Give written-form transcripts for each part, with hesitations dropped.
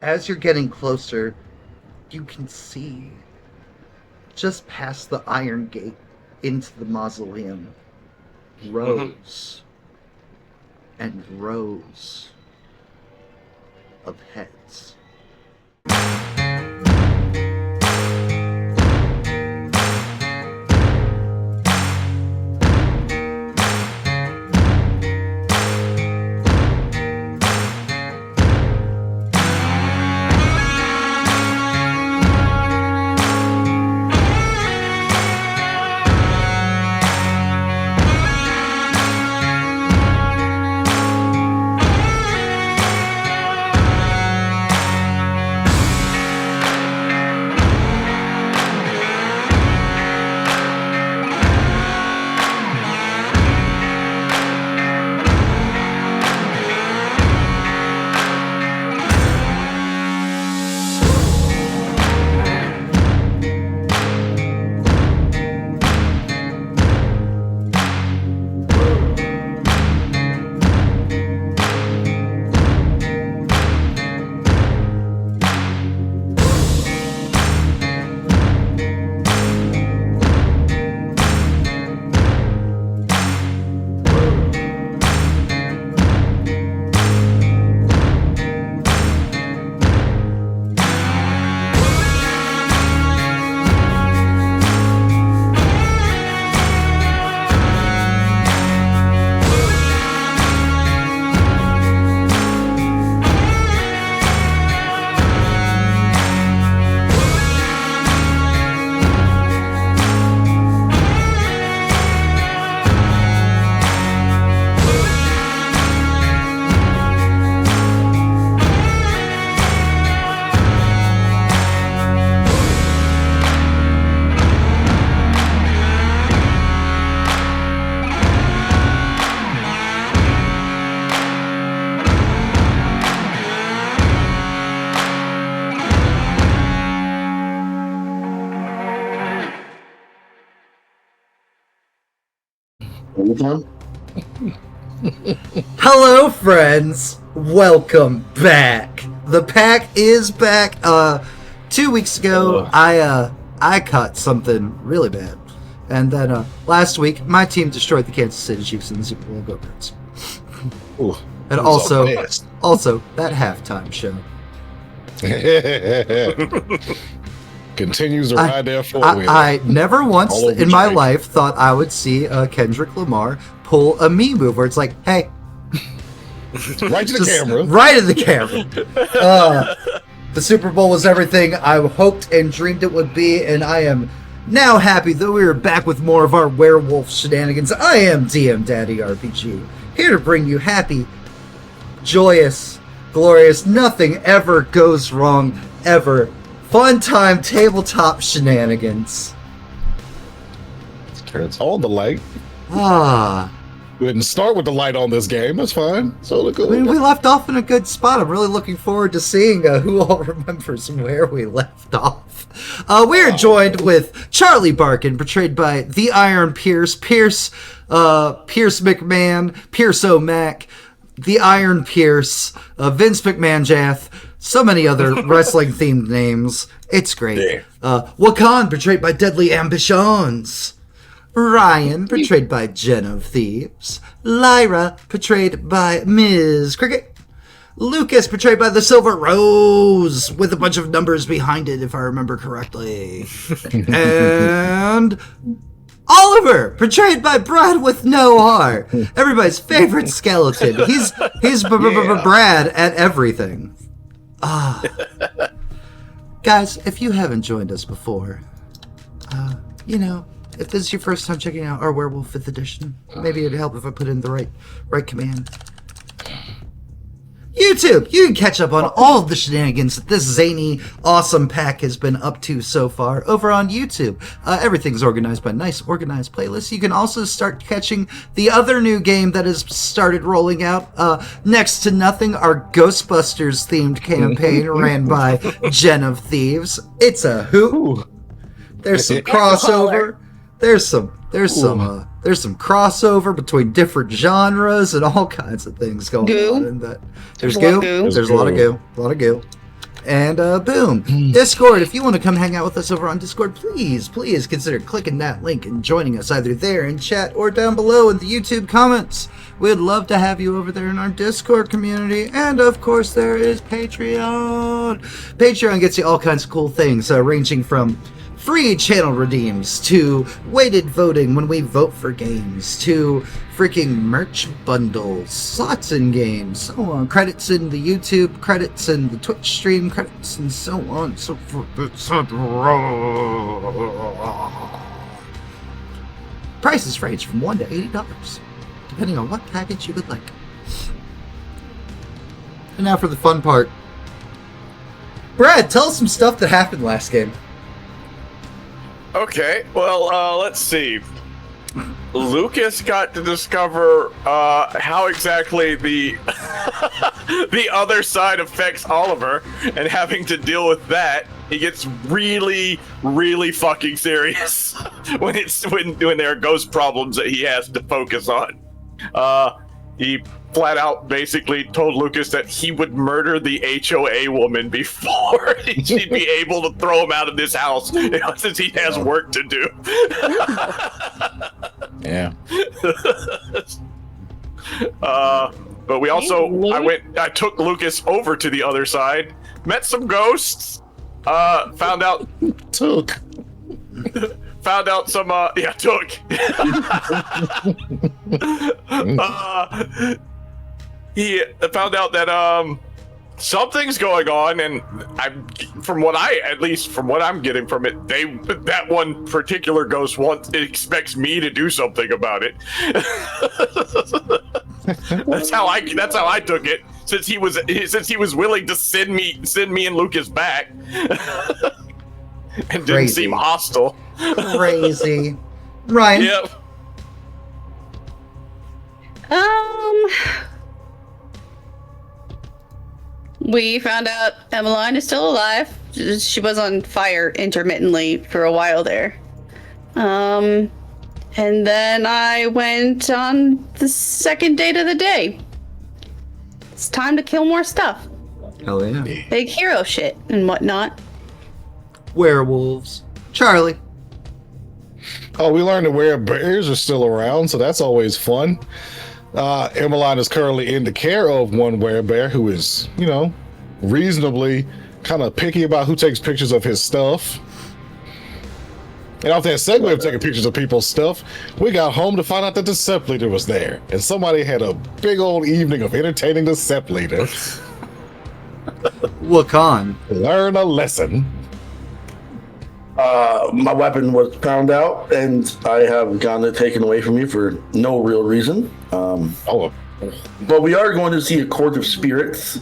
As you're getting closer, you can see just past the iron gate into the mausoleum rows and rows of heads. Hello, friends. Welcome back. The pack is back. 2 weeks ago, I caught something really bad, and then last week, my team destroyed the Kansas City Chiefs in the Super Bowl Go-Birds. And also that halftime show. Continues to ride there for I never once in my life thought I would see Kendrick Lamar pull a me move where it's like, hey. Right to the camera. Right in the camera. The Super Bowl was everything I hoped and dreamed it would be, and I am now happy that we are back with more of our werewolf shenanigans. I am DM Daddy RPG, here to bring you happy, joyous, glorious, nothing ever goes wrong, ever. Fun time tabletop shenanigans. Turns on the light. We didn't start with the light on this game. That's fine. So look good. I mean, we left off in a good spot. I'm really looking forward to seeing who all remembers where we left off. We're joined with Charlie Barkin, portrayed by the Iron Pierce, Pierce McMahon, Pierce O'Mac, the Iron Pierce, Vince McMahon Jath, so many other wrestling-themed names. It's great. Wakan, portrayed by Deadly Ambitions. Ryan, portrayed by JenOfThieves. Lyra, portrayed by Ms. Cricket. Lucas, portrayed by the Silver Rose, with a bunch of numbers behind it, if I remember correctly. And Oliver, portrayed by Brad with no heart. Everybody's favorite skeleton. He's Brad at everything. Guys, if you haven't joined us before, if this is your first time checking out our Werewolf 5th edition, maybe it'd help if I put in the right command. YouTube, you can catch up on all of the shenanigans that this zany, awesome pack has been up to so far over on YouTube. Everything's organized by nice, organized playlists. You can also start catching the other new game that has started rolling out, Next to Nothing, our Ghostbusters-themed campaign ran by JenOfThieves. It's a hoot. There's some crossover. There's some crossover between different genres and all kinds of things going on in that. There's goo. There's a lot of goo. And boom. Discord, if you want to come hang out with us over on Discord, please consider clicking that link and joining us either there in chat or down below in the YouTube comments. We'd love to have you over there in our Discord community. And of course, there is Patreon. Patreon gets you all kinds of cool things, ranging from free channel redeems to weighted voting when we vote for games to freaking merch bundles, slots in games, so on, credits in the YouTube, credits in the Twitch stream, credits and so on, so forth, etc. Prices range from $1 to $80, depending on what package you would like. And now for the fun part. Brad, tell us some stuff that happened last game. Okay, well, let's see. Lucas got to discover how exactly the the other side affects Oliver, and having to deal with that, it gets really, really fucking serious when there are ghost problems that he has to focus on. He flat out basically told Lucas that he would murder the HOA woman before she'd be able to throw him out of this house, since he has work to do. Yeah. But we also, I took Lucas over to the other side, met some ghosts, found out some, he found out that, something's going on, and from what I'm getting from it, that one particular ghost expects me to do something about it. That's how I took it. Since he was willing to send me and Lucas back, and didn't seem hostile. Crazy, Ryan. Yep. We found out Emmeline is still alive. She was on fire intermittently for a while there. And then I went on the second date of the day. It's time to kill more stuff. Hell yeah. Big hero shit and whatnot. Werewolves. Charlie. Oh, we learned that werebears are still around, so that's always fun. Emmeline is currently in the care of one werebear who is, reasonably kind of picky about who takes pictures of his stuff. And off that segue of taking pictures of people's stuff, we got home to find out that the SEP leader was there. And somebody had a big old evening of entertaining the SEP leader. Wakan. Learn a lesson. My weapon was found out, and I have gotten it taken away from me for no real reason. But we are going to see a court of spirits.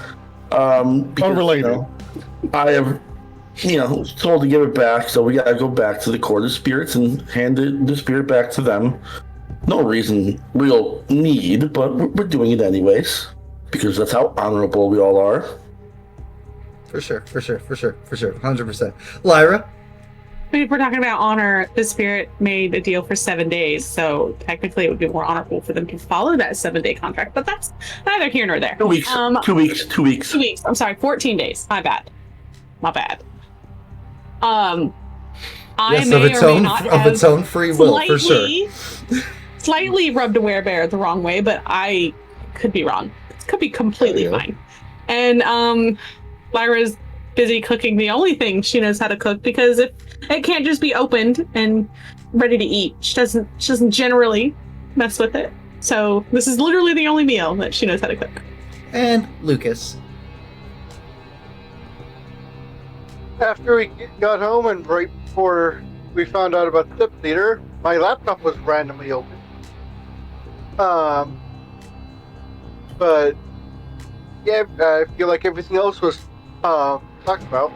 Because, Unrelated. I have, told to give it back, so we gotta go back to the court of spirits and hand the spirit back to them. No real need, but we're doing it anyways, because that's how honorable we all are. For sure. 100%. Lyra? If we're talking about honor, the spirit made a deal for 7 days, so technically it would be more honorable for them to follow that 7-day contract, but that's neither here nor there. 2 weeks. 2 weeks. 2 weeks. 2 weeks. I'm sorry, 14 days. My bad. I Yes, may of its own free will, for sure. Slightly rubbed a werebear the wrong way, but I could be wrong. It could be completely fine. And Lyra's busy cooking the only thing she knows how to cook, because if it can't just be opened and ready to eat, she doesn't generally mess with it. So this is literally the only meal that she knows how to cook. And Lucas. After we got home and right before we found out about the SIP leader, my laptop was randomly open. But yeah, I feel like everything else was talked about.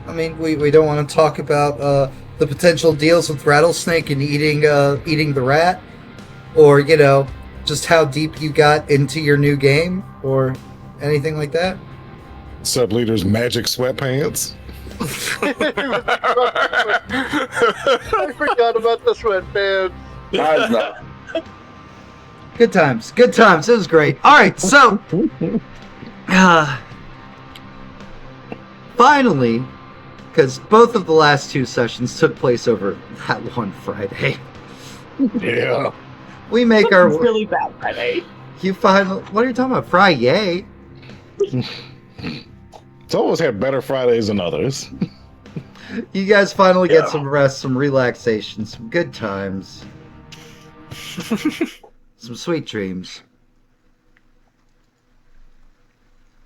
I mean, we don't want to talk about the potential deals with Rattlesnake and eating the rat, or just how deep you got into your new game, or anything like that. Sub leader's magic sweatpants. I forgot about the sweatpants. Good times. It was great. All right, so finally, because both of the last two sessions took place over that one Friday, Yeah. we make It's our really bad Friday. You finally. What are you talking about? Friday? Some of us had better Fridays than others. You guys finally get Yeah. some rest, some relaxation, some good times, some sweet dreams.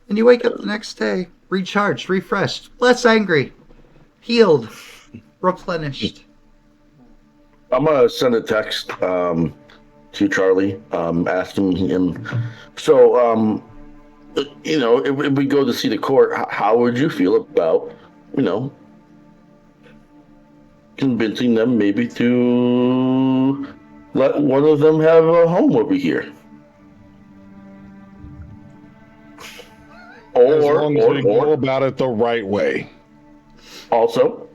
And you wake up the next day, recharged, refreshed, less angry, healed, replenished. I'm gonna send a text to Charlie, asking him. So, if we go to see the court, how would you feel about, convincing them maybe to let one of them have a home over here? As long as we go about it the right way. Also,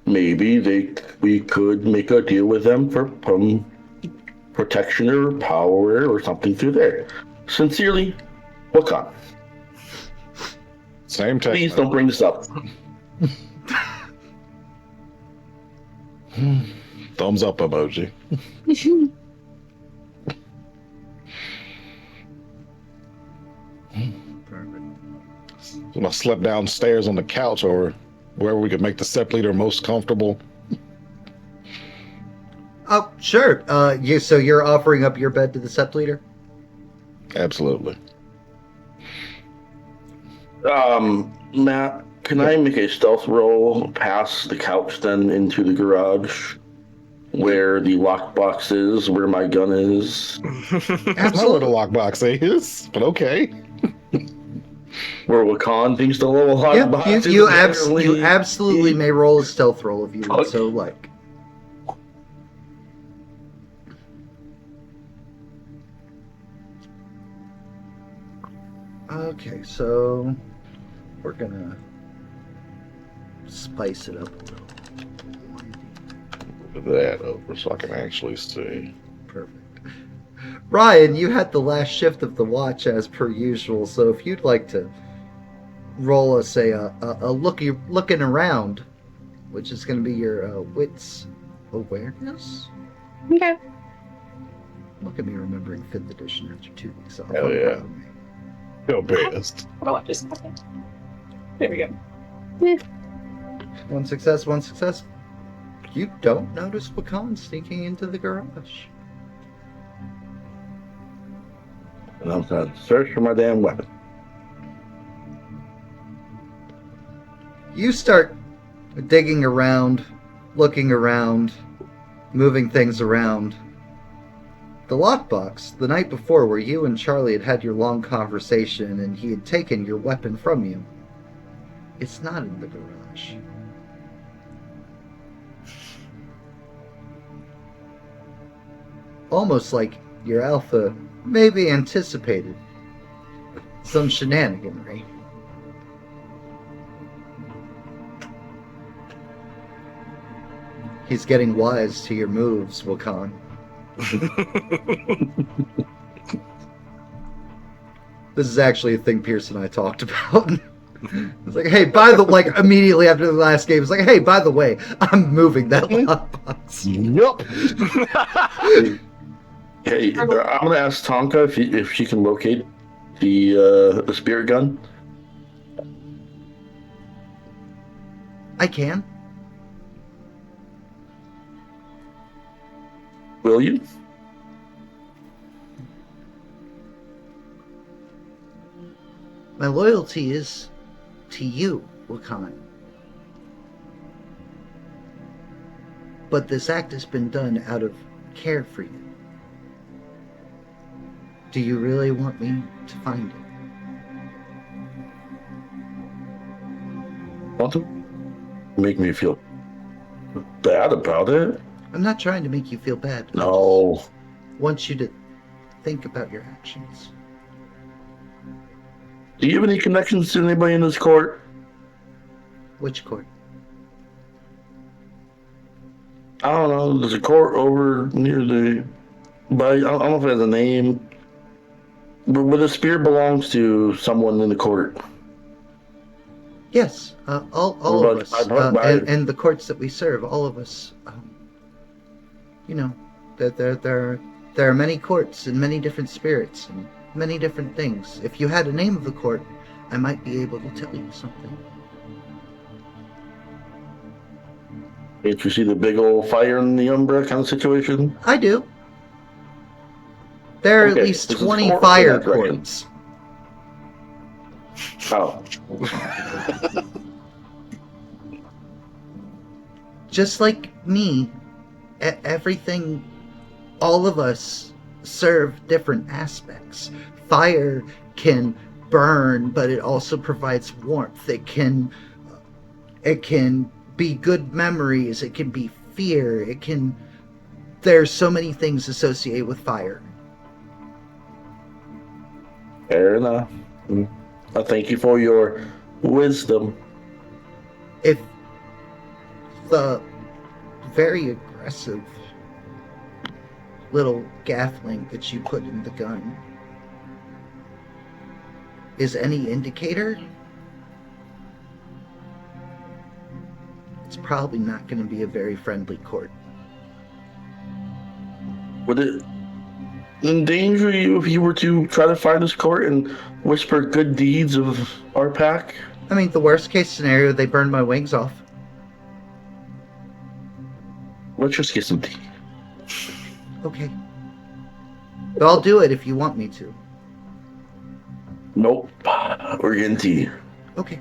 maybe we could make a deal with them for protection or power or something through there. Sincerely, Wakan. Same text. Please don't bring this up. Thumbs up emoji. When I slept downstairs on the couch or wherever we could make the Sept leader most comfortable. Oh, sure. So you're offering up your bed to the Sept leader? Absolutely. Matt, can I make a stealth roll past the couch then into the garage? Where the lockbox is, where my gun is. That's not where the lockbox is, but okay. Where Wakan thinks the little lockbox Yep, is. you absolutely may roll a stealth roll if you would so like. Okay, so we're gonna spice it up a little. Put that over so I can actually see. Perfect. Ryan, you had the last shift of the watch as per usual, so if you'd like to roll us a looking around, which is going to be your wits awareness. Okay. Look at me remembering 5th edition after 2 weeks off. Hell yeah. Feel pissed. Hold on just a second. There we go. One success, one success. You don't notice Wakan sneaking into the garage. And I'm trying to search for my damn weapon. You start digging around, looking around, moving things around. The lockbox, the night before, where you and Charlie had had your long conversation and he had taken your weapon from you, it's not in the garage. Almost like your alpha maybe anticipated some shenaniganry. He's getting wise to your moves, Wakan. This is actually a thing Pierce and I talked about. It's like, hey, immediately after the last game, it's like, hey, by the way, I'm moving that lockbox. Yup. Hey, I'm gonna ask Tonka if she can locate the spirit gun. I can. Will you? My loyalty is to you, Wakan. But this act has been done out of care for you. Do you really want me to find it? Want to make me feel bad about it? I'm not trying to make you feel bad. No. I want you to think about your actions. Do you have any connections to anybody in this court? Which court? I don't know. There's a court over near but I don't know if it has a name. But the spirit belongs to someone in the court. Yes, all What of us, about my- and the courts that we serve, all of us. You know, there are many courts and many different spirits and many different things. If you had a name of the court, I might be able to tell you something. Did you see the big old fire in the Umbra kind of situation? I do. There are Okay, at least this is 20 court fire in that direction. courts. Oh. Just like me, everything, all of us serve different aspects. Fire can burn, but it also provides warmth. It can be good memories. It can be fear. There's so many things associated with fire. Fair enough. I thank you for your wisdom. If the very aggressive little gaffling that you put in the gun is any indicator, it's probably not going to be a very friendly court. Would it endanger you if you were to try to find this court and whisper good deeds of our pack? I mean, the worst case scenario, they burn my wings off. Let's just get some tea. Okay. But I'll do it if you want me to. Nope. We're getting tea. Okay.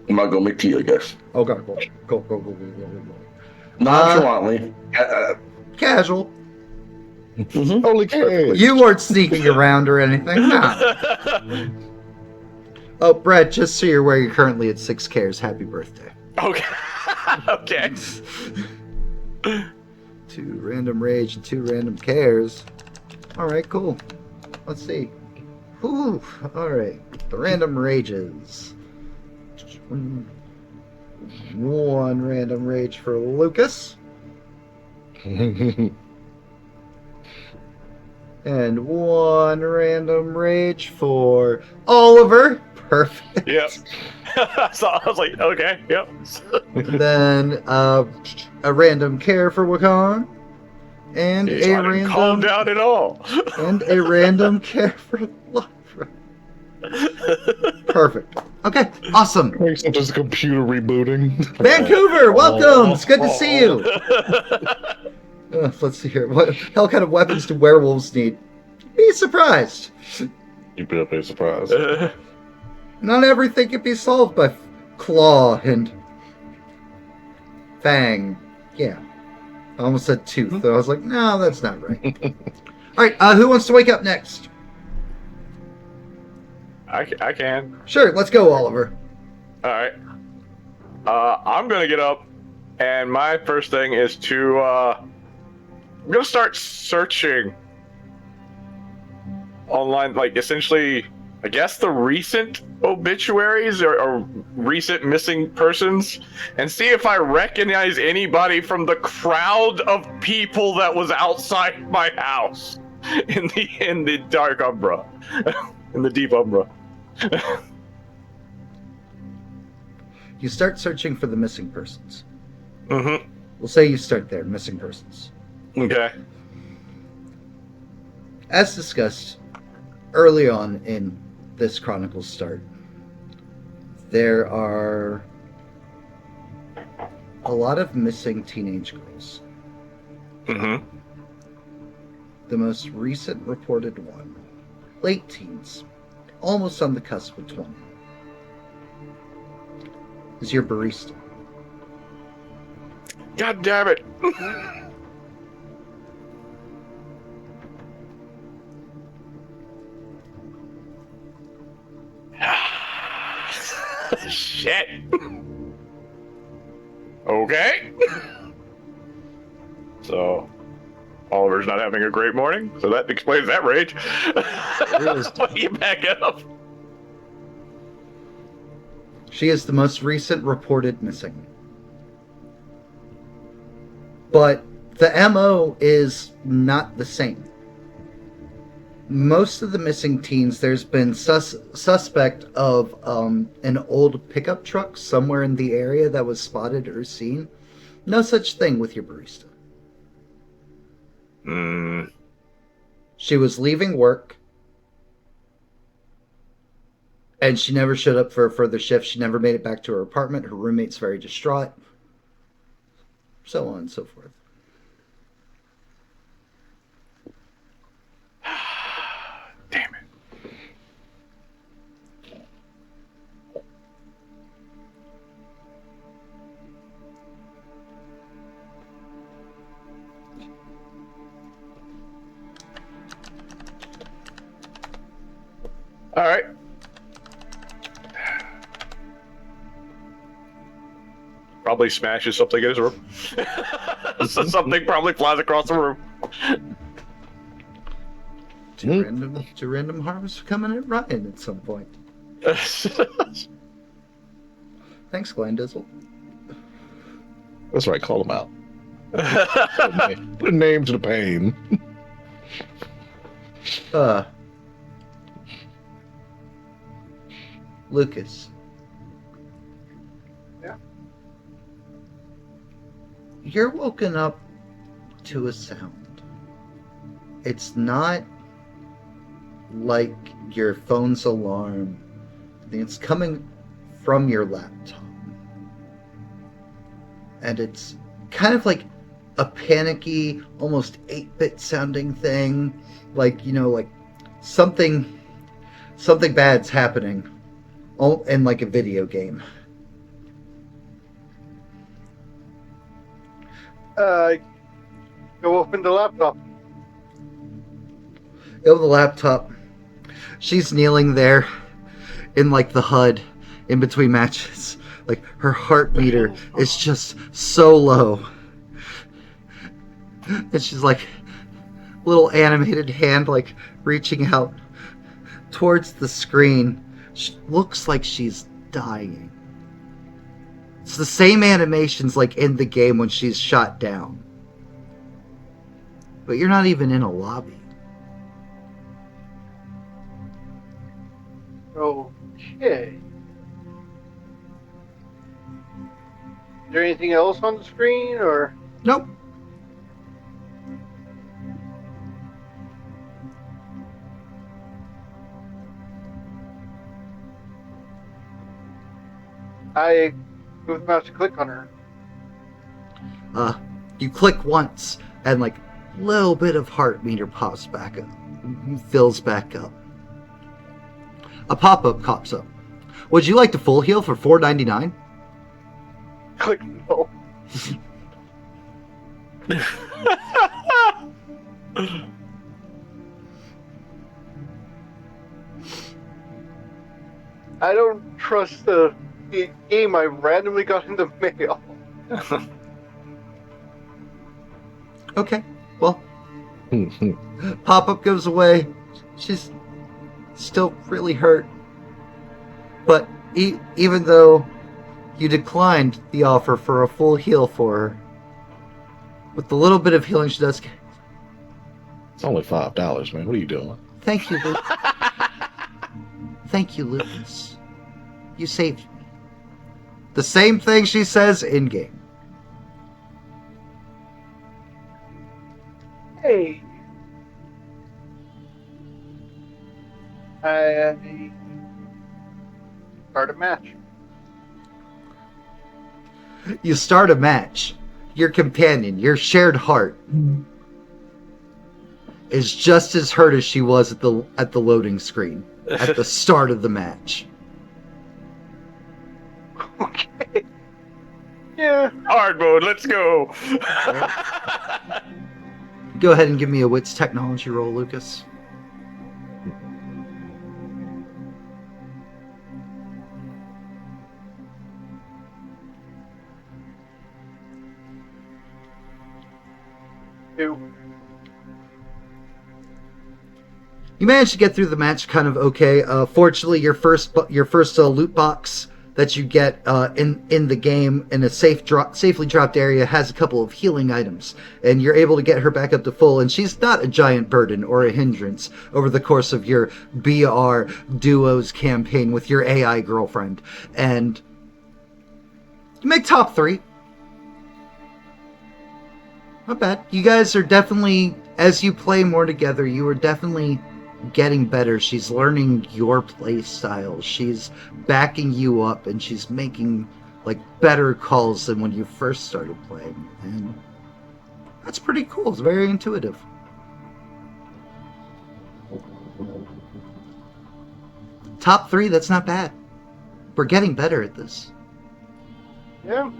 I'm not gonna make tea, I guess. Oh, God. Go. Nonchalantly. Casual. Mhm. Holy cow! You weren't sneaking around or anything. Nah. Oh, Brett, just so you're aware, you're currently at 6 cares. Happy birthday. Okay. Okay. 2 random rage and 2 random cares. Alright, cool. Let's see. Ooh, alright. The random rages. 1 random rage for Lucas. And 1 random rage for Oliver. Perfect. Yep. So I was like, okay, yep. Then a random care for Wakan. And He's a not even calm random down at all. and a random care for Lyra. Perfect. Okay, awesome. Except just a computer rebooting. Vancouver, welcome. It's good to see you. Let's see here. What hell kind of weapons do werewolves need? Be surprised. You'd be surprised. Not everything can be solved by claw and fang. Yeah. I almost said tooth. I was like, no, that's not right. All right, who wants to wake up next? I can. Sure, let's go, Oliver. All right. I'm gonna get up, and my first thing is to I'm gonna start searching online, like essentially, I guess the recent obituaries or recent missing persons, and see if I recognize anybody from the crowd of people that was outside my house in the dark umbra, in the deep umbra. You start searching for the missing persons. Mm-hmm. We'll say you start there, missing persons. Okay. As discussed early on in this Chronicles start, there are a lot of missing teenage girls. Mm-hmm. The most recent reported one, late teens, almost on the cusp of 20, is your barista. God damn it. Shit. Okay. So, Oliver's not having a great morning, so that explains that rage. Why you back up? She is the most recent reported missing. But the MO is not the same. most of the missing teens, there's been suspect of an old pickup truck somewhere in the area that was spotted or seen. No such thing with your barista. She was leaving work, and she never showed up for a further shift. She never made it back to her apartment. Her roommate's very distraught. So on and so forth. Damn it. All right. Probably smashes something in his room. So something probably flies across the room. Two random harms coming at Ryan at some point. Thanks, Glendizzle. That's right, call him out. Put a name to the pain. Lucas. Yeah? You're woken up to a sound. It's not like your phone's alarm. It's coming from your laptop. And it's kind of like a panicky, almost 8-bit sounding thing. Like, you know, like something bad's happening. In like a video game. Go open the laptop. Go to the laptop. She's kneeling there in like the HUD in between matches. Like her heart meter is just so low. And she's like little animated hand like reaching out towards the screen. She looks like she's dying. It's the same animations like in the game when she's shot down. But you're not even in a lobby. Okay. Is there anything else on the screen, or? Nope. I move the mouse to click on her. You click once, and like a little bit of heart meter pops back up, fills back up. A pop-up pops up. Would you like to full heal for $4.99? Click no. I don't trust the game I randomly got in the mail. Okay, well, pop-up goes away. She's still really hurt. But even though you declined the offer for a full heal for her, with the little bit of healing she does get. It's only $5, man. What are you doing? Thank you, Lucas. Thank you, Lucas. You saved me. The same thing she says in-game. Hey. I start a match. You start a match. Your companion, your shared heart, is just as hurt as she was at the loading screen at the start of the match. Okay. Yeah. Hard mode, let's go. Go ahead and give me a wits technology roll, Lucas. You managed to get through the match kind of okay. Fortunately, your first loot box that you get in the game in a safely dropped area has a couple of healing items, and you're able to get her back up to full, and she's not a giant burden or a hindrance over the course of your BR Duos campaign with your AI girlfriend. And you make top 3. Not bad. You guys are definitely, as you play more together, you are definitely getting better. She's learning your play style. She's backing you up, and she's making like better calls than when you first started playing. And that's pretty cool. It's very intuitive. Top 3, that's not bad. We're getting better at this. Yeah.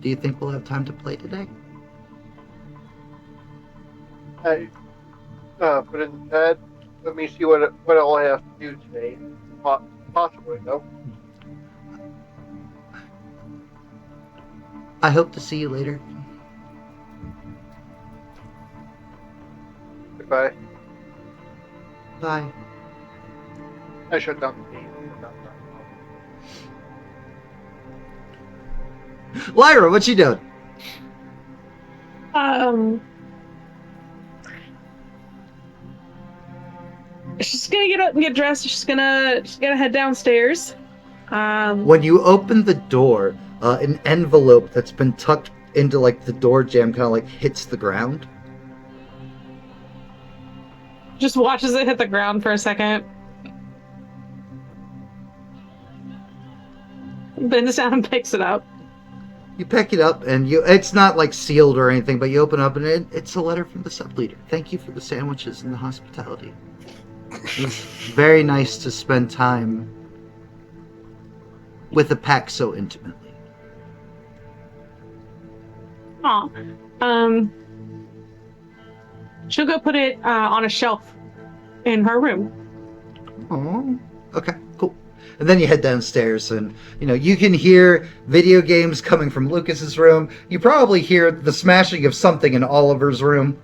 Do you think we'll have time to play today? I put in the chat. Let me see what all I have to do today. Possibly, though. I hope to see you later. Goodbye. Bye. I shut down the game. Lyra, what you doing? She's gonna get up and get dressed. She's gonna head downstairs. When you open the door, an envelope that's been tucked into like the door jamb kind of like hits the ground. Just watches it hit the ground for a second. Bends down and picks it up. You pick it up, and it's not like sealed or anything, but you open up, and it's a letter from the sub-leader. Thank you for the sandwiches and the hospitality. It's very nice to spend time with a pack so intimately. Aw. She'll go put it on a shelf in her room. Oh, okay, cool. And then you head downstairs, and you can hear video games coming from Lucas's room. You probably hear the smashing of something in Oliver's room.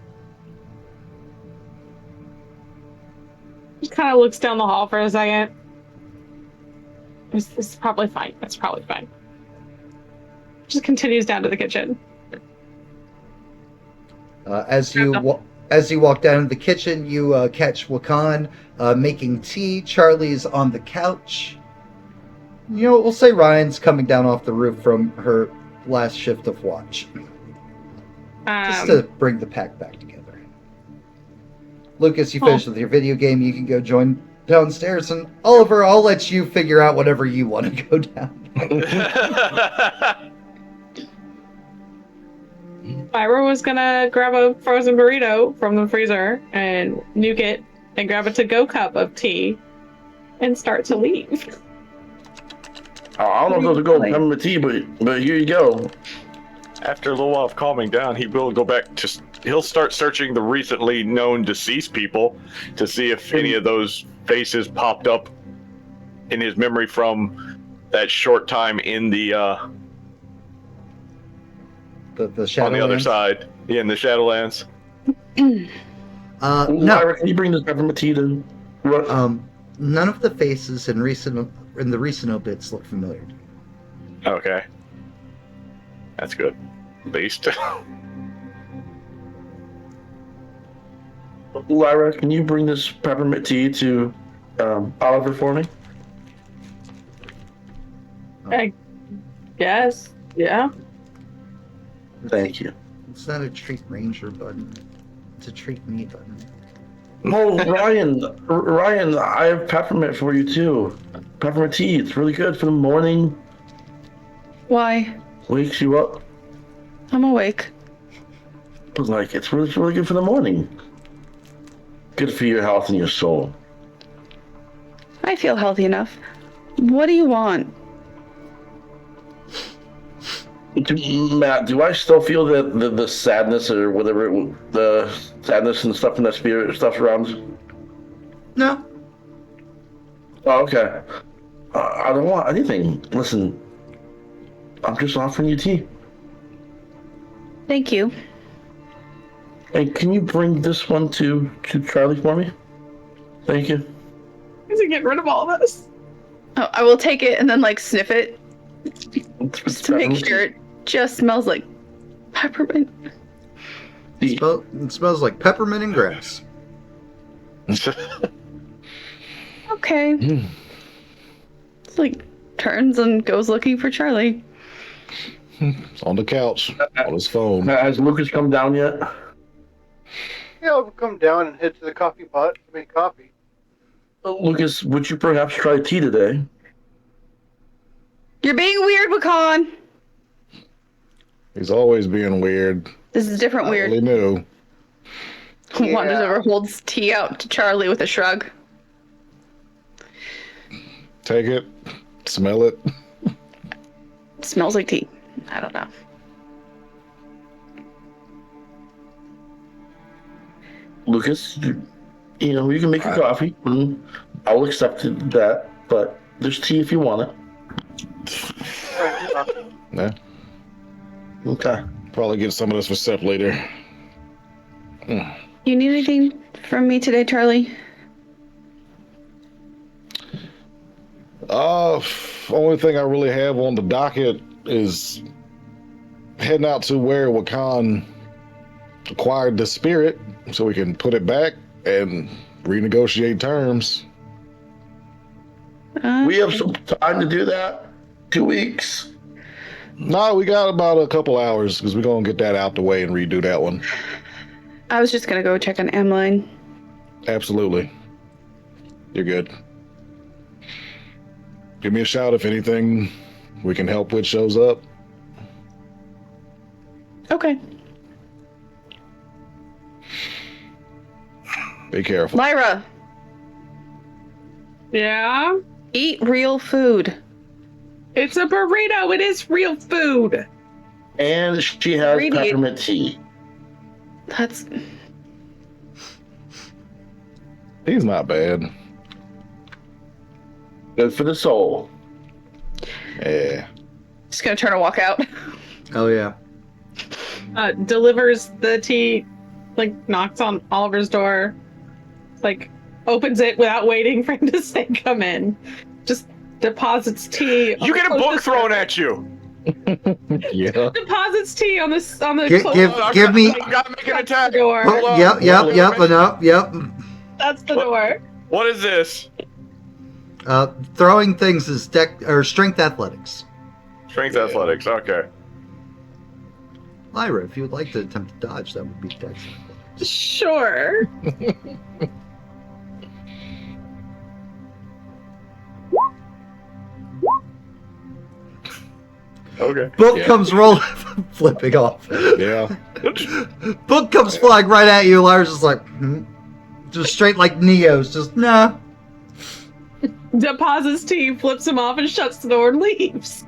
Just kind of looks down the hall for a second. It's probably fine. It's probably fine. Just continues down to the kitchen. As you walk down to the kitchen, you catch Wakan making tea. Charlie's on the couch. We'll say Ryan's coming down off the roof from her last shift of watch. Just to bring the pack back together. Lucas, you finished with your video game. You can go join downstairs. And Oliver, I'll let you figure out whatever you want to go down. Ira was gonna grab a frozen burrito from the freezer and nuke it and grab a to-go cup of tea and start to leave. I don't know if it'll go peppermint tea, but here you go. After a little while of calming down, he will go back he'll start searching the recently known deceased people to see if any of those faces popped up in his memory from that short time in the Shadowlands? on the other side. Yeah, in the Shadowlands. No. Lyra, can you bring this peppermint tea to... None of the faces in the recent obits look familiar. Okay. That's good. At least. Lyra, can you bring this peppermint tea to Oliver for me? I guess. Yeah. Thank you. It's not a treat Ranger button. It's a treat me button. Oh, Ryan, I have peppermint for you too. Peppermint tea, it's really good for the morning. Why? Wakes you up. I'm awake. But it's really good for the morning. Good for your health and your soul. I feel healthy enough. What do you want? Matt, do I still feel the sadness or whatever, the sadness and stuff in that spirit stuff around? No. Oh, okay. I don't want anything. Listen, I'm just offering you tea. Thank you. And can you bring this one to Charlie for me? Thank you. Is he getting rid of all of us? Oh, I will take it and then like sniff it just to make sure it just smells like peppermint. It smells like peppermint and grass. Okay. It's like turns and goes looking for Charlie. It's on the couch, on his phone. Has Lucas come down yet? Yeah, I'll come down and head to the coffee pot to make coffee. Lucas, would you perhaps try tea today? You're being weird, Wakan. He's always being weird. This is different I weird. really knew. Wanders Yeah. over, holds tea out to Charlie with a shrug. Take it, smell it. Smells like tea. I don't know. Lucas, you know, you can make your coffee. And I'll accept that, but there's tea if you want it. Yeah, Okay. probably get some of this for Sep later. You need anything from me today, Charlie? Only thing I really have on the docket is heading out to where Wakan acquired the spirit so we can put it back and renegotiate terms. We have some time to do that. 2 weeks. No, we got about a couple hours because we're going to get that out the way and redo that one. I was just gonna go check on Emmeline. Absolutely. You're good. Give me a shout if anything we can help with shows up. Okay. Be careful. Lyra, Yeah? eat real food. It's a burrito. It is real food. And she has Radiate. peppermint tea. That's He's not bad. Good for the soul. Yeah. just gonna turn and walk out. Oh yeah. Delivers the tea, like knocks on Oliver's door, like opens it without waiting for him to say come in. Just deposits tea. You get a book thrown at you. Yeah. Deposits tea on the Give me. You gotta make an attack. door. Hold on. Yep. Yep. That's the door. What is this? Throwing things is strength athletics. Strength athletics. Okay. Lyra, if you would like to attempt to dodge, that would be dex athletics. Sure. Okay. Book Yeah. comes rolling, flipping off. Yeah. Book comes flying right at you. Lyra's just like, just straight like Neo's, just nah. Deposits tea, flips him off, and shuts the door and leaves.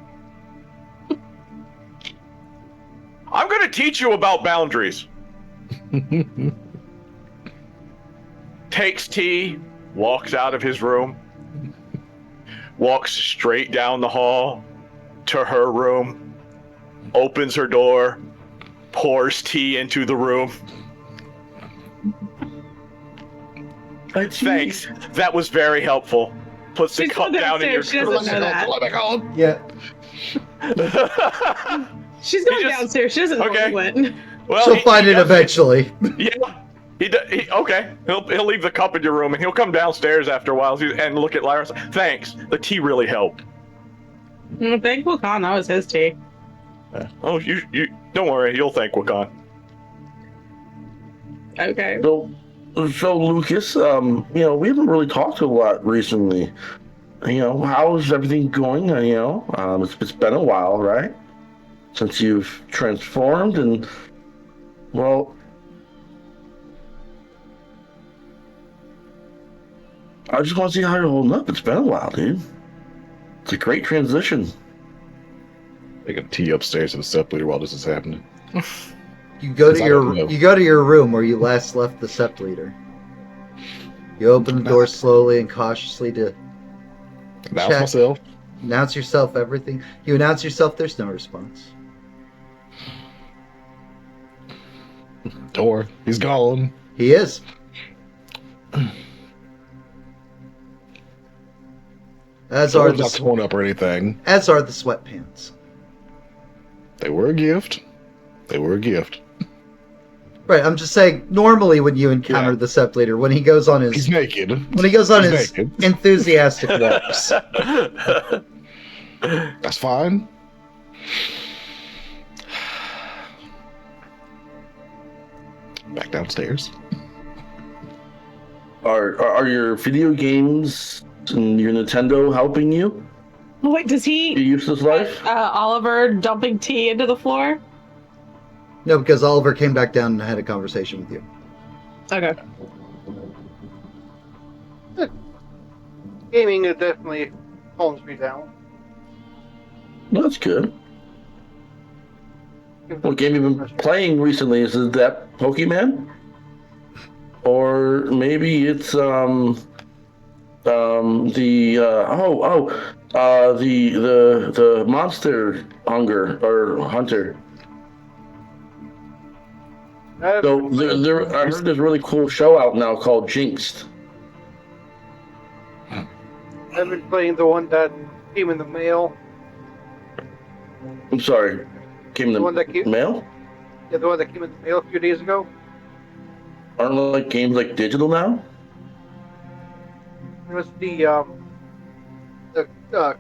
I'm gonna teach you about boundaries. Takes tea, walks out of his room, walks straight down the hall to her room, opens her door, pours tea into the room. Thanks. That was very helpful. Puts the She's cup still down in your downstairs. She doesn't know that. Yeah. She's going He just- downstairs. She doesn't know where Okay. he went. Well, She'll he find it does eventually. Yeah. Okay. He'll leave the cup in your room and he'll come downstairs after a while and look at Lyra. Thanks. The tea really helped. Thank Wakan. That was his tea. Oh, you don't worry. You'll thank Wakan. Okay. So Lucas, we haven't really talked a lot recently. How's everything going? It's been a while, right? Since you've transformed, and well, I just want to see how you're holding up. It's been a while, dude. It's a great transition. Taking tea upstairs to the Sept leader while this is happening. You go to I don't know. your room where you last left the Sept leader. You open the door slowly and cautiously to Announce Check. myself. announce yourself. Everything you announce yourself. There's no response. Door. He's gone. He is. As So are it's not torn up or anything. as are the sweatpants. They were a gift. They were a gift. Right, I'm just saying. Normally, when you encounter Yeah. the Sept Leader, when he goes on He's his naked. his naked. enthusiastic walks, That's fine. Back downstairs. Are your video games and your Nintendo helping you? Oh, wait, does Your he? useless life? Oliver dumping tea into the floor? no, because Oliver came back down and had a conversation with you. Okay. Gaming it definitely calms me down. That's good. What game you been playing recently? Is it that Pokemon? Or maybe it's the Monster Hunger or Hunter. I've So been playing- I heard there's a really cool show out now called Jinxed. I've been playing the one that came in the mail. I'm sorry, came in The one the that came, mail? yeah, the one that came in the mail a few days ago. Aren't like games like digital now? It was the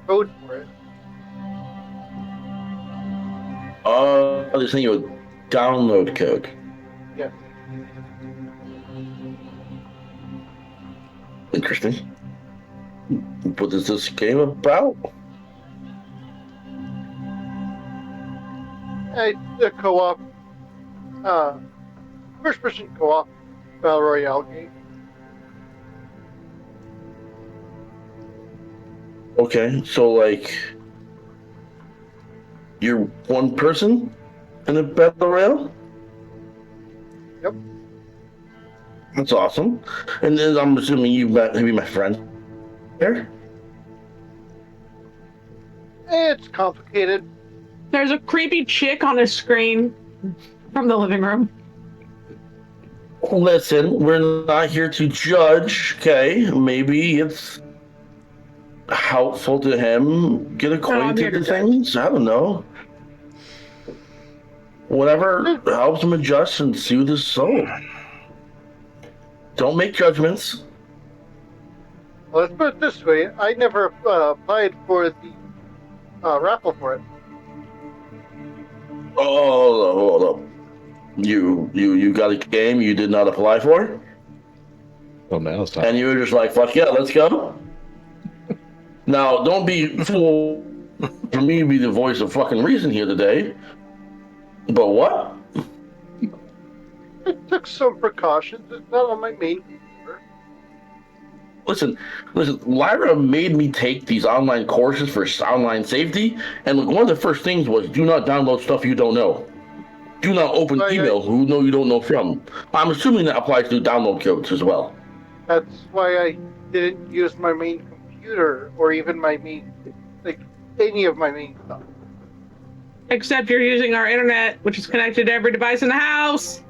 code for it. They sent you a download code. Yeah. Interesting. What is this game about? The co-op, first-person co-op battle royale game. Okay, so like you're one person in a battle royale? Yep. That's awesome. And then I'm assuming you met maybe my friend there? It's complicated. There's a creepy chick on his screen from the living room. Listen, we're not here to judge, okay? Maybe it's helpful to him get here acquainted to to judge. things. I don't know. Whatever helps him adjust and soothe his soul. Don't make judgments. Well, let's put it this way: I never applied for the raffle for it. Oh, hold up. You got a game you did not apply for? Oh, now it's time. And you were just like, fuck yeah, let's go? Now, don't be fool for me to be the voice of fucking reason here today. But what? I took some precautions. It's not on my main computer. Listen, Lyra made me take these online courses for online safety, and look, one of the first things was do not download stuff you don't know. Do not open email who know you don't know from. I'm assuming that applies to download codes as well. That's why I didn't use my main computer or even my main, like, any of my main stuff. Except you're using our internet, which is connected to every device in the house.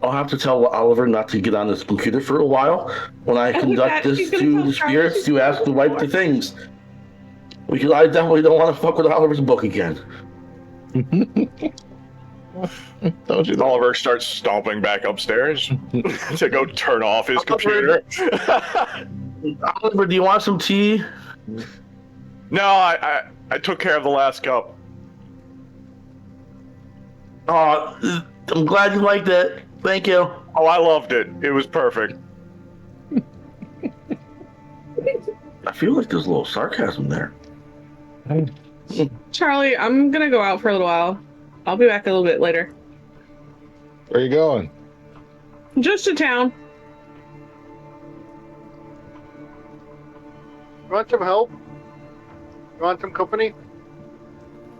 I'll have to tell Oliver not to get on this computer for a while when I conduct this to the spirits to ask to wipe the things. Because I definitely don't want to fuck with Oliver's book again. Don't you know? Oliver starts stomping back upstairs to go turn off his computer. Oliver, do you want some tea? No, I took care of the last cup. I'm glad you liked it. Thank you. Oh, I loved it. It was perfect. I feel like there's a little sarcasm there. Charlie, I'm gonna go out for a little while. I'll be back a little bit later. Where you going? Just to town. You want some help? You want some company?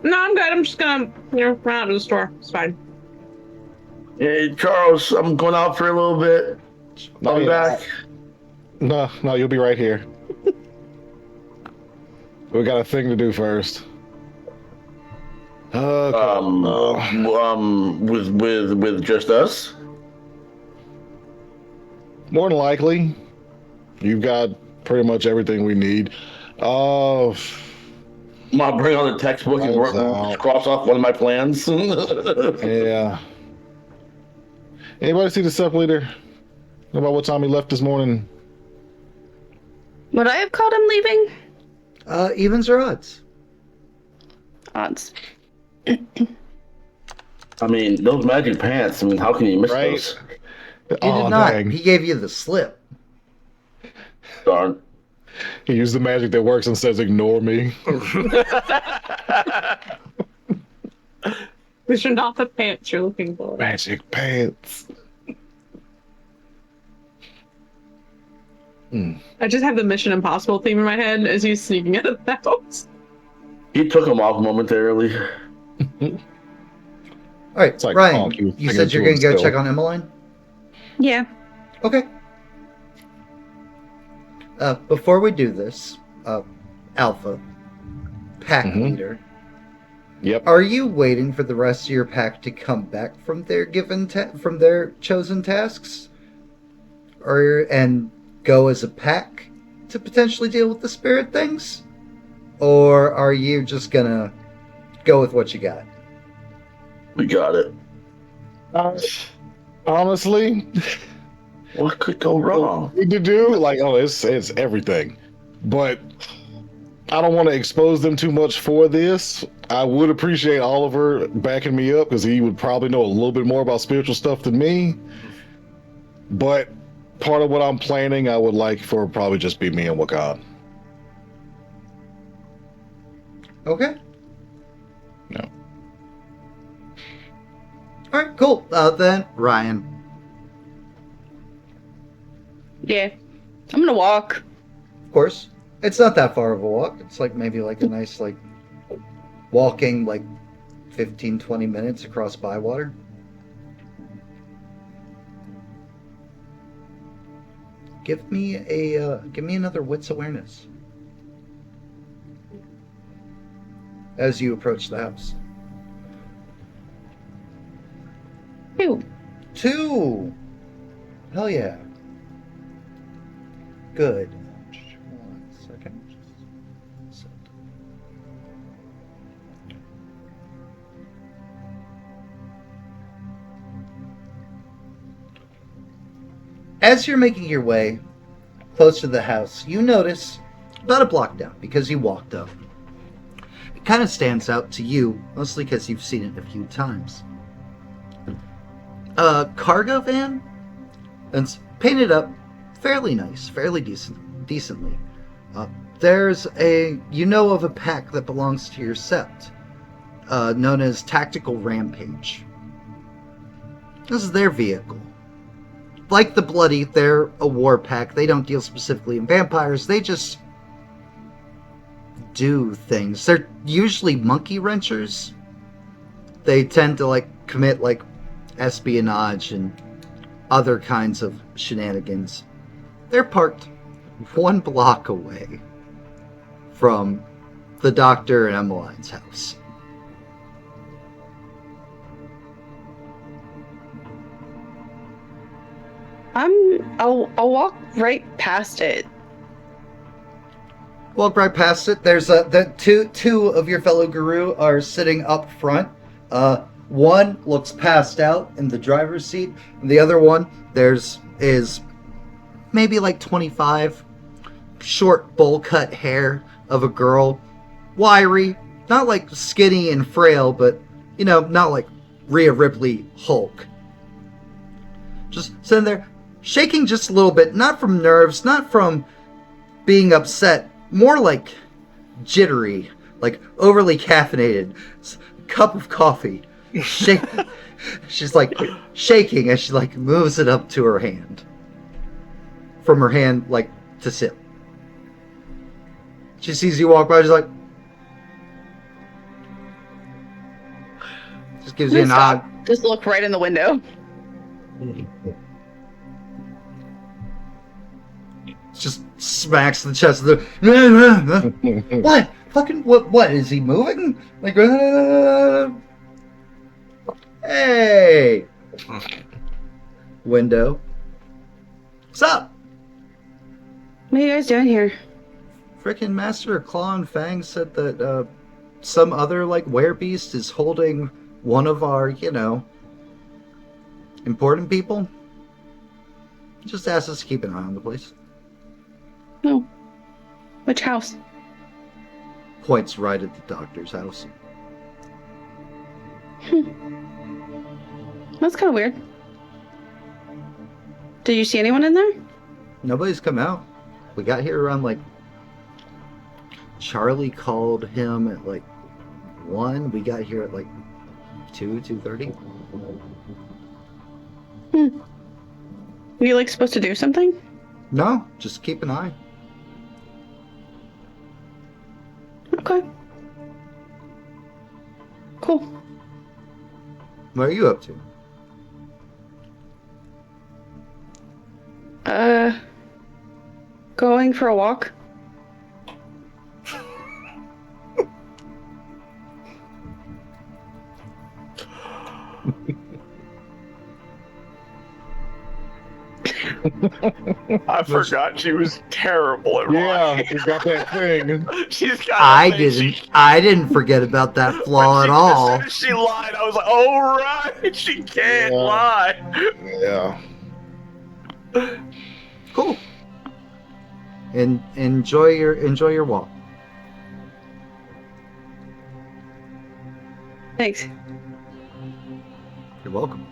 No, I'm good. I'm just gonna, run out to the store. It's fine. Hey, Charles, I'm going out for a little bit. No, I'll be you're back. not. No, you'll be right here. We got a thing to do first. Okay. With just us? More than likely, you've got pretty much everything we need. I'm gonna bring out the textbook and cross off one of my plans. Yeah. Anybody see the sub leader? About what time he left this morning? Would I have caught him leaving? Evens or odds? Odds. I mean, those magic pants. I mean, how can you miss those? He did not. Dang. He gave you the slip. Darn. He used the magic that works and says, "Ignore me." These are not the pants you're looking for. Magic pants. I just have the Mission Impossible theme in my head as he's sneaking out of the house. He took him off momentarily. All right, like, Ryan, you said you're going to go check on Emmeline? Yeah. Okay. Before we do this, Alpha, pack leader. Yep. Are you waiting for the rest of your pack to come back from their from their chosen tasks, and go as a pack to potentially deal with the spirit things, or are you just gonna go with what you got? We got it. Honestly, what could go wrong? To do it's everything, but I don't want to expose them too much for this. I would appreciate Oliver backing me up because he would probably know a little bit more about spiritual stuff than me. But part of what I'm planning, I would like for probably just be me and Wakan. Okay. No. All right, cool. Then Ryan. Yeah, I'm gonna walk. Of course, it's not that far of a walk. It's maybe a nice walking 15-20 minutes across Bywater. Give me another wits awareness as you approach the house. 2. Hell yeah. Good. 1 second. As you're making your way close to the house, you notice, about a block down, because you walked up, it kind of stands out to you, mostly because you've seen it a few times. A cargo van, and it's painted up fairly nice, fairly decently. There's of a pack that belongs to your sept, known as Tactical Rampage. This is their vehicle. Like the Bloody, they're a war pack. They don't deal specifically in vampires. They just do things. They're usually monkey wrenchers. They tend to commit espionage and other kinds of shenanigans. They're parked 1 block away from the doctor and Emmeline's house. I'll walk right past it. Walk right past it. There's the two of your fellow guru are sitting up front. One looks passed out in the driver's seat, and the other one is maybe 25, short bowl cut hair of a girl, wiry, not skinny and frail, but not like Rhea Ripley Hulk. Just sitting there, shaking just a little bit, not from nerves, not from being upset, more jittery, overly caffeinated. Cup of coffee. She's shaking as she moves it up to her hand. From her hand to sip. She sees you walk by, she's just gives you a nod. Just look right in the window. Just smacks the chest of the. What? Fucking what? Is he moving? Hey! Window. What's up? What are you guys doing here? Frickin' Master Claw and Fang said that some other like werebeast is holding one of our, important people. Just asked us to keep an eye on the place. No. Which house? Points right at the doctor's house. That's kind of weird. Did you see anyone in there? Nobody's come out. We got here around like Charlie called him at like 1. We got here at like 2:30. Were you like supposed to do something? No, just keep an eye. Okay. Cool. What are you up to? Going for a walk. I forgot she was terrible at Yeah, lying. he's got that thing. She's got. I didn't forget about that flaw at all. As soon as she lied, I was like, "Oh right, she can't Yeah. lie." Yeah. Cool. And enjoy your walk. Thanks. You're welcome.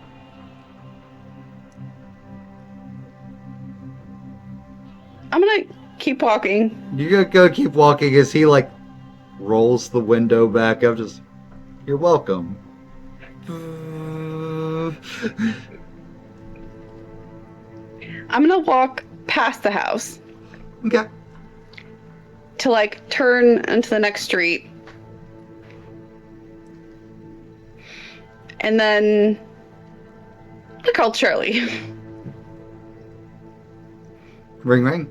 I'm gonna keep walking. You're gonna go keep walking as he like rolls the window back up. Just, you're welcome. I'm gonna walk past the house Okay. to like turn into the next street. And then I called Charlie. Ring ring.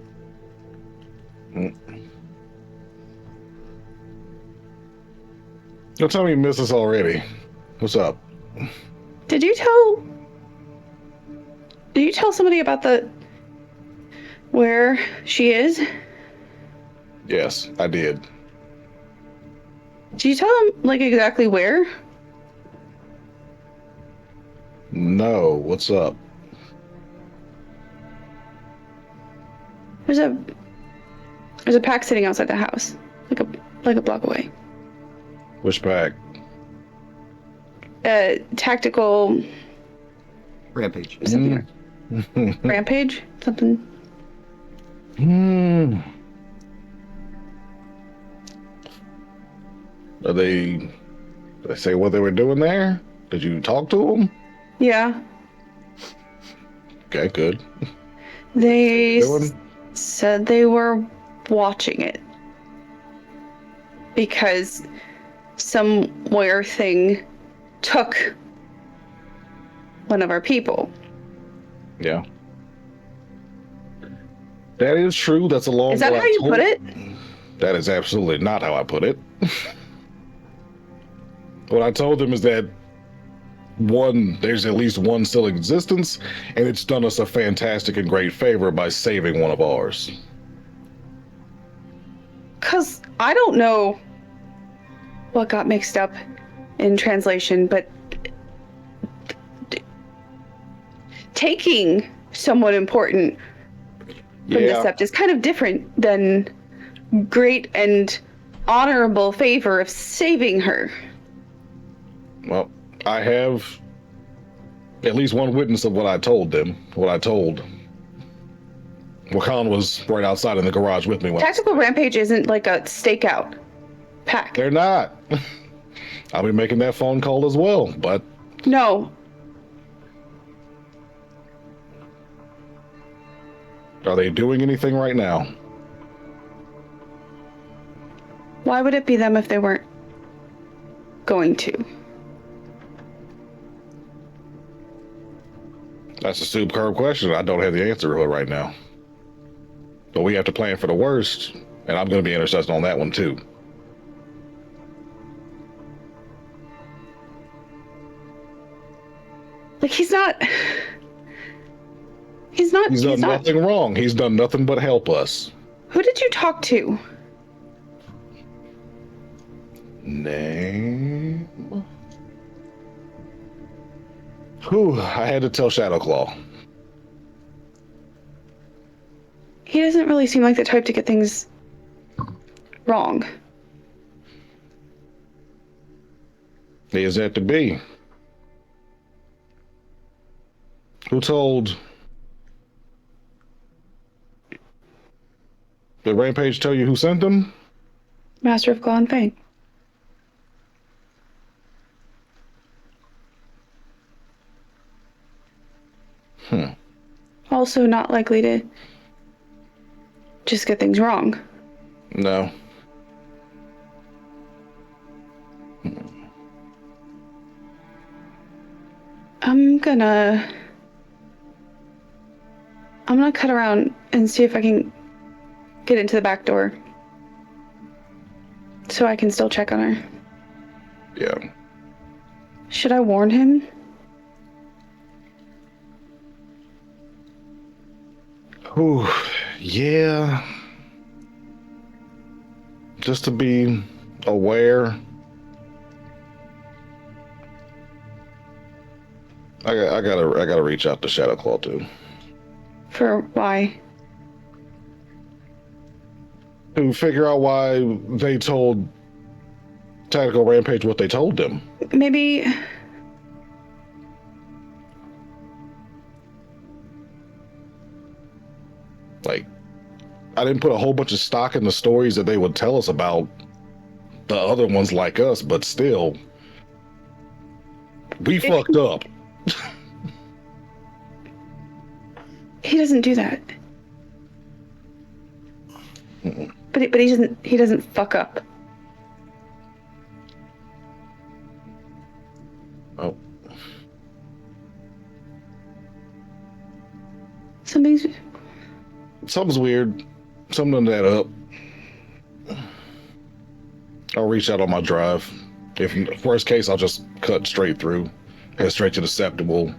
Don't tell me you miss us already. What's up? Did you tell somebody about where she is? Yes, I did. Did you tell them like exactly where? No, what's up? There's a pack sitting outside the house, like a block away. Which pack? Tactical Rampage. something. Rampage? Something. Hmm. Did they say what they were doing there? Did you talk to them? Yeah. Okay, good. They Doing? said they were watching it. Because some were thing took one of our people. Yeah. That is true. That's along. Is that what how I you told- put it? That is absolutely not how I put it. What I told them is that there's at least one still in existence, and it's done us a fantastic and great favor by saving one of ours. Because I don't know what got mixed up in translation, but taking someone important from the sept is kind of different than great and honorable favor of saving her. Well, I have at least one witness of what I told them. What I told. Wakan was right outside in the garage with me when Tactical Rampage isn't like a stakeout pack. They're not. I'll be making that phone call as well, but No. are they doing anything right now? Why would it be them if they weren't going to? That's a superb question. I don't have the answer to it right now. But we have to plan for the worst, and I'm going to be interested on that one too. Like, He's not. He's done not. nothing wrong. He's done nothing but help us. Who did you talk to? Name? Whew, I had to tell Shadowclaw. He doesn't really seem like the type to get things wrong. He is yet to be. Who told? Did Rampage tell you who sent them? Master of Claw and Fang. Also not likely to just get things wrong. No. I'm gonna cut around and see if I can get into the back door. So I can still check on her. Yeah. Should I warn him? Whew, yeah. Just to be aware. I gotta reach out to Shadowclaw too. For why? To figure out why they told Tactical Rampage what they told them. Maybe... Like, I didn't put a whole bunch of stock in the stories that they would tell us about the other ones like us, but still, we fucked up. He doesn't do that. But he doesn't fuck up. Oh. Something's weird. Something doesn't add up. I'll reach out on my drive. If worst case, I'll just cut straight through, head straight to the Septible.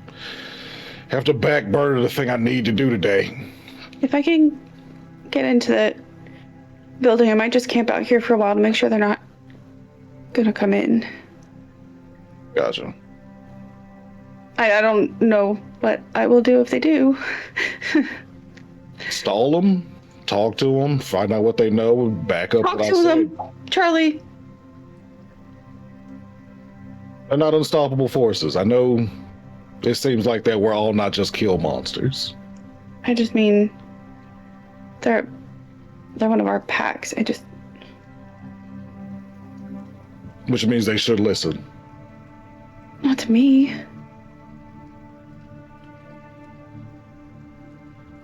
Have to backburner the thing I need to do today. If I can get into the building, I might just camp out here for a while to make sure they're not gonna come in. Gotcha. I don't know what I will do if they do. Stall them, talk to them, find out what they know, back up Talk what I to said. them, Charlie. They're not unstoppable forces. I know it seems like that we're all not just kill monsters. I just mean they're one of our packs. Which means they should listen. Not to me.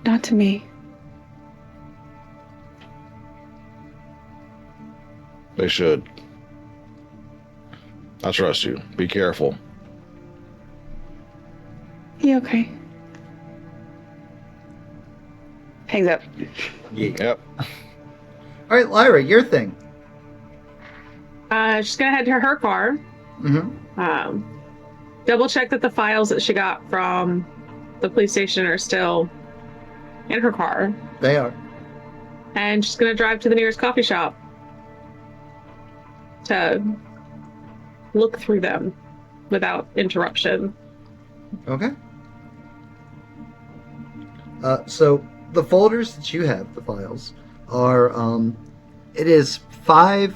Not to me. They should. I trust you. Be careful. You okay? Hangs up. Yep. All right, Lyra, your thing. She's gonna head to her car. Mm-hmm. Double check that the files that she got from the police station are still in her car. They are. And she's gonna drive to the nearest coffee shop to look through them without interruption. Okay. So the folders that you have, the files, are it is 5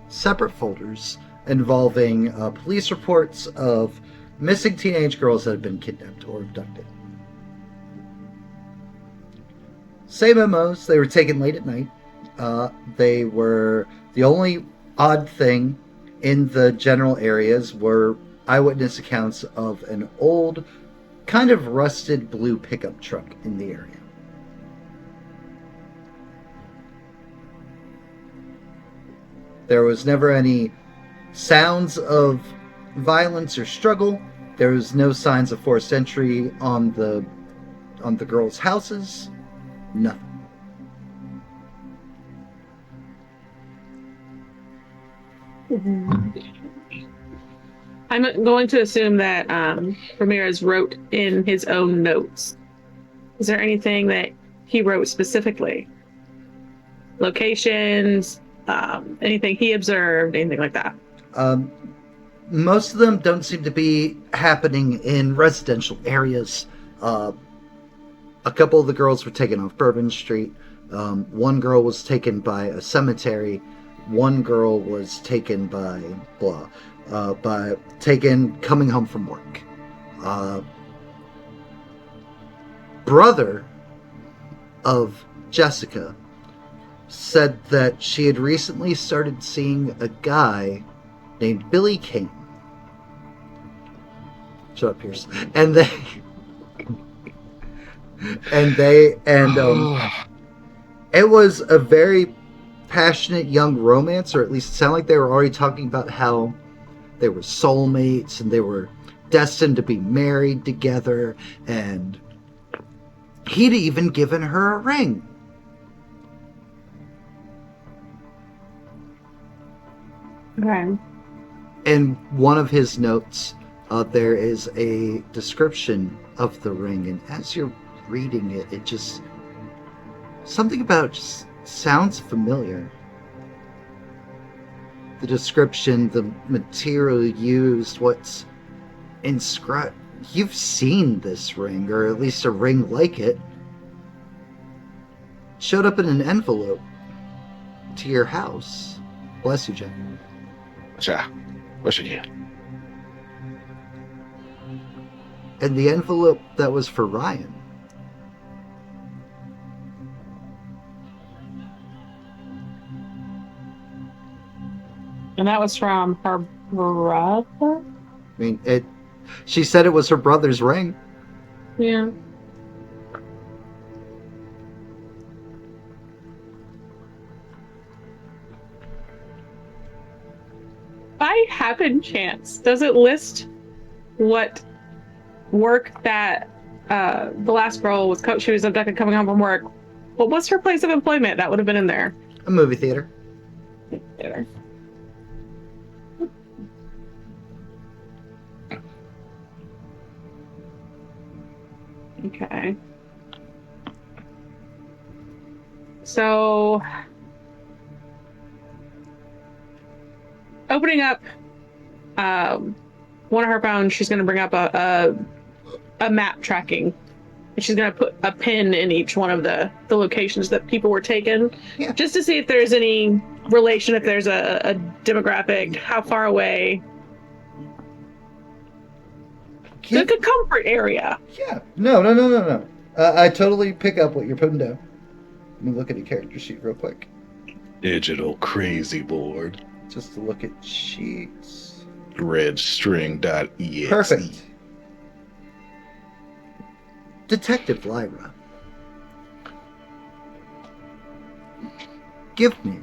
separate folders involving police reports of missing teenage girls that have been kidnapped or abducted. Same MOs. They were taken late at night. They were the only odd thing in the general areas were eyewitness accounts of an old, kind of rusted blue pickup truck in the area. There was never any sounds of violence or struggle. There was no signs of forced entry on the girls' houses. Nothing. I'm going to assume that Ramirez wrote in his own notes Is there anything that he wrote specifically? Locations, anything he observed, anything like that? Most of them don't seem to be happening in residential areas. A couple of the girls were taken off Bourbon Street. One girl was taken by a cemetery. One girl was taken by coming home from work. Brother of Jessica said that she had recently started seeing a guy named Billy King. Shut up, Pierce. And it was a very passionate young romance, or at least it sounded like they were already talking about how they were soulmates and they were destined to be married together, and he'd even given her a ring. Okay. In one of his notes, there is a description of the ring, and as you're reading it, it just... something about it just sounds familiar. The description, the material used, what's inscribed... You've seen this ring, or at least a ring like it. Showed up in an envelope to your house. Bless you, Jack. What's it? And the envelope that was for Ryan. And that was from her brother? I mean, she said it was her brother's ring. Yeah. By happen chance, does it list what work that the last girl was she was abducted coming home from work? What was her place of employment? That would have been in there. A movie theater. Theater. Okay. So, opening up one of her phones, she's going to bring up a map tracking. And she's going to put a pin in each one of the locations that people were taken, just to see if there's any relation, if there's a demographic, how far away. Like a comfort area. Yeah. No. I totally pick up what you're putting down. Let me look at a character sheet real quick. Digital crazy board. Just to look at sheets. Redstring.exe. Perfect. Detective Lyra. Give me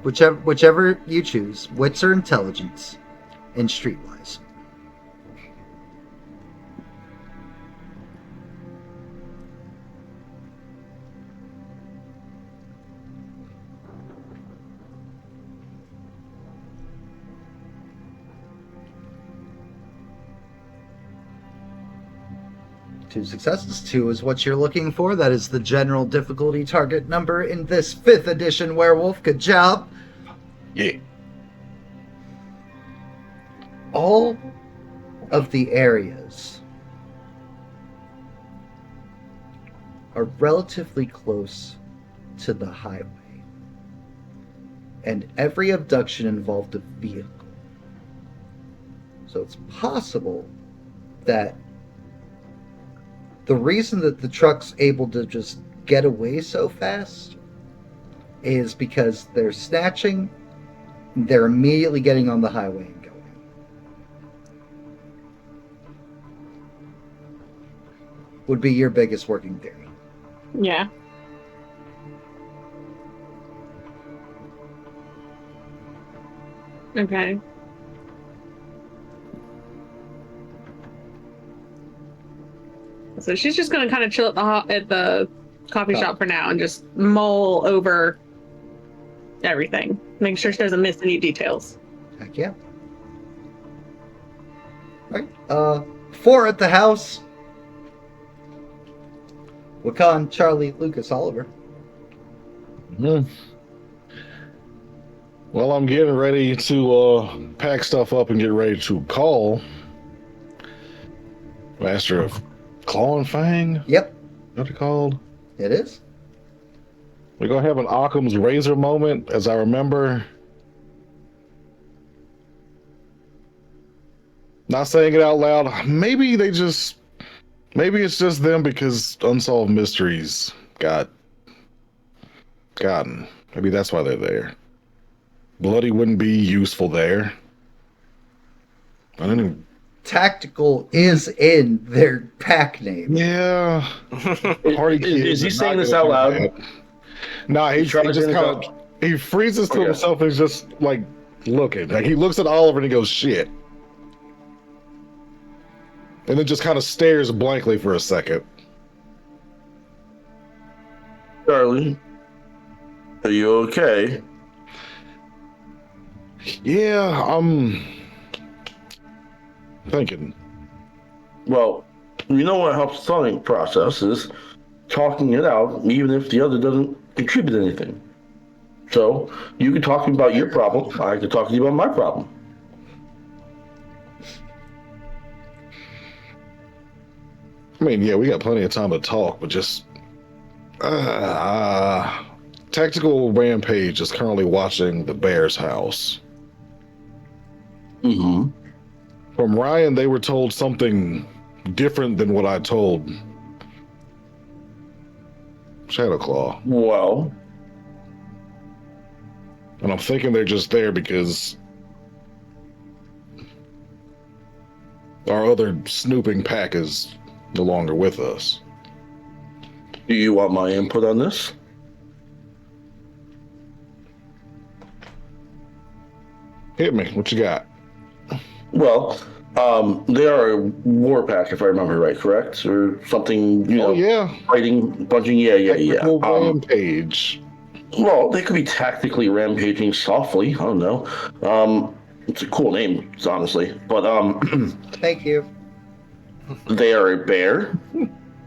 whichever you choose, wits or intelligence, and streetwise. Two successes. 2 is what you're looking for. That is the general difficulty target number in this 5th edition Werewolf. Good job. Yeah. All of the areas are relatively close to the highway, and every abduction involved a vehicle. So it's possible that the reason that the truck's able to just get away so fast is because they're snatching, they're immediately getting on the highway and going. Would be your biggest working theory. Yeah. Okay. So she's just going to kind of chill at the coffee shop for now and just mull over everything. Make sure she doesn't miss any details. Heck yeah. Right. 4 at the house. Wakan, Charlie, Lucas, Oliver. Mhm. Well, I'm getting ready to pack stuff up and get ready to call Master of Claw and Fang. Yep, What it called? it is. We're gonna have an Occam's razor moment, as I remember. Not saying it out loud. Maybe it's just them because Unsolved Mysteries got gotten. Maybe that's why they're there. Bloody wouldn't be useful there. I don't even. Tactical is in their pack name. Yeah. Party kids Is he are saying not this gonna out do loud? that. Nah, he trying to just bring it kind of he freezes to Okay. himself and is just like looking. Like he looks at Oliver and he goes, "Shit," and then just kind of stares blankly for a second. Charlie, are you okay? Yeah, I'm thinking. Well, you know what helps the thought process is talking it out, even if the other doesn't contribute anything. So you can talk to me about your problem. I can talk to you about my problem. I mean, yeah, we got plenty of time to talk, but just Tactical Rampage is currently watching the Bear's house. Mm-hmm. From Ryan, they were told something different than what I told Shadowclaw. Well, And I'm thinking they're just there because our other snooping pack is no longer with us. do you want my input on this? Hit me. What you got? Well, they are a war pack, if I remember right, correct? Or something, you know, Oh, yeah. fighting, punching, yeah. Tactical Rampage. Well, they could be tactically rampaging softly. I don't know. It's a cool name, honestly. But Thank you. they are a bear.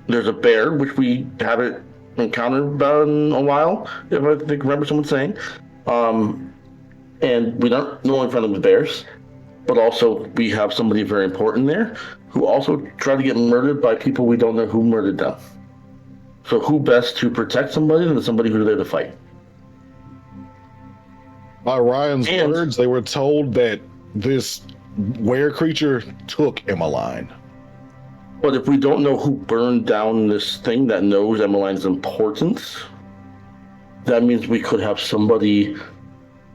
There's a bear which we haven't encountered in a while, if I think remember someone saying. And we don't only find them with bears, but also we have somebody very important there who also tried to get murdered by people we don't know who murdered them. So who best to protect somebody than somebody who's there to fight? By Ryan's And- words, they were told that this were creature took Emmeline. But if we don't know who burned down this thing that knows Emmeline's importance, that means we could have somebody,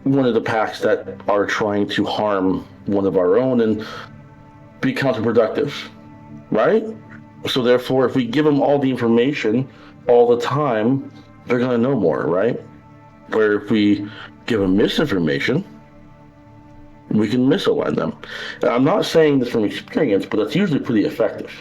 one of the packs that are trying to harm one of our own and be counterproductive, right? So therefore, if we give them all the information all the time, they're going to know more, right? Where if we give them misinformation, we can misalign them. And I'm not saying this from experience, but that's usually pretty effective.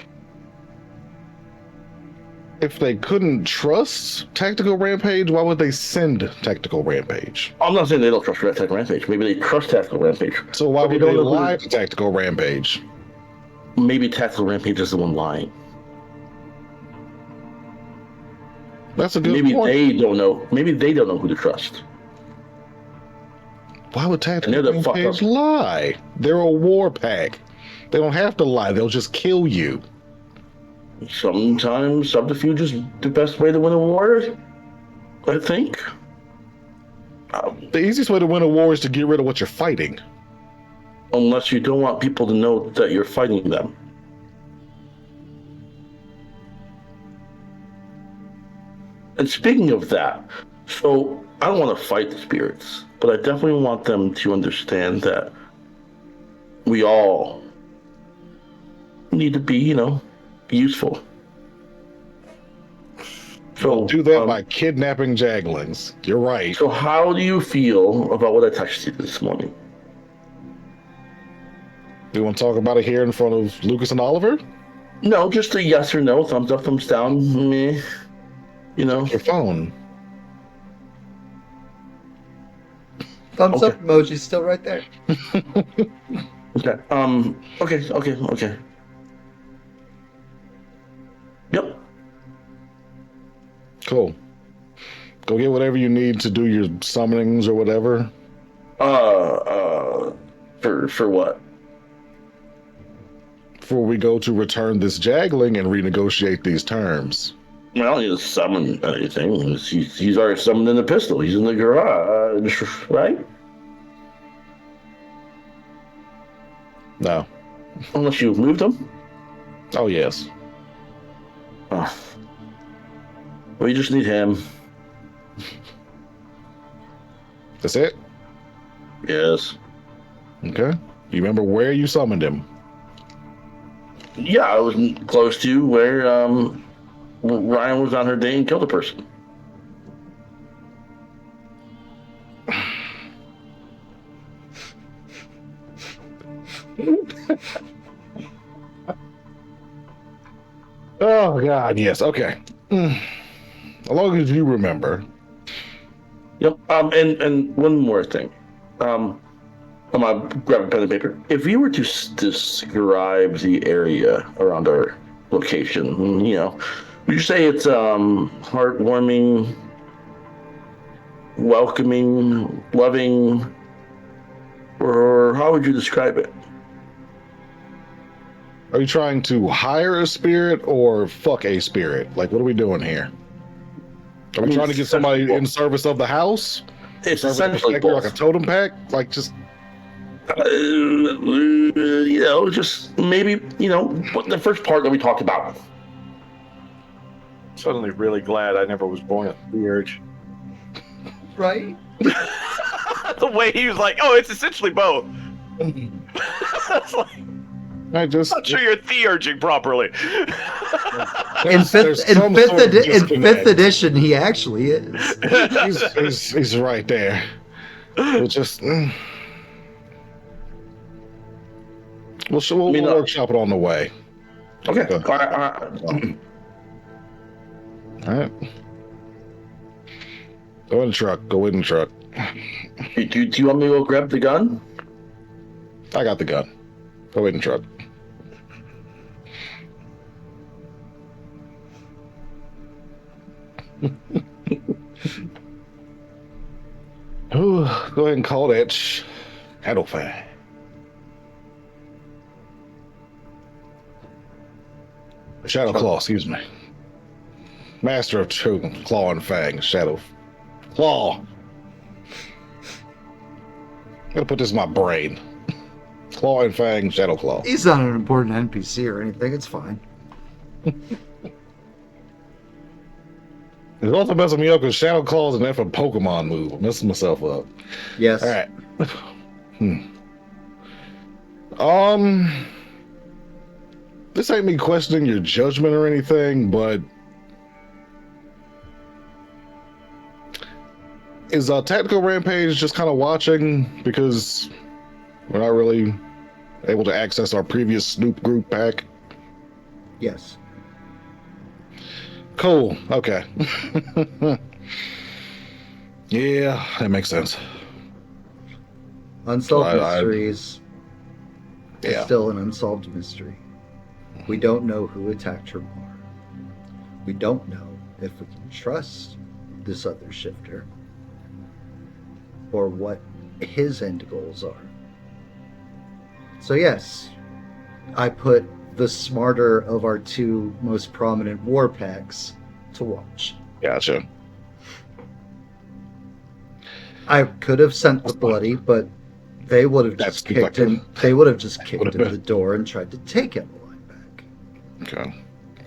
If they couldn't trust Tactical Rampage, why would they send Tactical Rampage? I'm not saying they don't trust Tactical Rampage. Maybe they trust Tactical Rampage. So why But would they they don't know who- lie to Tactical Rampage? Maybe Tactical Rampage is the one lying. That's a good Maybe point. they don't know. Maybe they don't know who to trust. Why would Tactical And they're the fuck Rampage up. lie? They're a war pack. They don't have to lie. They'll just kill you. Sometimes subterfuge is the best way to win a war, I think. The easiest way to win a war is to get rid of what you're fighting. Unless you don't want people to know that you're fighting them. And speaking of that, so I don't want to fight the spirits, but I definitely want them to understand that we all need to be, useful. So Do that by kidnapping Jaglings. You're right. So how do you feel about what I texted you this morning? You want to talk about it here in front of Lucas and Oliver? No, just a yes or no, thumbs up, thumbs down, meh. Your phone. Thumbs Okay. up emoji's still right there. Okay. Okay. Yep. Cool. Go get whatever you need to do your summonings or whatever. For what? Before we go to return this Jagling and renegotiate these terms. I don't need to summon anything. He's already summoned in the pistol. He's in the garage, right? No. Unless you moved him? Oh, yes. Oh. We just need him. That's it? Yes. Okay. You remember where you summoned him? Yeah, I was close to where Ryan was on her day and killed a person. Oh, God, yes. Okay. As long as you remember. Yep. And one more thing. I'm gonna grab a pen and paper. If you were to describe the area around our location, you know, would you say it's heartwarming, welcoming, loving, or how would you describe it? Are you trying to hire a spirit or fuck a spirit? Like, what are we doing here? Are we trying to get somebody in service of the house? It's Service essentially protector, like both. a totem pack? Like, just... You know, just maybe, you know, what the first part that we talked about. Suddenly really glad I never was born a Theurge. Right? The way he was like, oh, it's essentially both. It's like, I just... not sure you're Theurging properly. In there's some sort of fifth disconnect. edition, he actually is. He's right there. We'll just... We'll workshop it on the way. Okay. All right. Go in the truck. Go in the truck. Do you want me to go grab the gun? I got the gun. Go in the truck. Ooh, go ahead and call that Shadowfang. Shadow Claw, excuse me. Master of Chosen, Claw and Fang, Shadow Claw. I'm gonna put this in my brain. Claw and Fang, Shadow Claw. He's not an important NPC or anything. It's fine. It's also messing me up because Shadow Claw is an effing Pokemon move. I'm messing myself up. Yes. All right. This ain't me questioning your judgment or anything, but is Tactical Rampage just kind of watching because we're not really able to access our previous Snoop group pack? Yes. Cool. Okay. Yeah, that makes sense. Unsolved mysteries. Yeah. Still an unsolved mystery. We don't know who attacked her more. We don't know if we can trust this other shifter or what his end goals are. So yes, I put the smarter of our two most prominent war packs to watch. Gotcha. I could have sent the bloody, but they would have just kicked in. They would have just kicked in the door and tried to take Emmeline back. Okay.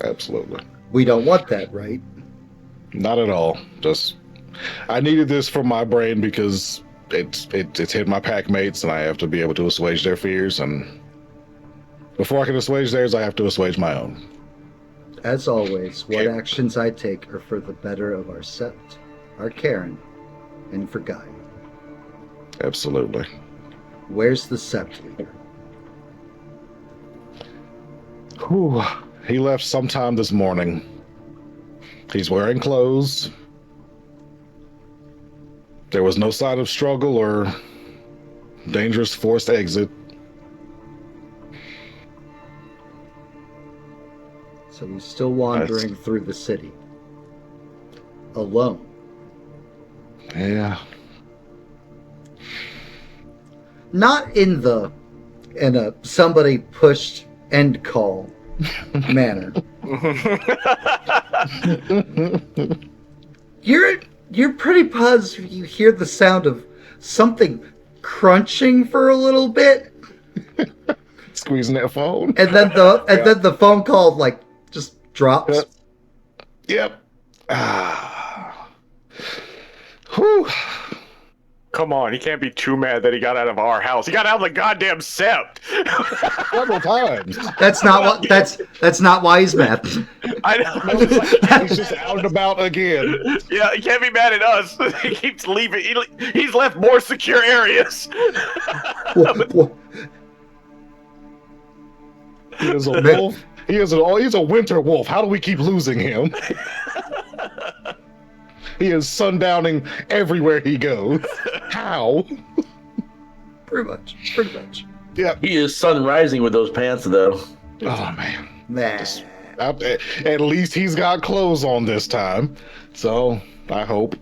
Absolutely. We don't want that, right? Not at all. Just I needed this for my brain because it's hit my pack mates and I have to be able to assuage their fears, and before I can assuage theirs, I have to assuage my own. As always, what actions I take are for the better of our Sept, our Karen, and for Guy. Absolutely. Where's the Sept leader? Whew. He left sometime this morning. He's wearing clothes. There was no sign of struggle or dangerous forced exit. So he's still wandering through the city. alone. Yeah. Not in a somebody pushed end call manner. You're pretty buzzed. You hear the sound of something crunching for a little bit, Squeezing that phone. and then the phone call like just drops. Yep. Ah. Whew. Come on, he can't be too mad that he got out of our house. He got out of the goddamn sept. Several times. That's not why he's mad. I know. He's just out and about again. Yeah, he can't be mad at us. He keeps leaving. He's left more secure areas. He is a wolf. He's a winter wolf. How do we keep losing him? He is sundowning everywhere he goes. How? Pretty much. Yeah. He is sun rising with those pants, though. Oh man. Nah. At least he's got clothes on this time. So I hope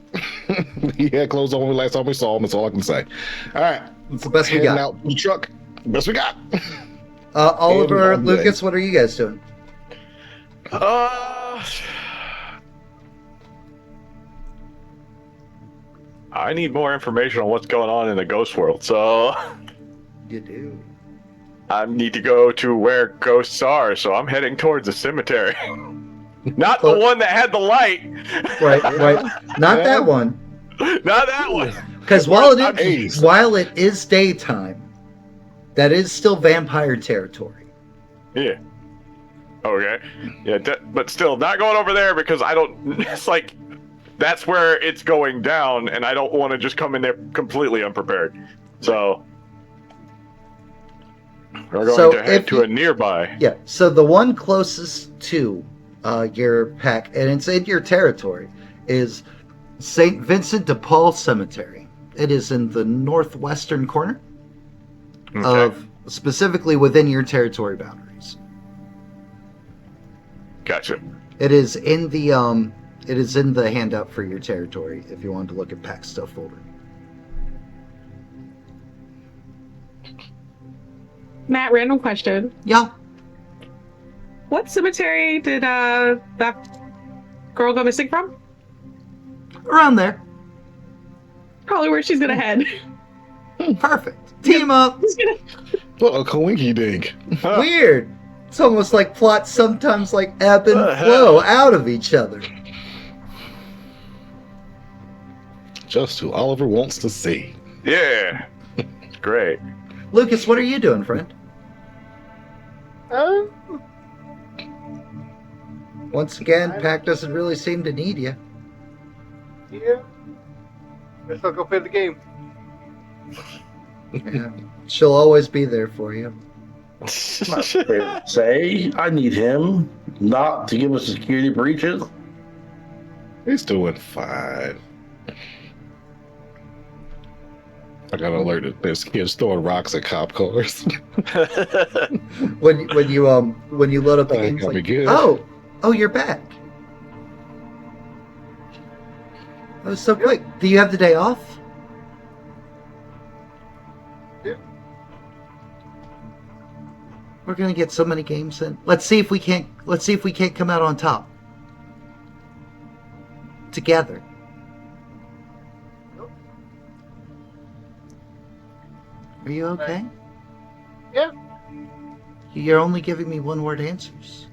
he had clothes on last time we saw him. That's all I can say. All right. It's the best we Heading got. out the truck. Best we got. Oliver, And all day. Lucas, what are you guys doing? I need more information on what's going on in the ghost world, so You do. I need to go to where ghosts are, so I'm heading towards the cemetery. Not the one that had the light. Right. Not that one. Not that one. Because while I'm it is daytime, that is still vampire territory. Yeah. Okay. Yeah, but still, not going over there because I don't. It's like that's where it's going down, and I don't want to just come in there completely unprepared. So we're going to head to a nearby. Yeah. So the one closest to your pack, and it's in your territory, is St. Vincent de Paul Cemetery. It is in the northwestern corner of, specifically within your territory boundaries. Gotcha. It is in the handout for your territory if you wanted to look at pack stuff folder. Matt, random question. Yeah. What cemetery did that girl go missing from? Around there. Probably where she's gonna head. Perfect. Team up. What a coinky dink. Weird. It's almost like plots sometimes like ebb and flow out of each other. Just who Oliver wants to see. Yeah. Great. Lucas, what are you doing, friend? Once again, Pack doesn't really seem to need you. Yeah. Guess I'll go play the game. Yeah. She'll always be there for you. Say, I need him not to give us security breaches. He's doing fine. I got alerted. There's kids throwing rocks at cop cars. When you load up the game, it's That'd be like, good. oh, you're back. That was so quick. Do you have the day off? Yeah. We're gonna get so many games in. Let's see if we can't come out on top together. Are you okay? Yeah. You're only giving me one-word answers.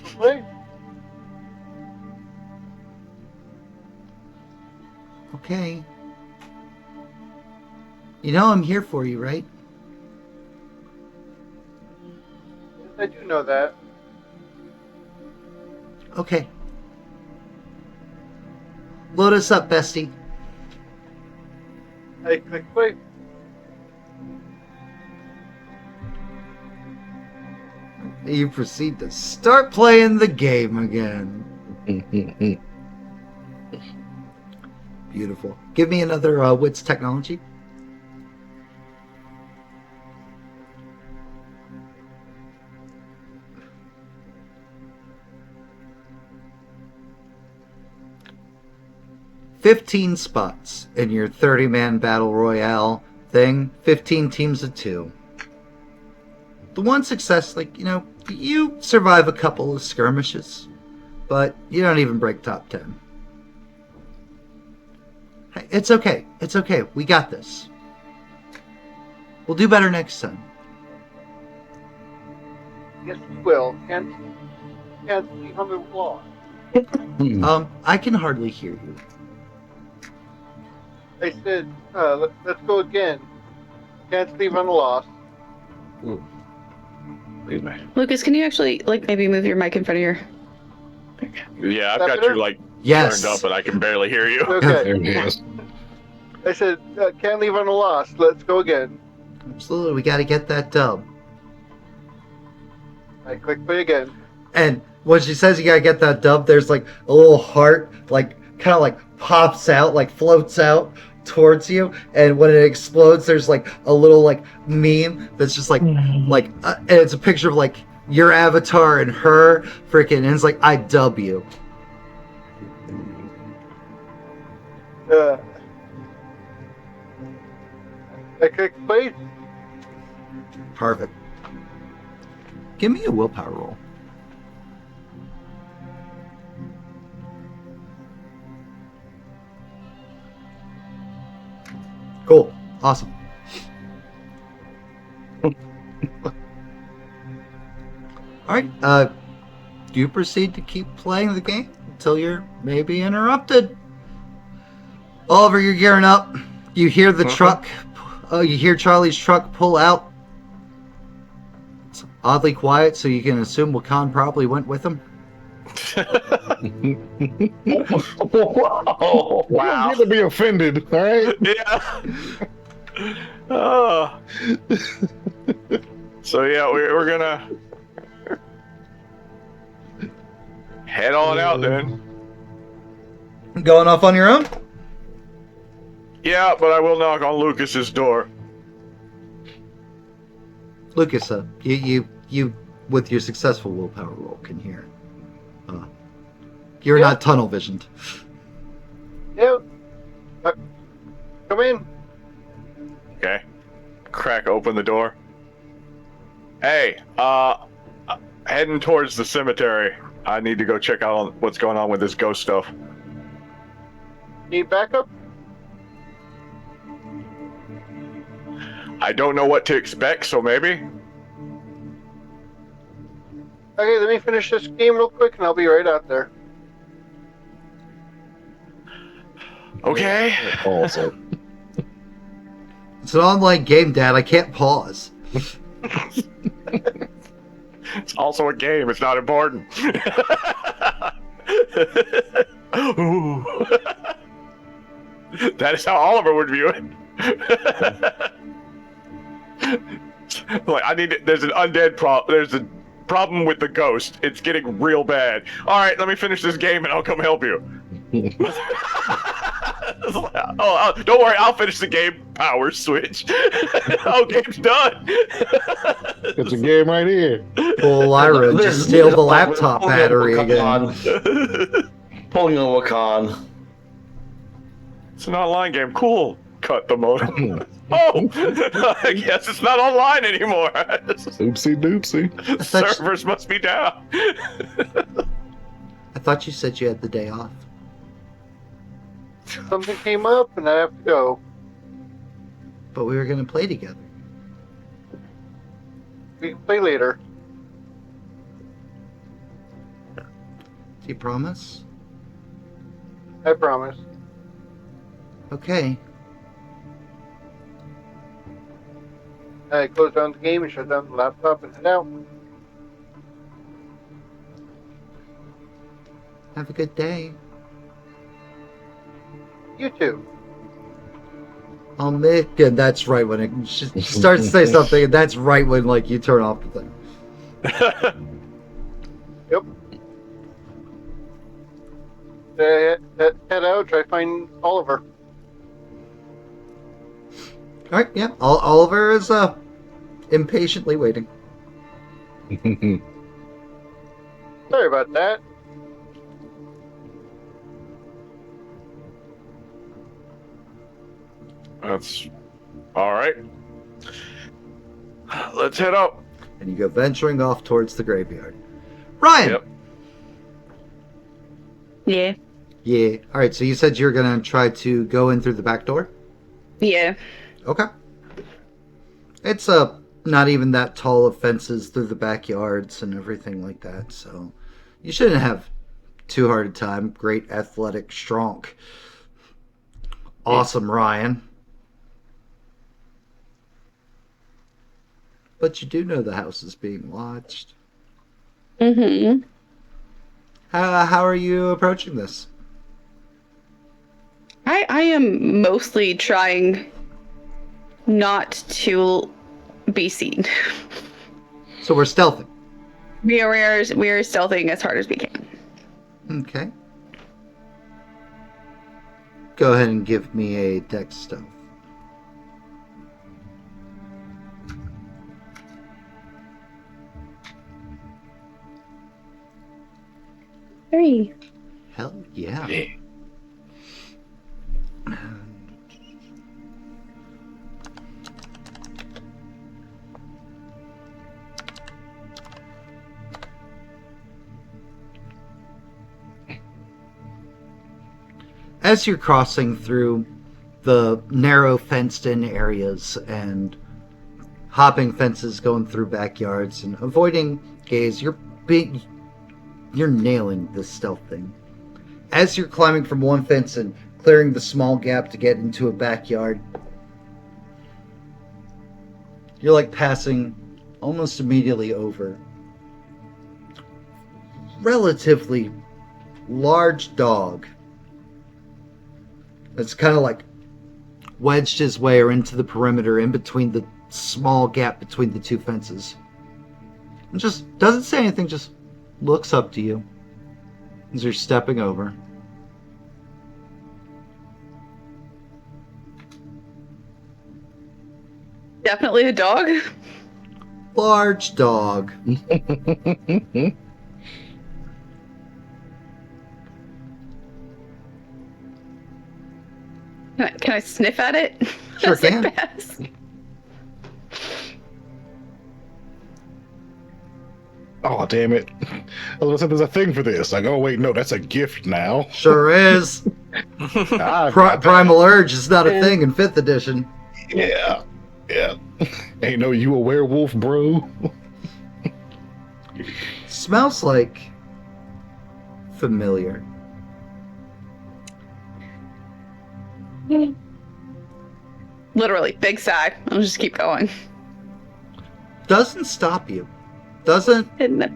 Play. Okay. You know I'm here for you, right? Yes, I do know that. Okay. Load us up, bestie. I click play. You proceed to start playing the game again. Beautiful. Give me another wits technology. 15 spots in your 30-man battle royale thing. 15 teams of 2. The one success, you survive a couple of skirmishes, but you don't even break top 10. Hey, it's okay. It's okay. We got this. We'll do better next time. Yes, we will. Can't leave on the law. I can hardly hear you. I said, let's go again. Can't leave on the loss. Excuse me. Lucas, can you actually maybe move your mic in front of your? Yeah, I've That got better? you Yes. turned up, but I can barely hear you. Okay. There he is. I said, can't leave on the loss. Let's go again. Absolutely. We got to get that dub. I click play again. And when she says you got to get that dub, there's a little heart, kind of pops out, floats out towards you, and when it explodes there's a little meme that's just and it's a picture of your avatar and her freaking, and it's I dub you. I click play. Perfect. Give me a willpower roll. Cool. Awesome. Alright, do you proceed to keep playing the game until you're maybe interrupted? Oliver, you're gearing up. You hear the truck. You hear Charlie's truck pull out. It's oddly quiet, so you can assume Wakan probably went with him. Oh, wow. You to be offended, all right? Yeah. Oh. So yeah, we're gonna head on out then. Going off on your own? Yeah, but I will knock on Lucas's door. Lucas, you with your successful willpower roll can hear. You're not tunnel visioned. Yeah. Come in. Okay. Crack open the door. Hey, heading towards the cemetery. I need to go check out what's going on with this ghost stuff. Need backup? I don't know what to expect, so maybe. Okay, let me finish this game real quick and I'll be right out there. Okay. Also. It's an online game, Dad. I can't pause. It's also a game. It's not important. Ooh. That is how Oliver would view it. There's an undead problem. There's a problem with the ghost. It's getting real bad. All right, let me finish this game and I'll come help you. Oh, don't worry, I'll finish the game. Power switch. Oh, game's done. It's a game right here. Well, Lyra, just steal the laptop battery again. Pulling a Wakan. It's an online game. Cool. Cut the modem. Oh, I guess it's not online anymore. Oopsie doopsie. Servers must be down. I thought you said you had the day off. Something came up and I have to go. But we were going to play together. We can play later. Do you promise? I promise. Okay. I close down the game and shut down the laptop and head out. Have a good day. You too. I'll make, and that's right when it starts to say something, and that's right when you turn off the thing. Yep. Head out, try to find Oliver. All right, yeah. Oliver is impatiently waiting. Sorry about that. That's all right. Let's head out. And you go venturing off towards the graveyard. Ryan! Yep. Yeah. Yeah. Alright, so you said you're going to try to go in through the back door? Yeah. Okay. It's not even that tall of fences through the backyards and everything like that, so you shouldn't have too hard a time. Great athletic, strong, awesome Ryan. But you do know the house is being watched. Mm-hmm. How are you approaching this? I am mostly trying not to be seen. So we're stealthing. We are stealthing as hard as we can. Okay. Go ahead and give me a dex stealth. Three. Hell yeah. As you're crossing through the narrow fenced-in areas and hopping fences, going through backyards and avoiding gaze, you're nailing this stealth thing. As you're climbing from one fence and clearing the small gap to get into a backyard, you're like passing almost immediately over relatively large dog that's kind of like wedged his way or into the perimeter in between the small gap between the two fences. And just doesn't say anything, just looks up to you as you're stepping over. Definitely a dog. Large dog. Can I sniff at it? Sure As I can. pass? Oh, damn it. I was gonna say there's a thing for this. Like, oh, wait, no, that's a gift now. Sure is. Primal Urge is not a thing in 5th edition. Yeah. Ain't no you a werewolf, bro. Smells like familiar. Literally, big sigh. I'll just keep going. Doesn't stop you. Doesn't Didn't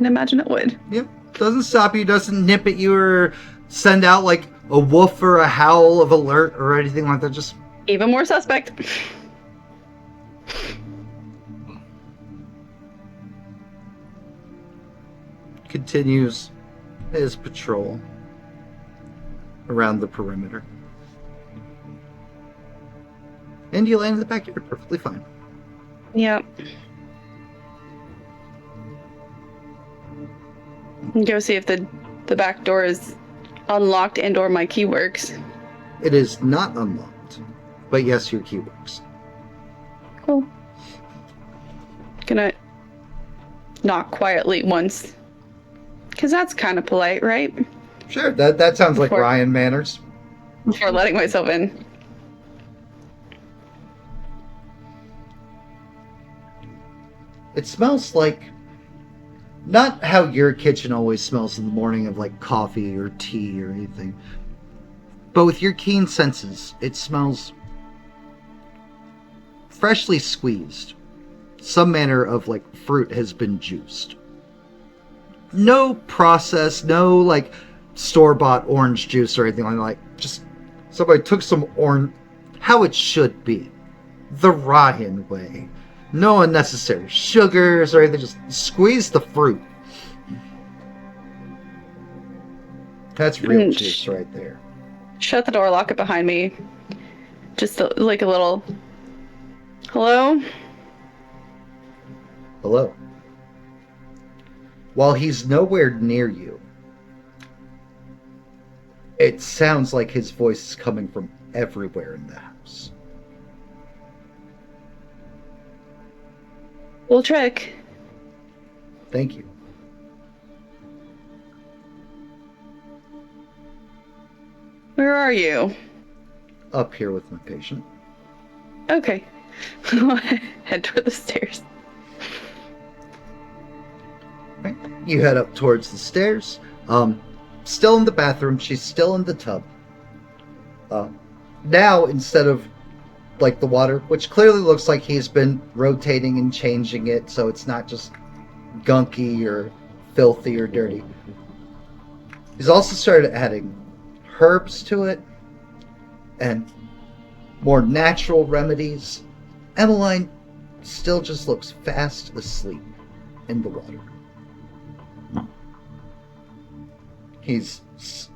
imagine it would. Yep. Doesn't stop you, doesn't nip at you or send out like a woof or a howl of alert or anything like that. Just Even more suspect. continues his patrol around the perimeter. And you land in the backyard perfectly fine. Yep. Go see if the back door is unlocked and or my key works. It is not unlocked, but yes, your key works. Cool. Gonna knock quietly once. Because that's kind of polite, right? Sure, that sounds like Before- Ryan manners. Before letting myself in. It smells like not how your kitchen always smells in the morning of like coffee or tea or anything, but with your keen senses, it smells freshly squeezed. Some manner of like fruit has been juiced. No process, no like store-bought orange juice or anything like that. Just somebody took some orange, how it should be, the Ryan way. No unnecessary sugars or anything, just squeeze the fruit. That's real juice right there. Shut the door, lock it behind me. Just like a little... Hello? Hello. While he's nowhere near you, it sounds like his voice is coming from everywhere in the house. Cool trick. Thank you. Where are you? Up here with my patient. Okay. Head toward the stairs. Right. You head up towards the stairs. Still in the bathroom. She's still in the tub. Now, instead of like the water, which clearly looks like he's been rotating and changing it, so it's not just gunky or filthy or dirty. He's also started adding herbs to it and more natural remedies. Emmeline still just looks fast asleep in the water. He's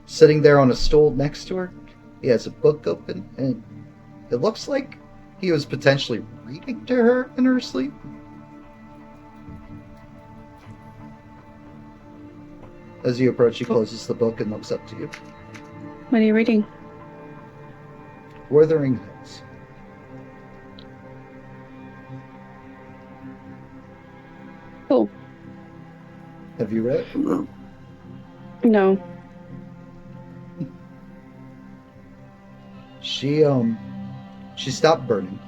sitting there on a stool next to her. He has a book open, and it looks like he was potentially reading to her in her sleep. As you approach, he closes the book and looks up to you. What are you reading? Wuthering Heights. Cool. Have you read it? No. She stopped burning.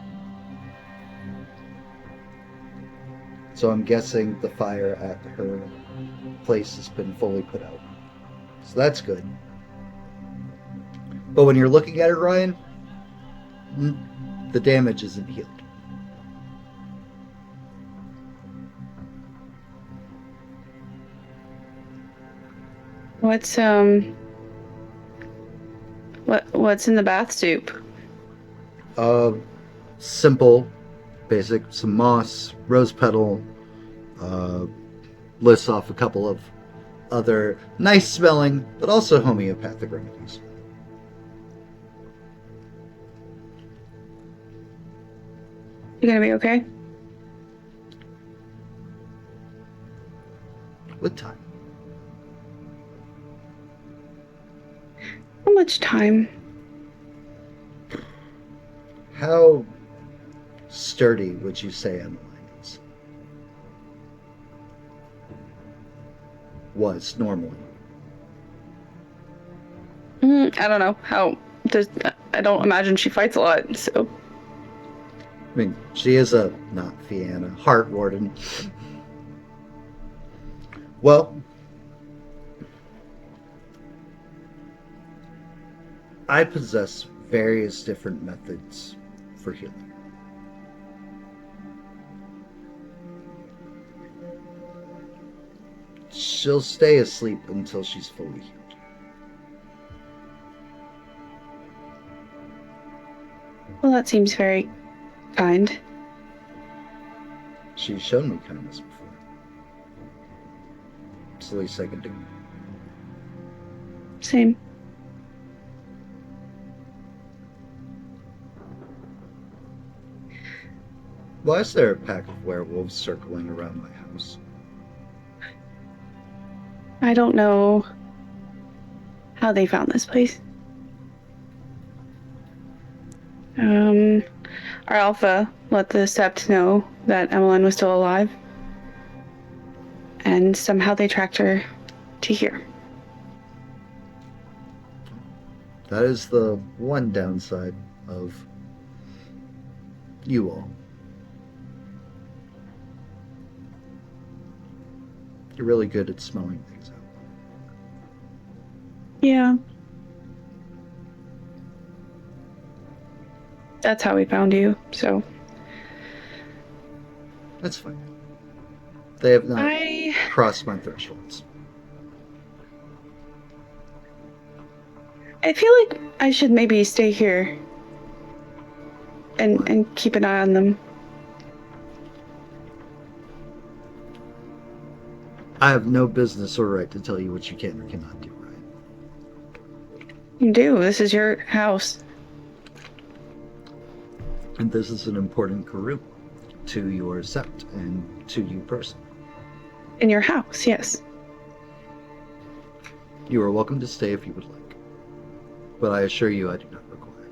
So I'm guessing the fire at her place has been fully put out. So that's good. But when you're looking at it, Ryan, the damage isn't healed. What's in the bath soup? Simple, basic, some moss, rose petal, lists off a couple of other nice smelling, but also homeopathic remedies. You gonna be okay? With time. How much time? How sturdy would you say Emmeline is? Was normally. I don't know. I don't imagine she fights a lot, so. I mean, she is not Fianna, heart warden. Well, I possess various different methods for healing. She'll stay asleep until she's fully healed. Well, that seems very kind. She's shown me kindness before. It's the least I can do. Same. Why is there a pack of werewolves circling around my house? I don't know how they found this place. Our alpha let the sept know that Emmeline was still alive. And somehow they tracked her to here. That is the one downside of you all. You're really good at smelling things out. Yeah. That's how we found you, so. That's fine. They have not crossed my thresholds. I feel like I should maybe stay here and keep an eye on them. I have no business or right to tell you what you can or cannot do, Ryan. You do. This is your house. And this is an important group to your sept and to you personally. In your house, yes. You are welcome to stay if you would like. But I assure you I do not require.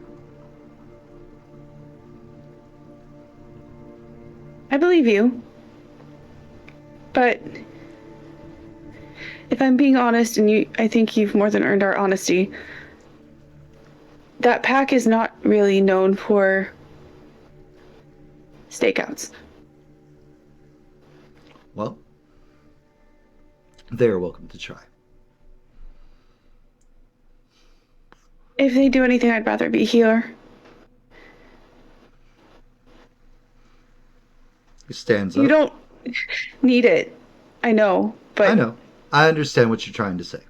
I believe you. But if I'm being honest, and I think you've more than earned our honesty, that pack is not really known for stakeouts. Well, they're welcome to try. If they do anything, I'd rather be here. He stands up. You don't need it. I know, but... I know. I understand what you're trying to say.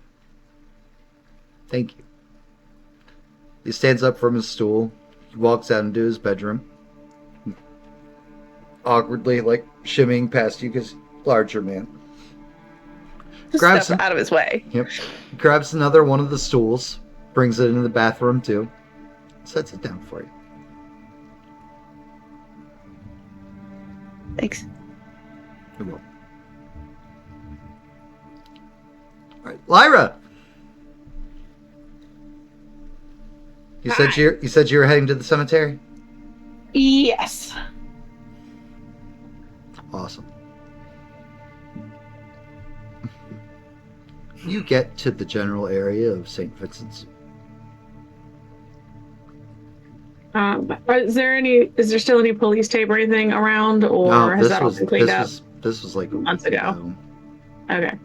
Thank you. He stands up from his stool. He walks out into his bedroom. Awkwardly, shimmying past you because larger man. Just Grabs step out of his way. Yep. Grabs another one of the stools. Brings it into the bathroom too. Sets it down for you. Thanks. You're welcome. All right, Lyra. You said you were heading to the cemetery? Yes. Awesome. You get to the general area of St. Vincent's. Is there still any police tape or anything around, or has that all been cleaned up? This was like a months ago. Okay.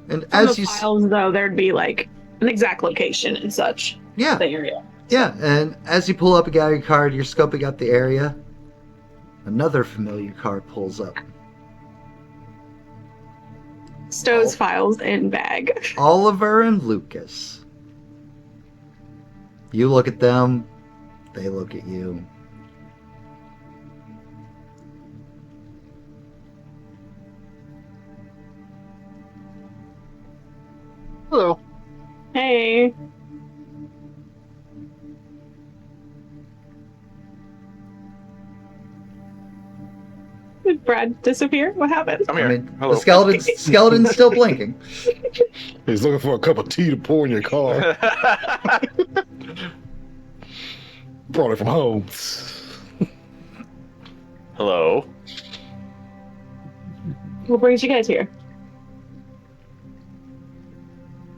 And From as the you files, though, there'd be like an exact location and such. yeah, The area. yeah, and as you pull up a gallery card, you're scoping out the area. Another familiar car pulls up. Stowe's files in bag. Oliver and Lucas. You look at them, they look at you. Hello. Hey. Did Brad disappear? What happened? I'm here. I mean, Hello. the skeleton's still blinking. He's looking for a cup of tea to pour in your car. Brought it from home. Hello. What brings you guys here?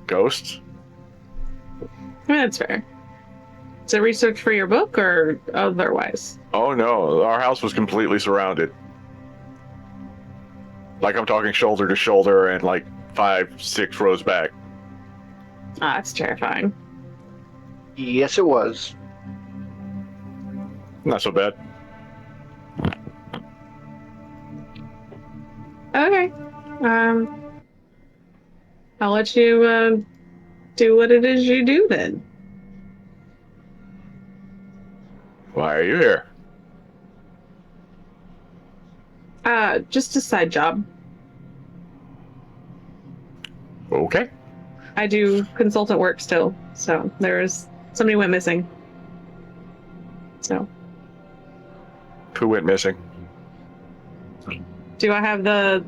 Ghosts? I mean, that's fair. Is it research for your book or otherwise? Oh no, our house was completely surrounded. Like I'm talking shoulder to shoulder and like 5-6 rows back. Ah, that's terrifying. Yes, it was. Not so bad. Okay. I'll let you do what it is you do then. Why are you here? Just a side job. Okay. I do consultant work still, so somebody went missing. So, Who went missing? do I have the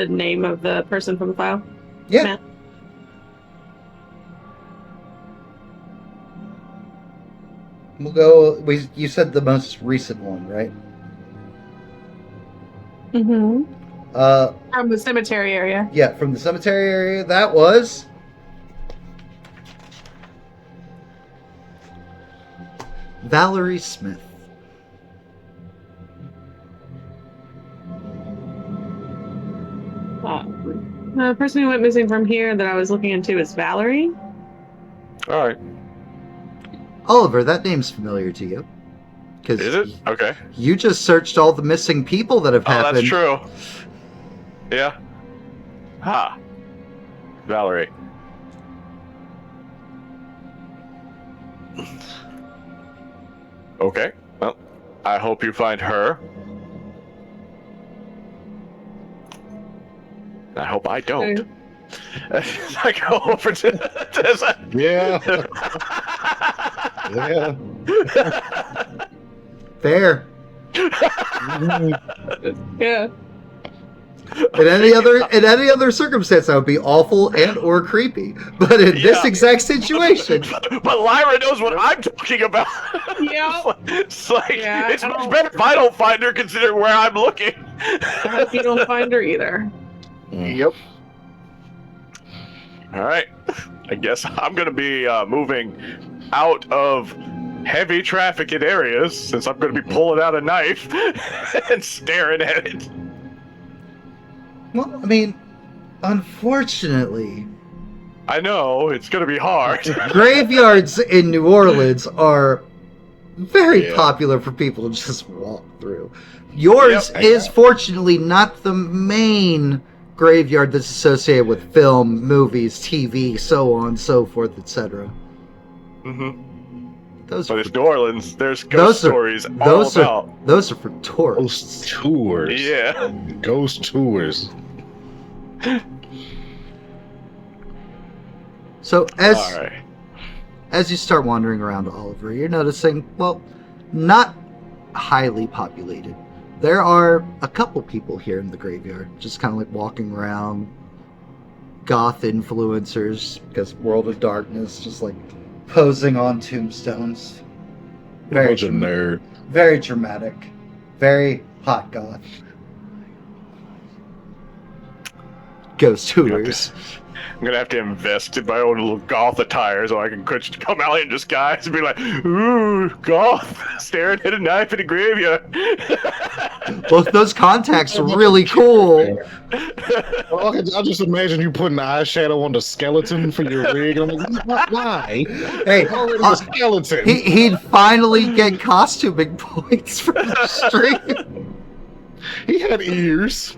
name of the person from the file? Yeah. Matt? We'll go. You said the most recent one, right? Mm-hmm. Uh, From the cemetery area. yeah, from the cemetery area. That was Valerie Smith. The person who went missing from here that I was looking into is Valerie. All right. Oliver, that name's familiar to you. Because Is it? Okay. you just searched all the missing people that have Oh, happened. that's true. Yeah. Ha. Valerie. Okay. Well, I hope you find her. I hope I don't. I go over to Tessa. Yeah. Yeah. Fair. Yeah. In any other circumstance, that would be awful and or creepy. But in this Yeah. exact situation, But Lyra knows what I'm talking about. Yeah. It's like Yeah, it's I much don't- better if I don't find her, considering where I'm looking. I hope you don't find her either. Yep. All right, I guess I'm gonna be moving out of heavy trafficked areas since I'm gonna be pulling out a knife and staring at it. well, I mean, unfortunately, I know it's gonna be hard. graveyards in New Orleans are very Yeah. popular for people to just walk through. Yours Yep. is fortunately not the main graveyard that's associated with film, movies, TV, so on, so forth, etc. hmm Those But are it's New Orleans. There's those ghost are- stories all those are about. those are for tourists. Ghost tours. Yeah. Ghost tours. So All right. as you start wandering around Oliver, you're noticing, well, not highly populated. There are a couple people here in the graveyard, just kind of like walking around, goth influencers, because World of Darkness, just like posing on tombstones. Very, Bunch of nerd. very dramatic, very hot goth. Ghost hooters. I'm gonna have to invest in my own little goth attire so I can come out in disguise and be like, ooh, goth, staring at a knife in a graveyard. Well, those contacts are really cool. Well, I just imagine you putting eyeshadow on the skeleton for your rig. I'm like, why? Hey, Already a skeleton. he'd finally get costuming points from the stream. He had ears.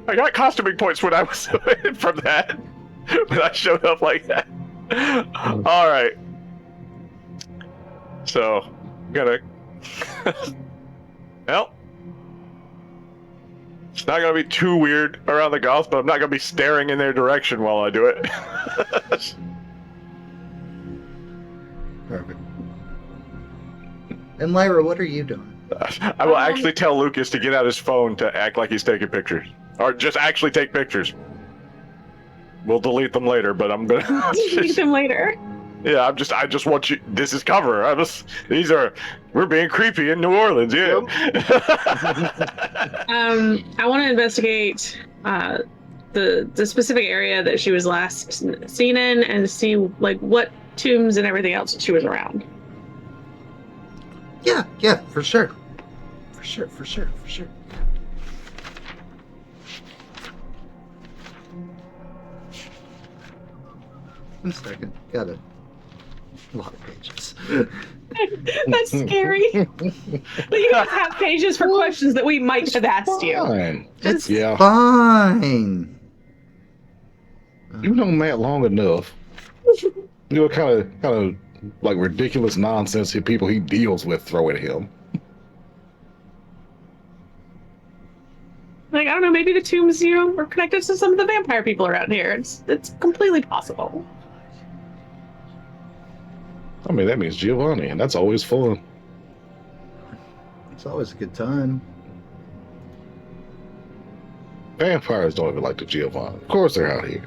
I got costuming points when I was from that. When I showed up like that. All right. So, gonna. Well, it's not gonna be too weird around the goths, but I'm not gonna be staring in their direction while I do it. Perfect. And Lyra, what are you doing? I will actually tell Lucas to get out his phone to act like he's taking pictures, or just actually take pictures. We'll delete them later, but I'm gonna. Meet them later. Yeah, I just want you. This is cover. We're being creepy in New Orleans. Yeah. I want to investigate the specific area that she was last seen in and see like what tombs and everything else that she was around. Yeah, for sure. For sure. 1 second. Got a lot of pages. That's scary. But you guys have pages for questions that we might have asked you. Fine. It's Yeah. fine. You know Matt long enough. You know what kind of like ridiculous nonsense people he deals with throw at him. Like, I don't know, maybe the tombs, are connected to some of the vampire people around here. It's completely possible. I mean, that means Giovanni, and that's always fun. It's always a good time. Vampires don't even like the Giovanni. Of course they're out here.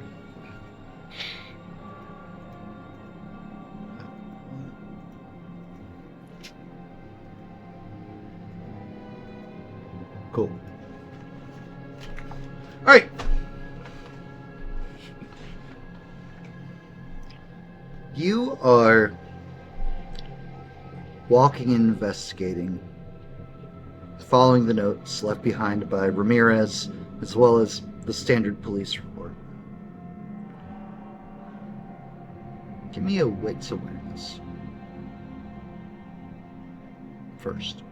Cool. All right. You are walking and investigating, following the notes left behind by Ramirez, as well as the standard police report. Give me a wits awareness first.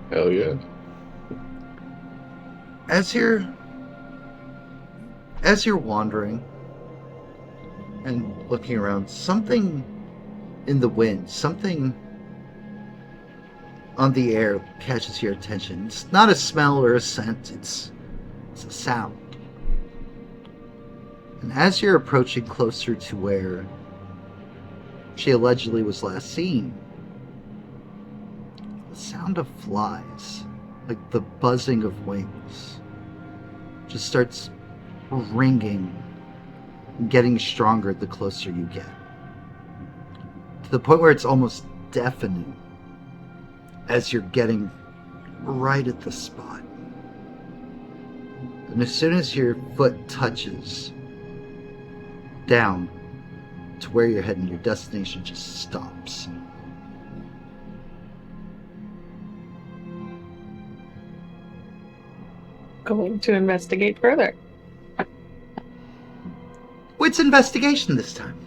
Hell yeah. As you're wandering and looking around, something in the wind, something on the air catches your attention. It's not a smell or a scent, it's a sound. And as you're approaching closer to where she allegedly was last seen, the sound of flies, like the buzzing of wings, just starts ringing, getting stronger the closer you get. To the point where it's almost deafening as you're getting right at the spot. And as soon as your foot touches down to where you're heading, your destination just stops. Going to investigate further. What's investigation this time?